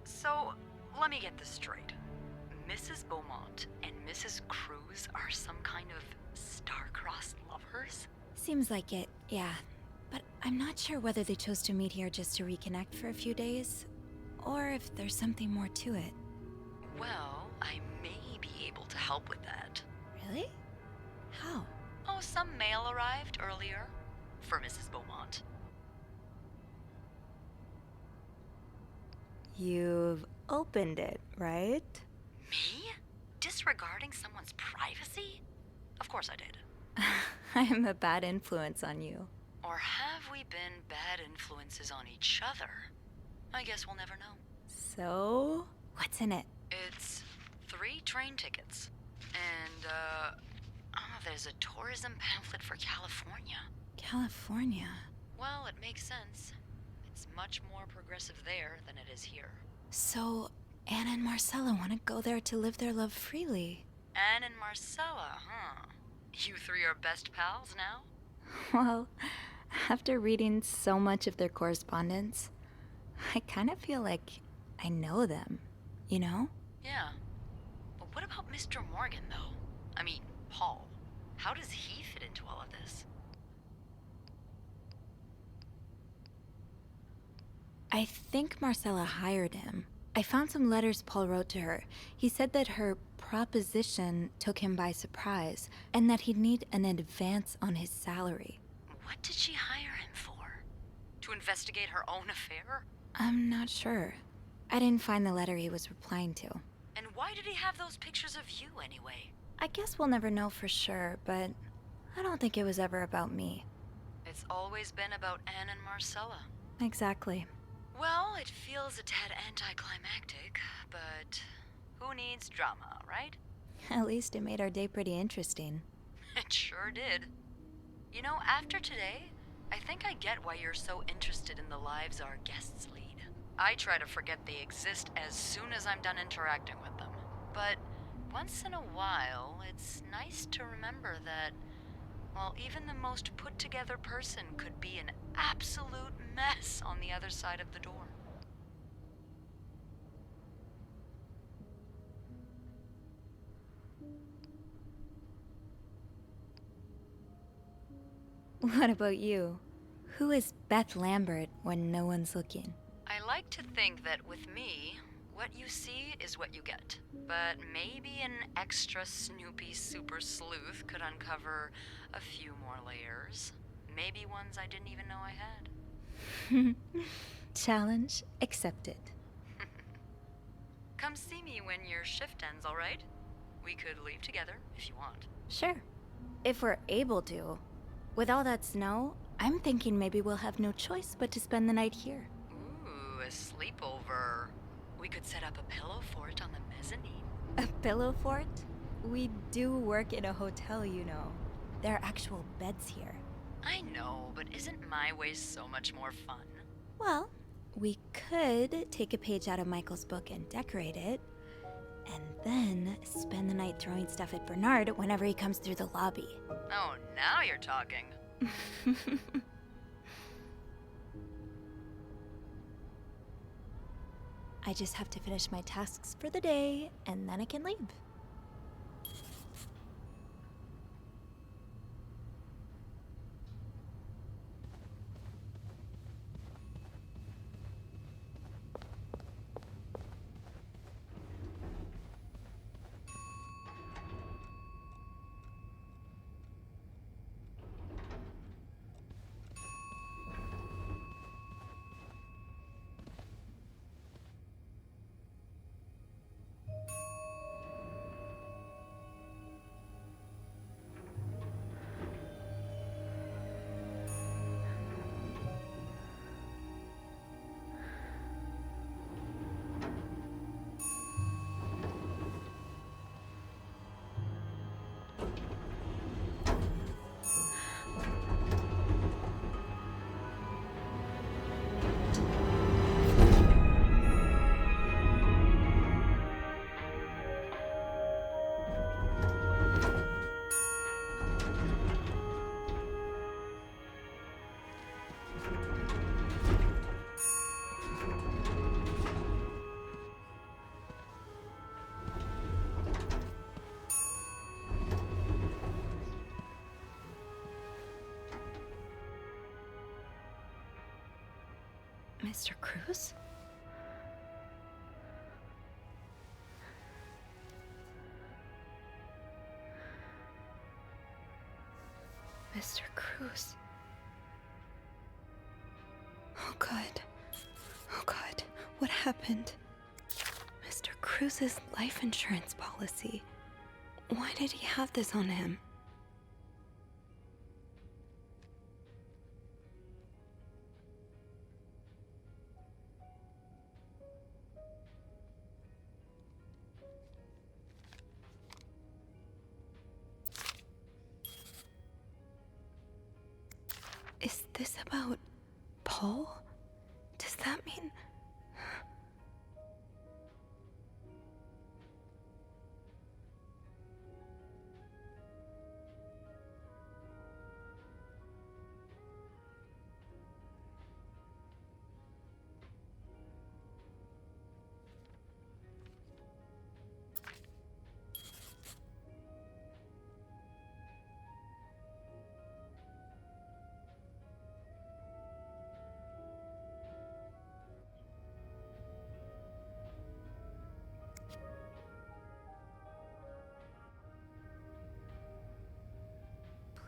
So, let me get this straight. Mrs. Beaumont and Mrs. Cruz are some kind of star-crossed lovers? Seems like it, yeah. But I'm not sure whether they chose to meet here just to reconnect for a few days, or if there's something more to it. Well, I may be able to help with that. Really? How? Oh, some mail arrived earlier for Mrs. Beaumont. You've opened it, right? Me? Disregarding someone's privacy? Of course I did. I'm a bad influence on you. Or have we been bad influences on each other? I guess we'll never know. So, what's in it? It's 3 train tickets. And, there's a tourism pamphlet for California. California? Well, it makes sense. It's much more progressive there than it is here. So, Anna and Marcella want to go there to live their love freely. Anne and Marcella, huh? You 3 are best pals now? Well, after reading so much of their correspondence, I kind of feel like I know them, you know? Yeah. But what about Mr. Morgan, though? I mean, Paul. How does he fit into all of this? I think Marcella hired him. I found some letters Paul wrote to her. He said that her proposition took him by surprise, and that he'd need an advance on his salary. What did she hire him for? To investigate her own affair? I'm not sure. I didn't find the letter he was replying to. And why did he have those pictures of you anyway? I guess we'll never know for sure, but I don't think it was ever about me. It's always been about Anne and Marcella. Exactly. Well, it feels a tad anticlimactic, but who needs drama, right? At least it made our day pretty interesting. It sure did. You know, after today, I think I get why you're so interested in the lives our guests lead. I try to forget they exist as soon as I'm done interacting with them. But once in a while, it's nice to remember that, well, even the most put-together person could be an absolute mess on the other side of the door. What about you? Who is Beth Lambert when no one's looking? I like to think that with me, what you see is what you get. But maybe an extra snoopy super sleuth could uncover a few more layers. Maybe ones I didn't even know I had. Challenge accepted. Come see me when your shift ends, all right? We could leave together if you want. Sure. If we're able to. With all that snow, I'm thinking maybe we'll have no choice but to spend the night here. Ooh, a sleepover. We could set up a pillow fort on the mezzanine. A pillow fort? We do work in a hotel, you know. There are actual beds here. I know, but isn't my way so much more fun? Well, we could take a page out of Michael's book and decorate it, and then spend the night throwing stuff at Bernard whenever he comes through the lobby. Oh, now you're talking. I just have to finish my tasks for the day, and then I can leave. Mr. Cruz? Mr. Cruz. Oh God. Oh God. What happened? Mr. Cruz's life insurance policy. Why did he have this on him? Is this about Paul? Does that mean...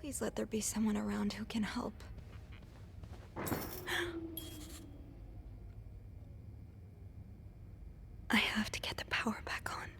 Please let there be someone around who can help. I have to get the power back on.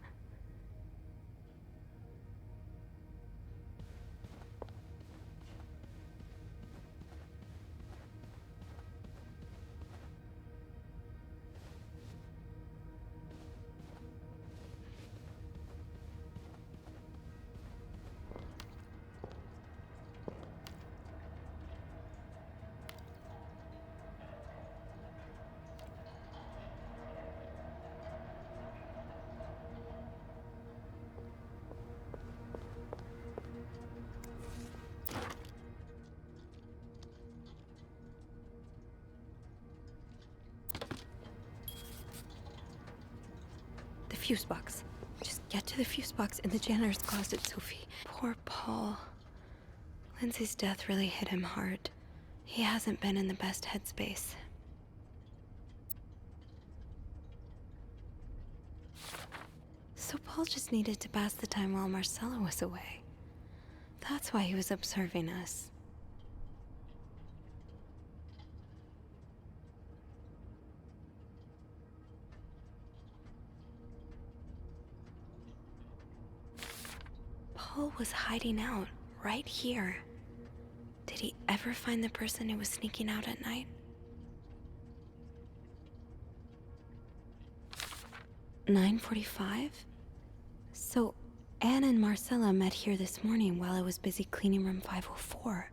The fuse box. Just get to the fuse box in the janitor's closet, Sophie. Poor Paul. Lindsay's death really hit him hard. He hasn't been in the best headspace. So Paul just needed to pass the time while Marcella was away. That's why he was observing us. Paul was hiding out, right here. Did he ever find the person who was sneaking out at night? "9:45? So, Anne and Marcella met here this morning while I was busy cleaning room 504.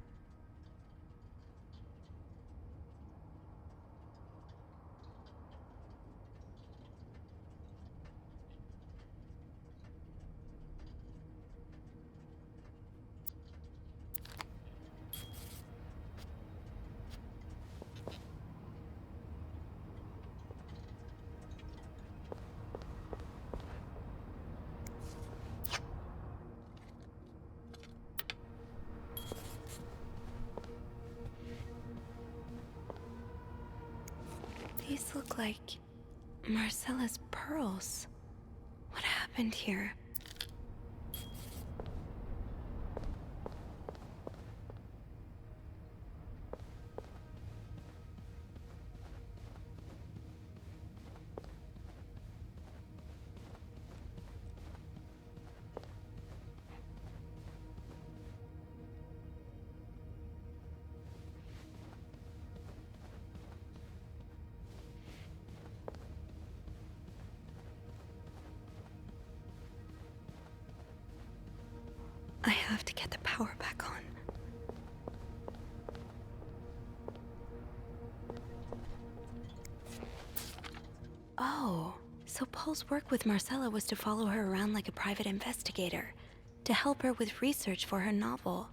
These look like Marcella's pearls. What happened here? I have to get the power back on. Oh, so Paul's work with Marcella was to follow her around like a private investigator, to help her with research for her novel.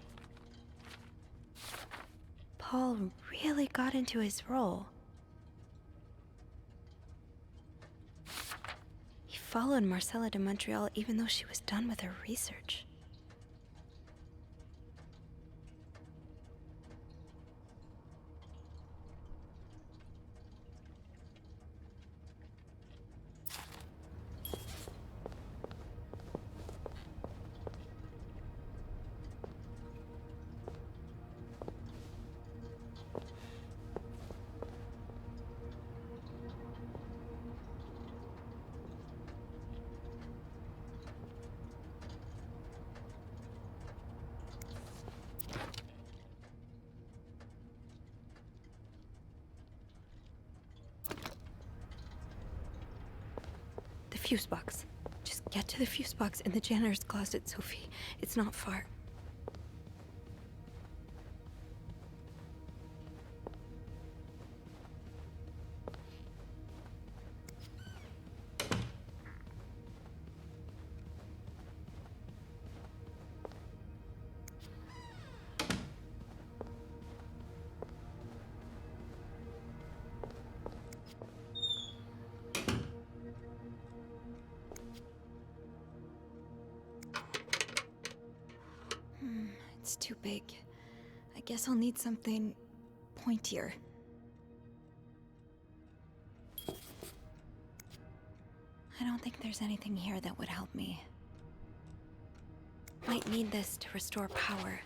Paul really got into his role. He followed Marcella to Montreal even though she was done with her research. fuse box. Just get to the fuse box in the janitor's closet, Sophie. It's not far. It's too big. I guess I'll need something pointier. I don't think there's anything here that would help me. Might need this to restore power.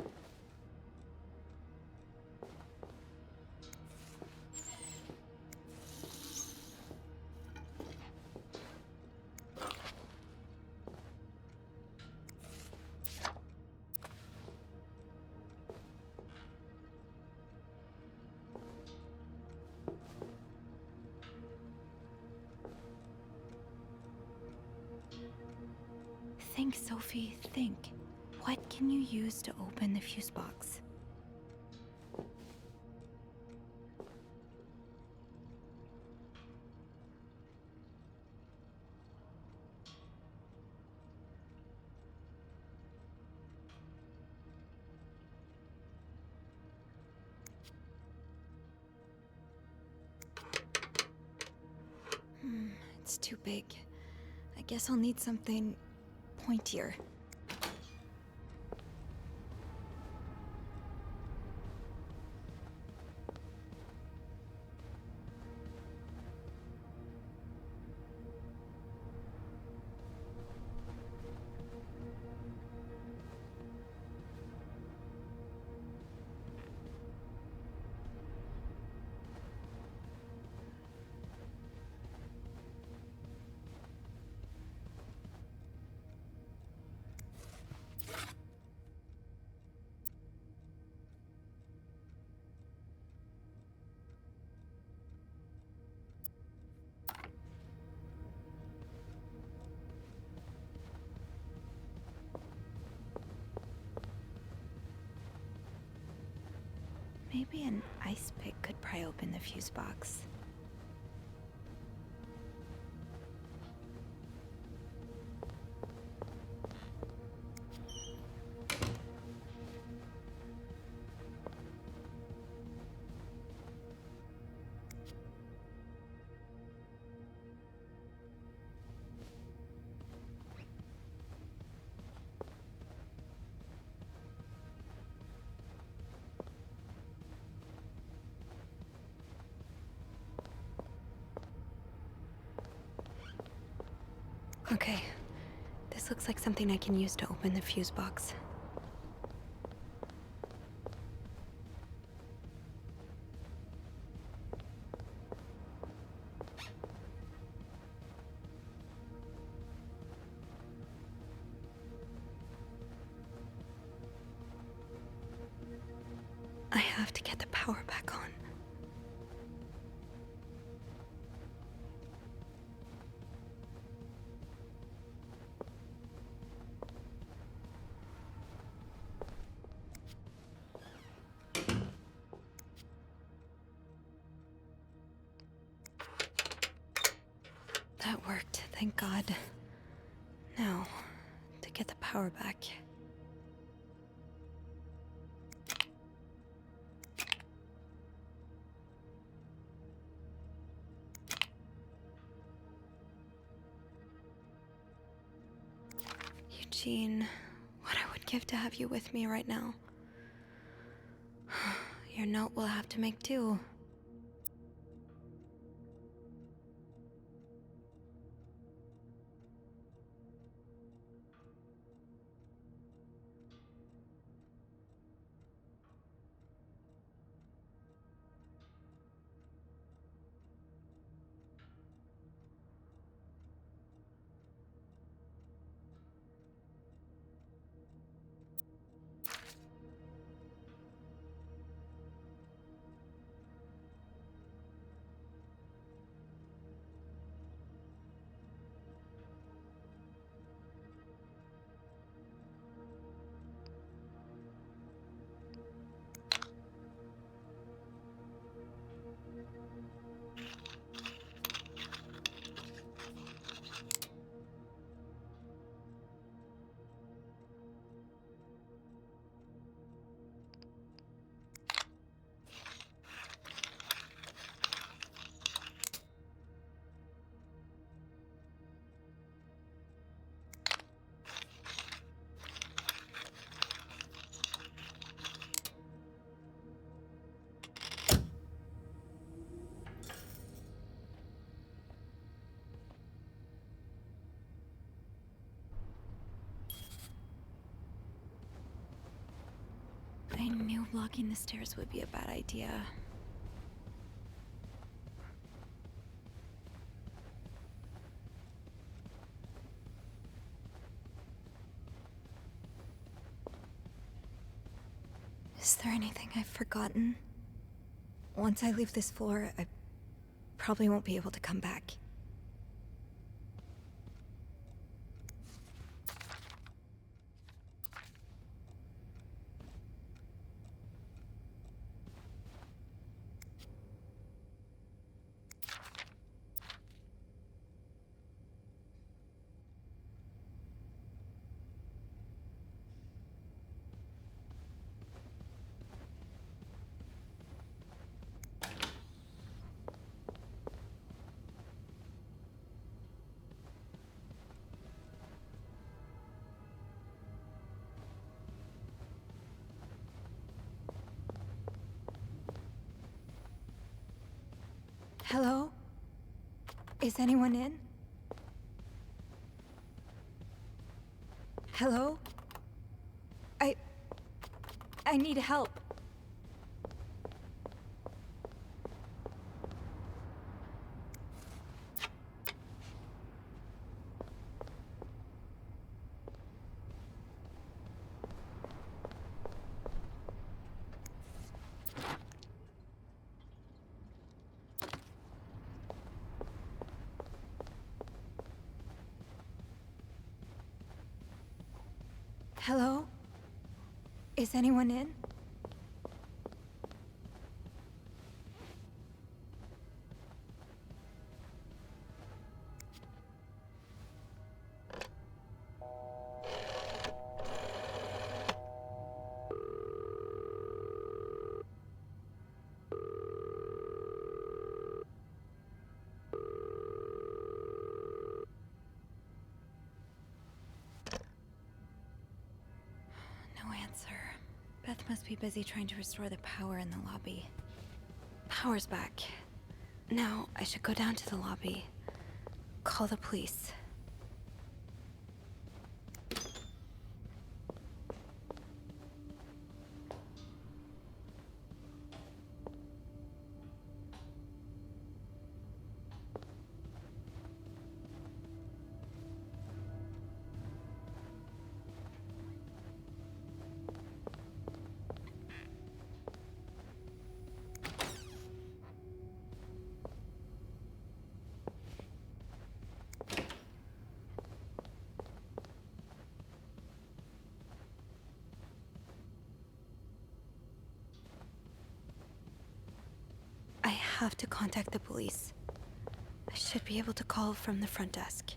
Think, Sophie, think. What can you use to open the fuse box? It's too big. I guess I'll need something pointier. Maybe an ice pick could pry open the fuse box. Okay, this looks like something I can use to open the fuse box. I have to get the power back on. That worked, thank God. Now, to get the power back. Eugene, what I would give to have you with me right now. Your note will have to make do. knew blocking the stairs would be a bad idea. Is there anything I've forgotten? Once I leave this floor, I probably won't be able to come back. Hello? Is anyone in? Hello? I need help. Hello? Is anyone in? No answer. Beth must be busy trying to restore the power in the lobby. Power's back. Now, I should go down to the lobby. Call the police. I have to contact the police. I should be able to call from the front desk.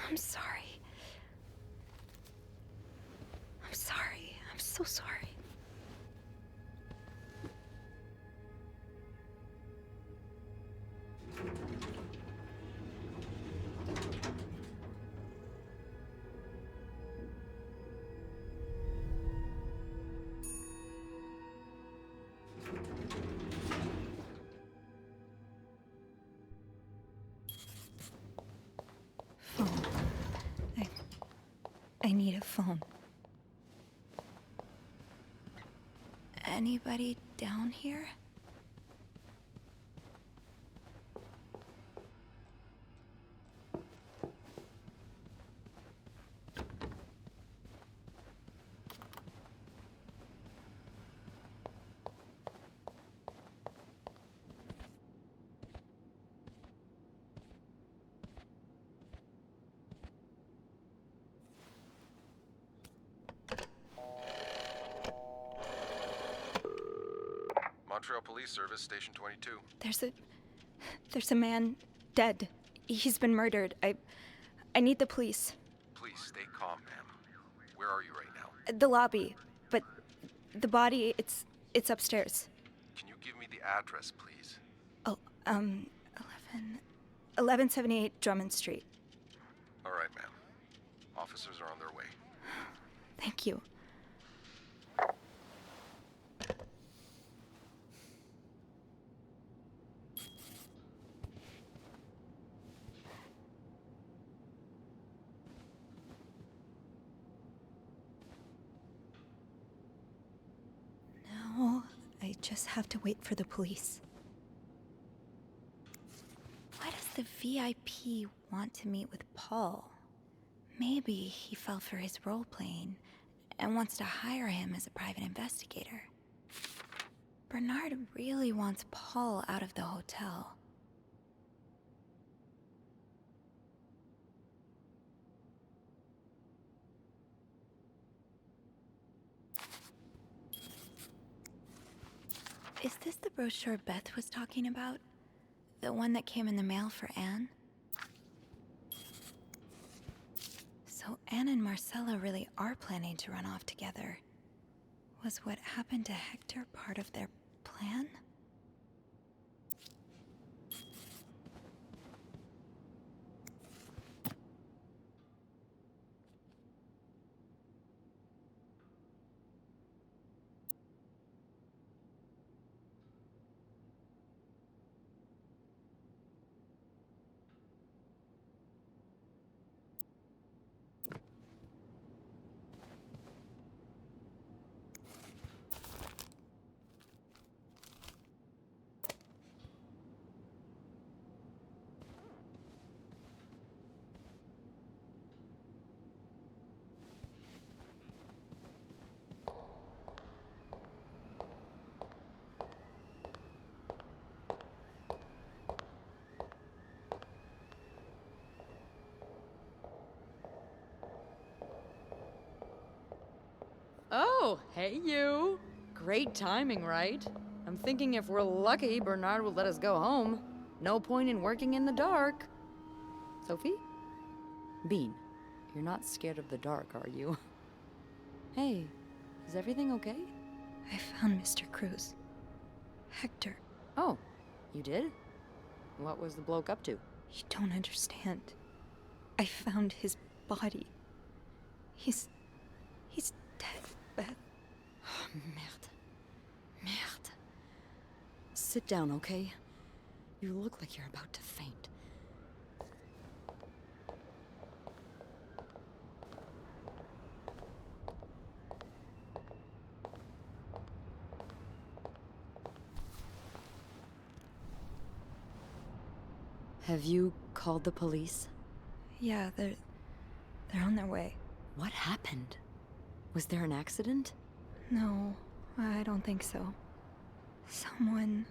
I'm sorry. I'm sorry. I'm so sorry. I need a phone. Anybody down here? Montreal Police Service, Station 22. There's a man dead. He's been murdered. I need the police. Please stay calm, ma'am. Where are you right now? The lobby, but the body, it's upstairs. Can you give me the address, please? Oh, 1178 Drummond Street. All right, ma'am. Officers are on their way. Thank you. Now, I just have to wait for the police. Why does the VIP want to meet with Paul? Maybe he fell for his role-playing and wants to hire him as a private investigator. Bernard really wants Paul out of the hotel. Is this the brochure Beth was talking about? The one that came in the mail for Anne? So Anne and Marcella really are planning to run off together. Was what happened to Hector part of their plan? Oh, hey you. Great timing, right? I'm thinking if we're lucky, Bernard will let us go home. No point in working in the dark. Sophie? Bean, you're not scared of the dark, are you? Hey, is everything okay? I found Mr. Cruz. Hector. Oh, you did? What was the bloke up to? You don't understand. I found his body. He's dead, Beth. Oh, merde. Merde. Sit down, okay? You look like you're about to faint. Have you called the police? Yeah, they're on their way. What happened? Was there an accident? No, I don't think so. Someone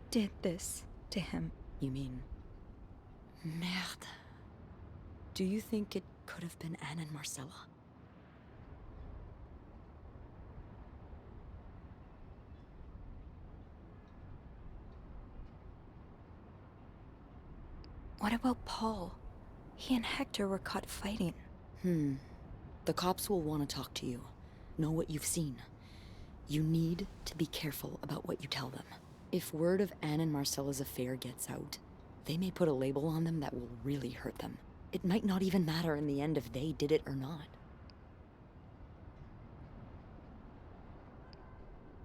did this to him. You mean... Merde. Do you think it could have been Anne and Marcella? What about Paul? He and Hector were caught fighting. The cops will want to talk to you. Know what you've seen. You need to be careful about what you tell them. If word of Anne and Marcella's affair gets out, they may put a label on them that will really hurt them. It might not even matter in the end if they did it or not.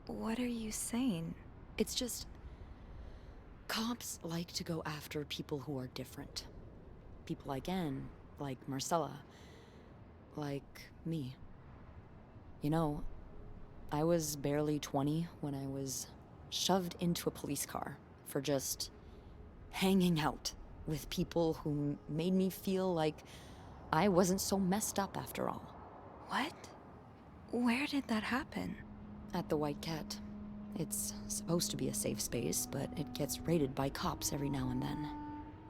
What are you saying? It's just... cops like to go after people who are different. People like Anne, like Marcella. like me. You know, I was barely 20 when I was shoved into a police car for just hanging out with people who made me feel like I wasn't so messed up after all. What? Where did that happen? At the White Cat. It's supposed to be a safe space, but it gets raided by cops every now and then.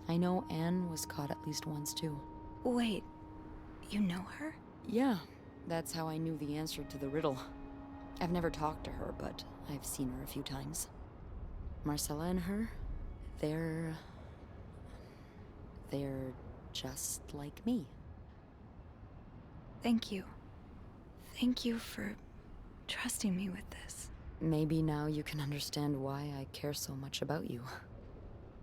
I know Anne was caught at least once, too. Wait, you know her? Yeah, that's how I knew the answer to the riddle. I've never talked to her, but I've seen her a few times. Marcella and her, they're just like me. Thank you. Thank you for trusting me with this. Maybe now you can understand why I care so much about you.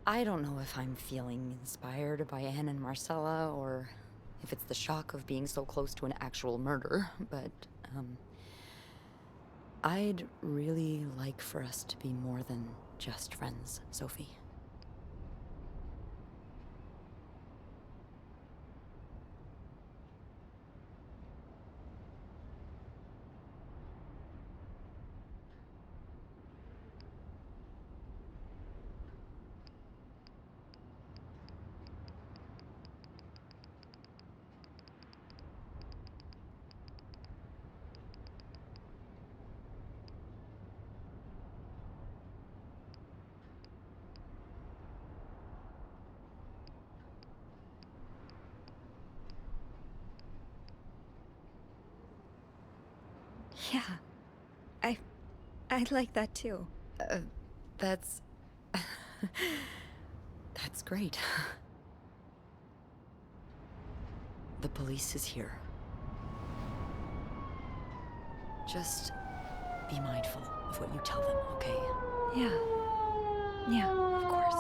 I don't know if I'm feeling inspired by Anne and Marcella, or if it's the shock of being so close to an actual murder, but, I'd really like for us to be more than just friends, Sophie. Yeah, I'd like that too. That's... that's great. The police is here. Just be mindful of what you tell them, okay? Yeah, of course.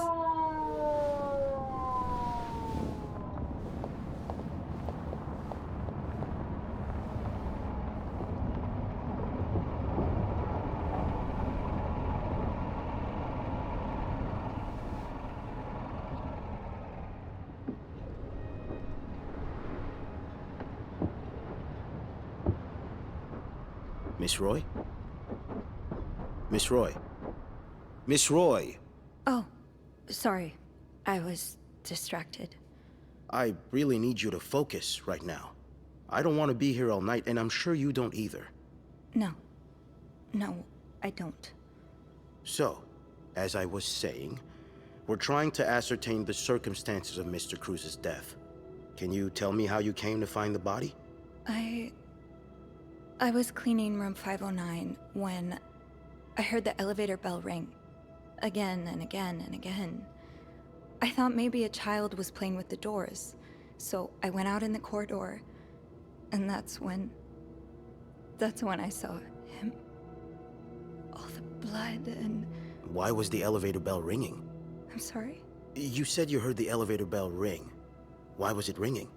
Miss Roy? Miss Roy? Miss Roy! Oh, sorry. I was distracted. I really need you to focus right now. I don't want to be here all night, and I'm sure you don't either. No, I don't. So, as I was saying, we're trying to ascertain the circumstances of Mr. Cruz's death. Can you tell me how you came to find the body? I was cleaning room 509 when I heard the elevator bell ring. Again and again and again. I thought maybe a child was playing with the doors, so I went out in the corridor, and that's when I saw him. All the blood and... Why was the elevator bell ringing? I'm sorry? You said you heard the elevator bell ring. Why was it ringing?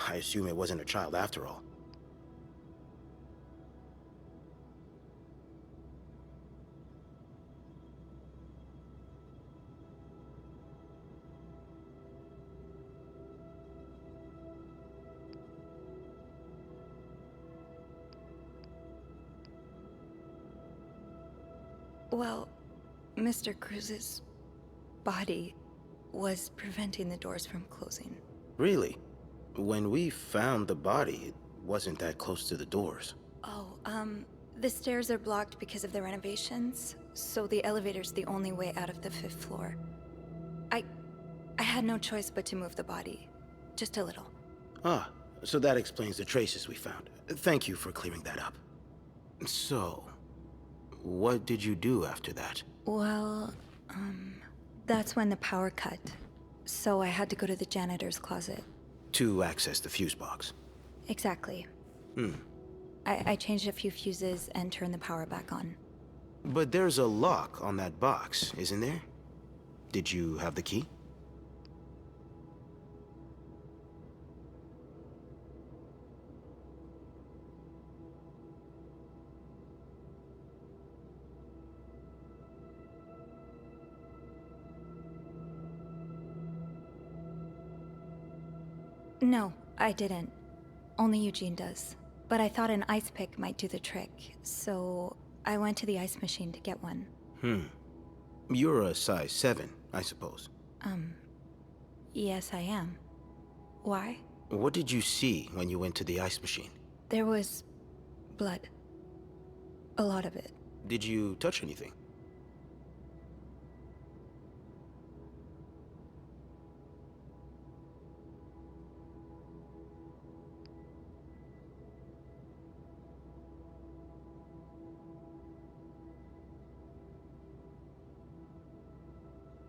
I assume it wasn't a child after all. Well, Mr. Cruz's body was preventing the doors from closing. Really? When we found the body, it wasn't that close to the doors. Oh, the stairs are blocked because of the renovations, so the elevator's the only way out of the 5th floor. I had no choice but to move the body. Just a little. Ah, so that explains the traces we found. Thank you for clearing that up. So, what did you do after that? Well, that's when the power cut. So I had to go to the janitor's closet. To access the fuse box. Exactly. I changed a few fuses and turned the power back on. But there's a lock on that box, isn't there? Did you have the key? No, I didn't. only Eugene does. But I thought an ice pick might do the trick, so I went to the ice machine to get one. You're a size 7, I suppose. Yes, I am. Why? What did you see when you went to the ice machine? There was blood. A lot of it. Did you touch anything?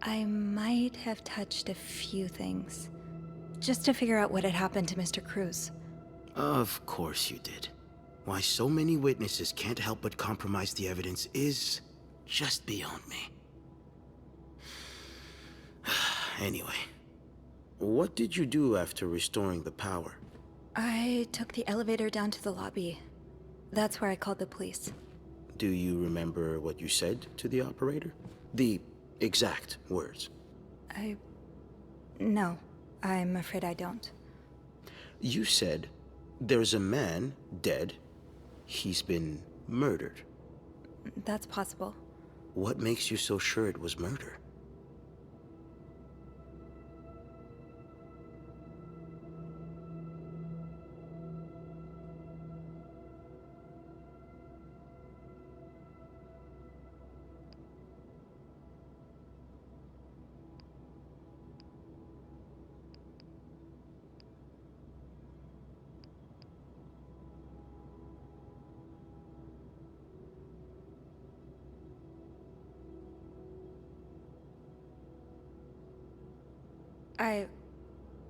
I might have touched a few things, just to figure out what had happened to Mr. Cruz. Of course you did. Why so many witnesses can't help but compromise the evidence is just beyond me. Anyway, what did you do after restoring the power? I took the elevator down to the lobby. That's where I called the police. Do you remember what you said to the operator? The exact words. No, I'm afraid I don't. You said, there's a man dead. He's been murdered. That's possible. What makes you so sure it was murder?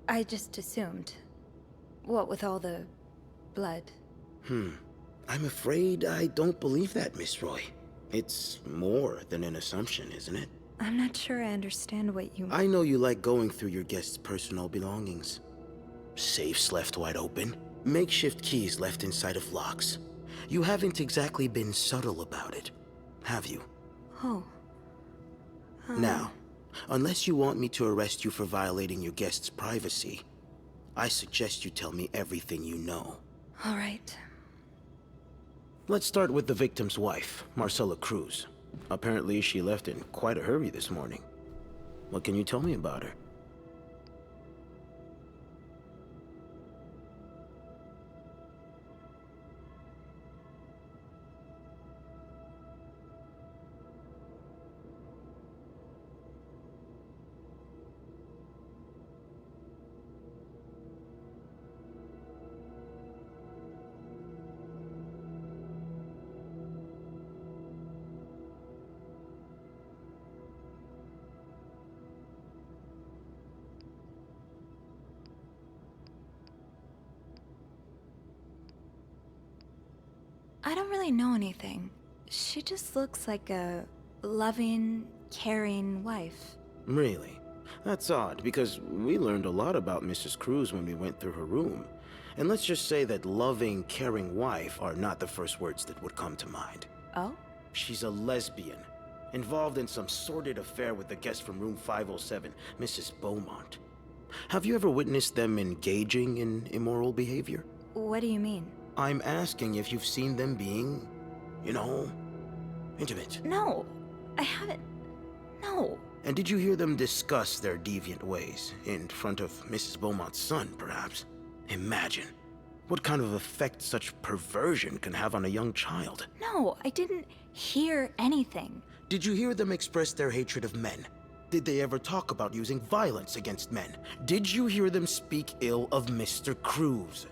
I just assumed. What with all the blood. I'm afraid I don't believe that, Miss Roy. It's more than an assumption, isn't it? I'm not sure I understand what you... I know you like going through your guests' personal belongings. Safes left wide open, makeshift keys left inside of locks. You haven't exactly been subtle about it, have you? Oh. Now, unless you want me to arrest you for violating your guest's privacy, I suggest you tell me everything you know. All right. Let's start with the victim's wife, Marcela Cruz. Apparently, she left in quite a hurry this morning. What can you tell me about her? I don't really know anything. She just looks like a loving, caring wife. Really? That's odd, because we learned a lot about Mrs. Cruz when we went through her room. And let's just say that loving, caring wife are not the first words that would come to mind. Oh? She's a lesbian, involved in some sordid affair with the guest from room 507, Mrs. Beaumont. Have you ever witnessed them engaging in immoral behavior? What do you mean? I'm asking if you've seen them being, you know, intimate. No, I haven't. No. And did you hear them discuss their deviant ways in front of Mrs. Beaumont's son, perhaps? Imagine what kind of effect such perversion can have on a young child. No, I didn't hear anything. Did you hear them express their hatred of men? Did they ever talk about using violence against men? Did you hear them speak ill of Mr. Cruz?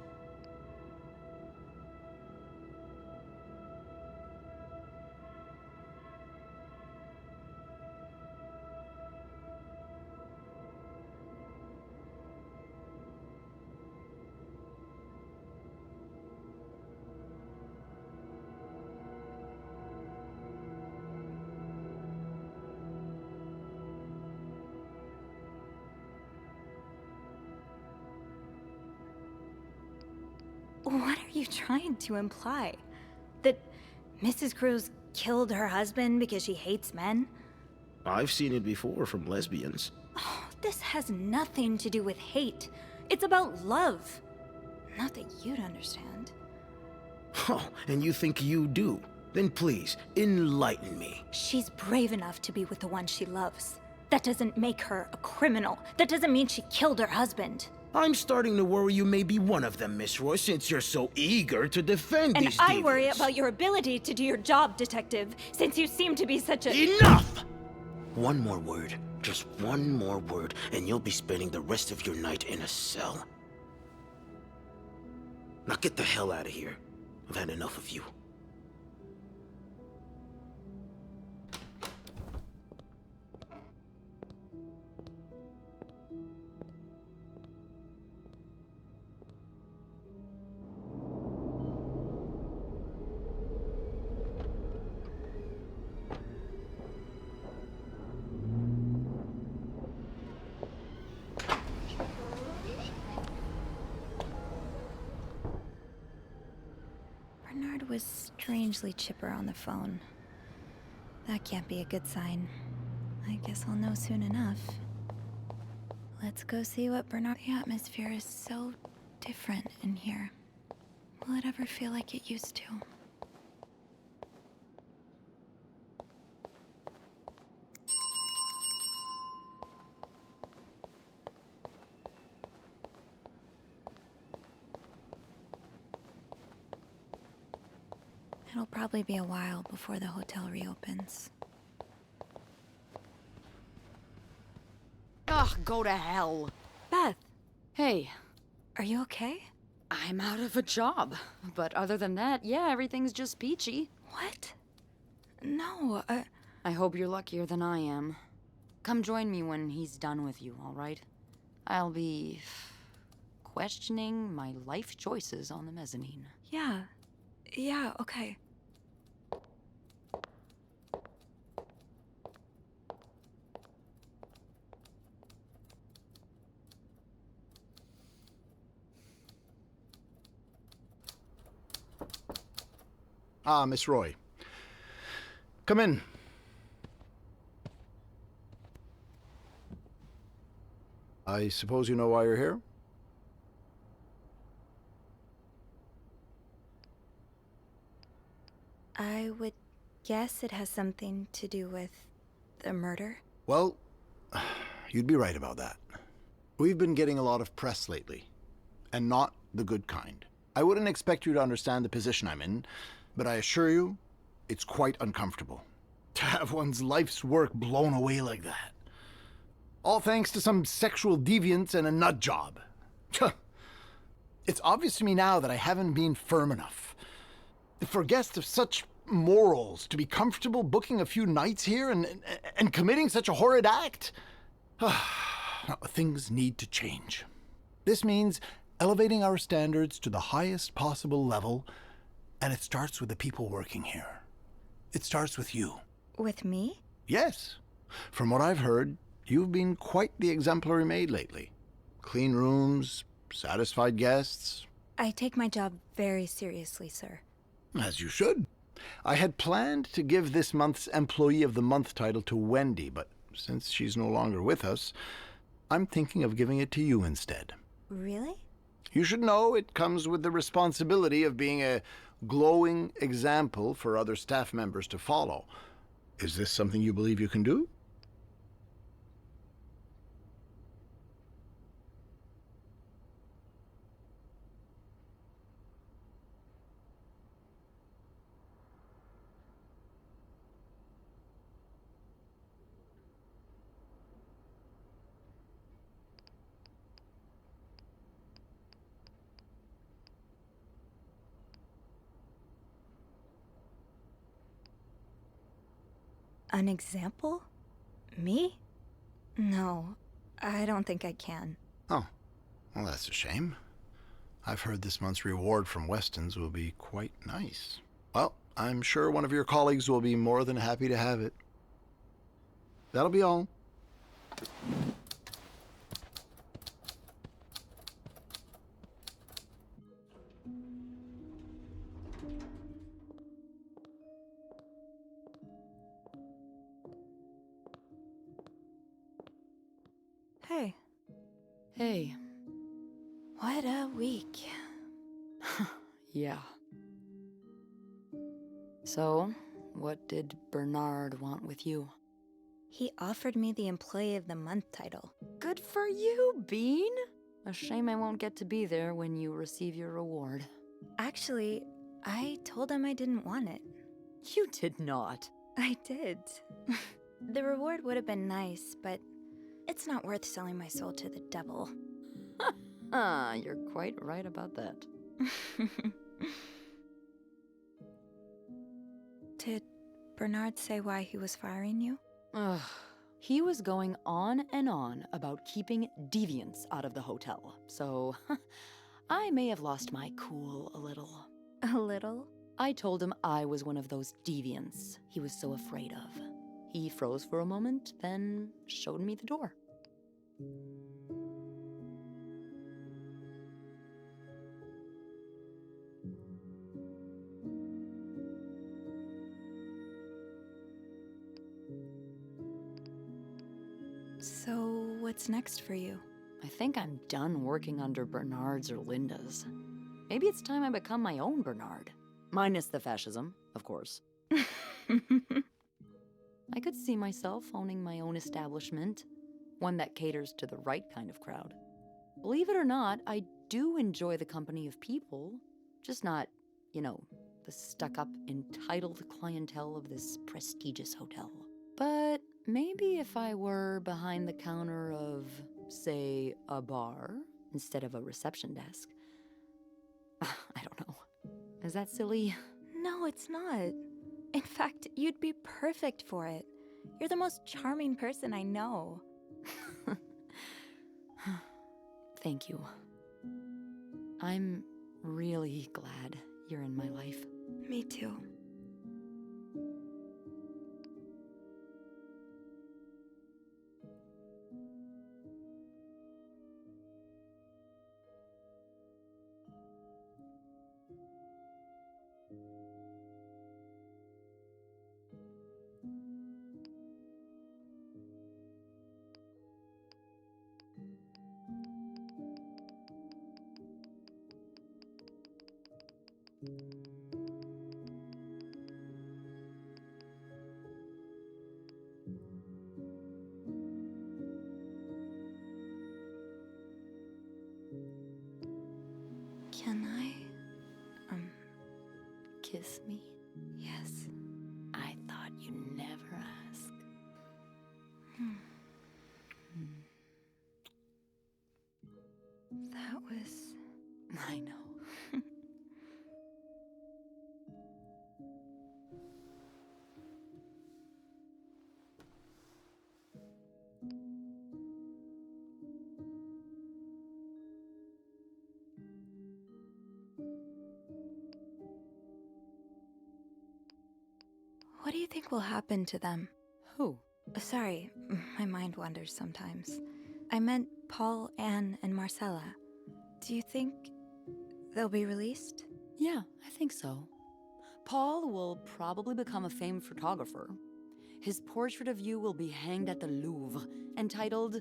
What are you trying to imply? That Mrs. Cruz killed her husband because she hates men? I've seen it before from lesbians. Oh, this has nothing to do with hate. It's about love. Not that you'd understand. Oh, and you think you do? Then please, enlighten me. She's brave enough to be with the one she loves. That doesn't make her a criminal. That doesn't mean she killed her husband. I'm starting to worry you may be one of them, Miss Roy, since you're so eager to defend these And I deviants. worry about your ability to do your job, Detective, since you seem to be such a— Enough! One more word, just one more word, and you'll be spending the rest of your night in a cell. Now get the hell out of here. I've had enough of you. Bernard was strangely chipper on the phone. That can't be a good sign. I guess I'll know soon enough. Let's go see what Bernard— The atmosphere is so different in here. Will it ever feel like it used to? It'll probably be a while before the hotel reopens. Ugh, go to hell. Beth! Hey. Are you okay? I'm out of a job. But other than that, yeah, everything's just peachy. What? No, I hope you're luckier than I am. Come join me when he's done with you, all right? I'll be questioning my life choices on the mezzanine. Yeah, okay. Ah, Miss Roy. Come in. I suppose you know why you're here? I would guess it has something to do with the murder. Well, you'd be right about that. We've been getting a lot of press lately, and not the good kind. I wouldn't expect you to understand the position I'm in, but I assure you, it's quite uncomfortable. To have one's life's work blown away like that. All thanks to some sexual deviance and a nut job. It's obvious to me now that I haven't been firm enough. For guests of such morals to be comfortable booking a few nights here and committing such a horrid act? Things need to change. This means elevating our standards to the highest possible level, and it starts with the people working here. It starts with you. With me? Yes. From what I've heard, you've been quite the exemplary maid lately. Clean rooms, satisfied guests. I take my job very seriously, sir. As you should. I had planned to give this month's Employee of the Month title to Wendy, but since she's no longer with us, I'm thinking of giving it to you instead. Really? You should know it comes with the responsibility of being a glowing example for other staff members to follow. Is this something you believe you can do? An example? Me? No, I don't think I can. Oh, well, that's a shame. I've heard this month's reward from Weston's will be quite nice. Well, I'm sure one of your colleagues will be more than happy to have it. That'll be all. Hey. Hey. What a week. Yeah. So, what did Bernard want with you? He offered me the Employee of the Month title. Good for you, Bean! A shame I won't get to be there when you receive your reward. Actually, I told him I didn't want it. You did not. I did. The reward would have been nice, but it's not worth selling my soul to the devil. You're quite right about that. Did Bernard say why he was firing you? Ugh. He was going on and on about keeping deviants out of the hotel, so I may have lost my cool a little. A little? I told him I was one of those deviants he was so afraid of. He froze for a moment, then showed me the door. So, what's next for you? I think I'm done working under Bernard's or Linda's. Maybe it's time I become my own Bernard. Minus the fascism, of course. I could see myself owning my own establishment, one that caters to the right kind of crowd. Believe it or not, I do enjoy the company of people, just not, the stuck-up, entitled clientele of this prestigious hotel. But maybe if I were behind the counter of, say, a bar instead of a reception desk. I don't know. Is that silly? No, it's not. In fact, you'd be perfect for it. You're the most charming person I know. Thank you. I'm really glad you're in my life. Me too. Can I, kiss me? Yes. I thought you'd never ask. That was... I know. What do you think will happen to them? Who? Sorry, my mind wanders sometimes. I meant Paul, Anne, and Marcella. Do you think they'll be released? Yeah, I think so. Paul will probably become a famed photographer. His portrait of you will be hanged at the Louvre, entitled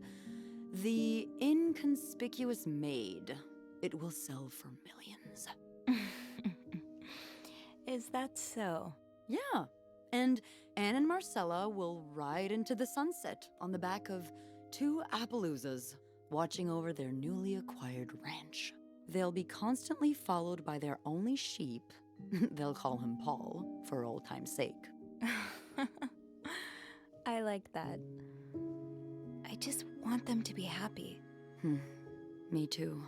The Inconspicuous Maid. It will sell for millions. Is that so? Yeah. And Anne and Marcella will ride into the sunset on the back of two Appaloozas, watching over their newly acquired ranch. They'll be constantly followed by their only sheep. They'll call him Paul, for old time's sake. I like that. I just want them to be happy. Me too.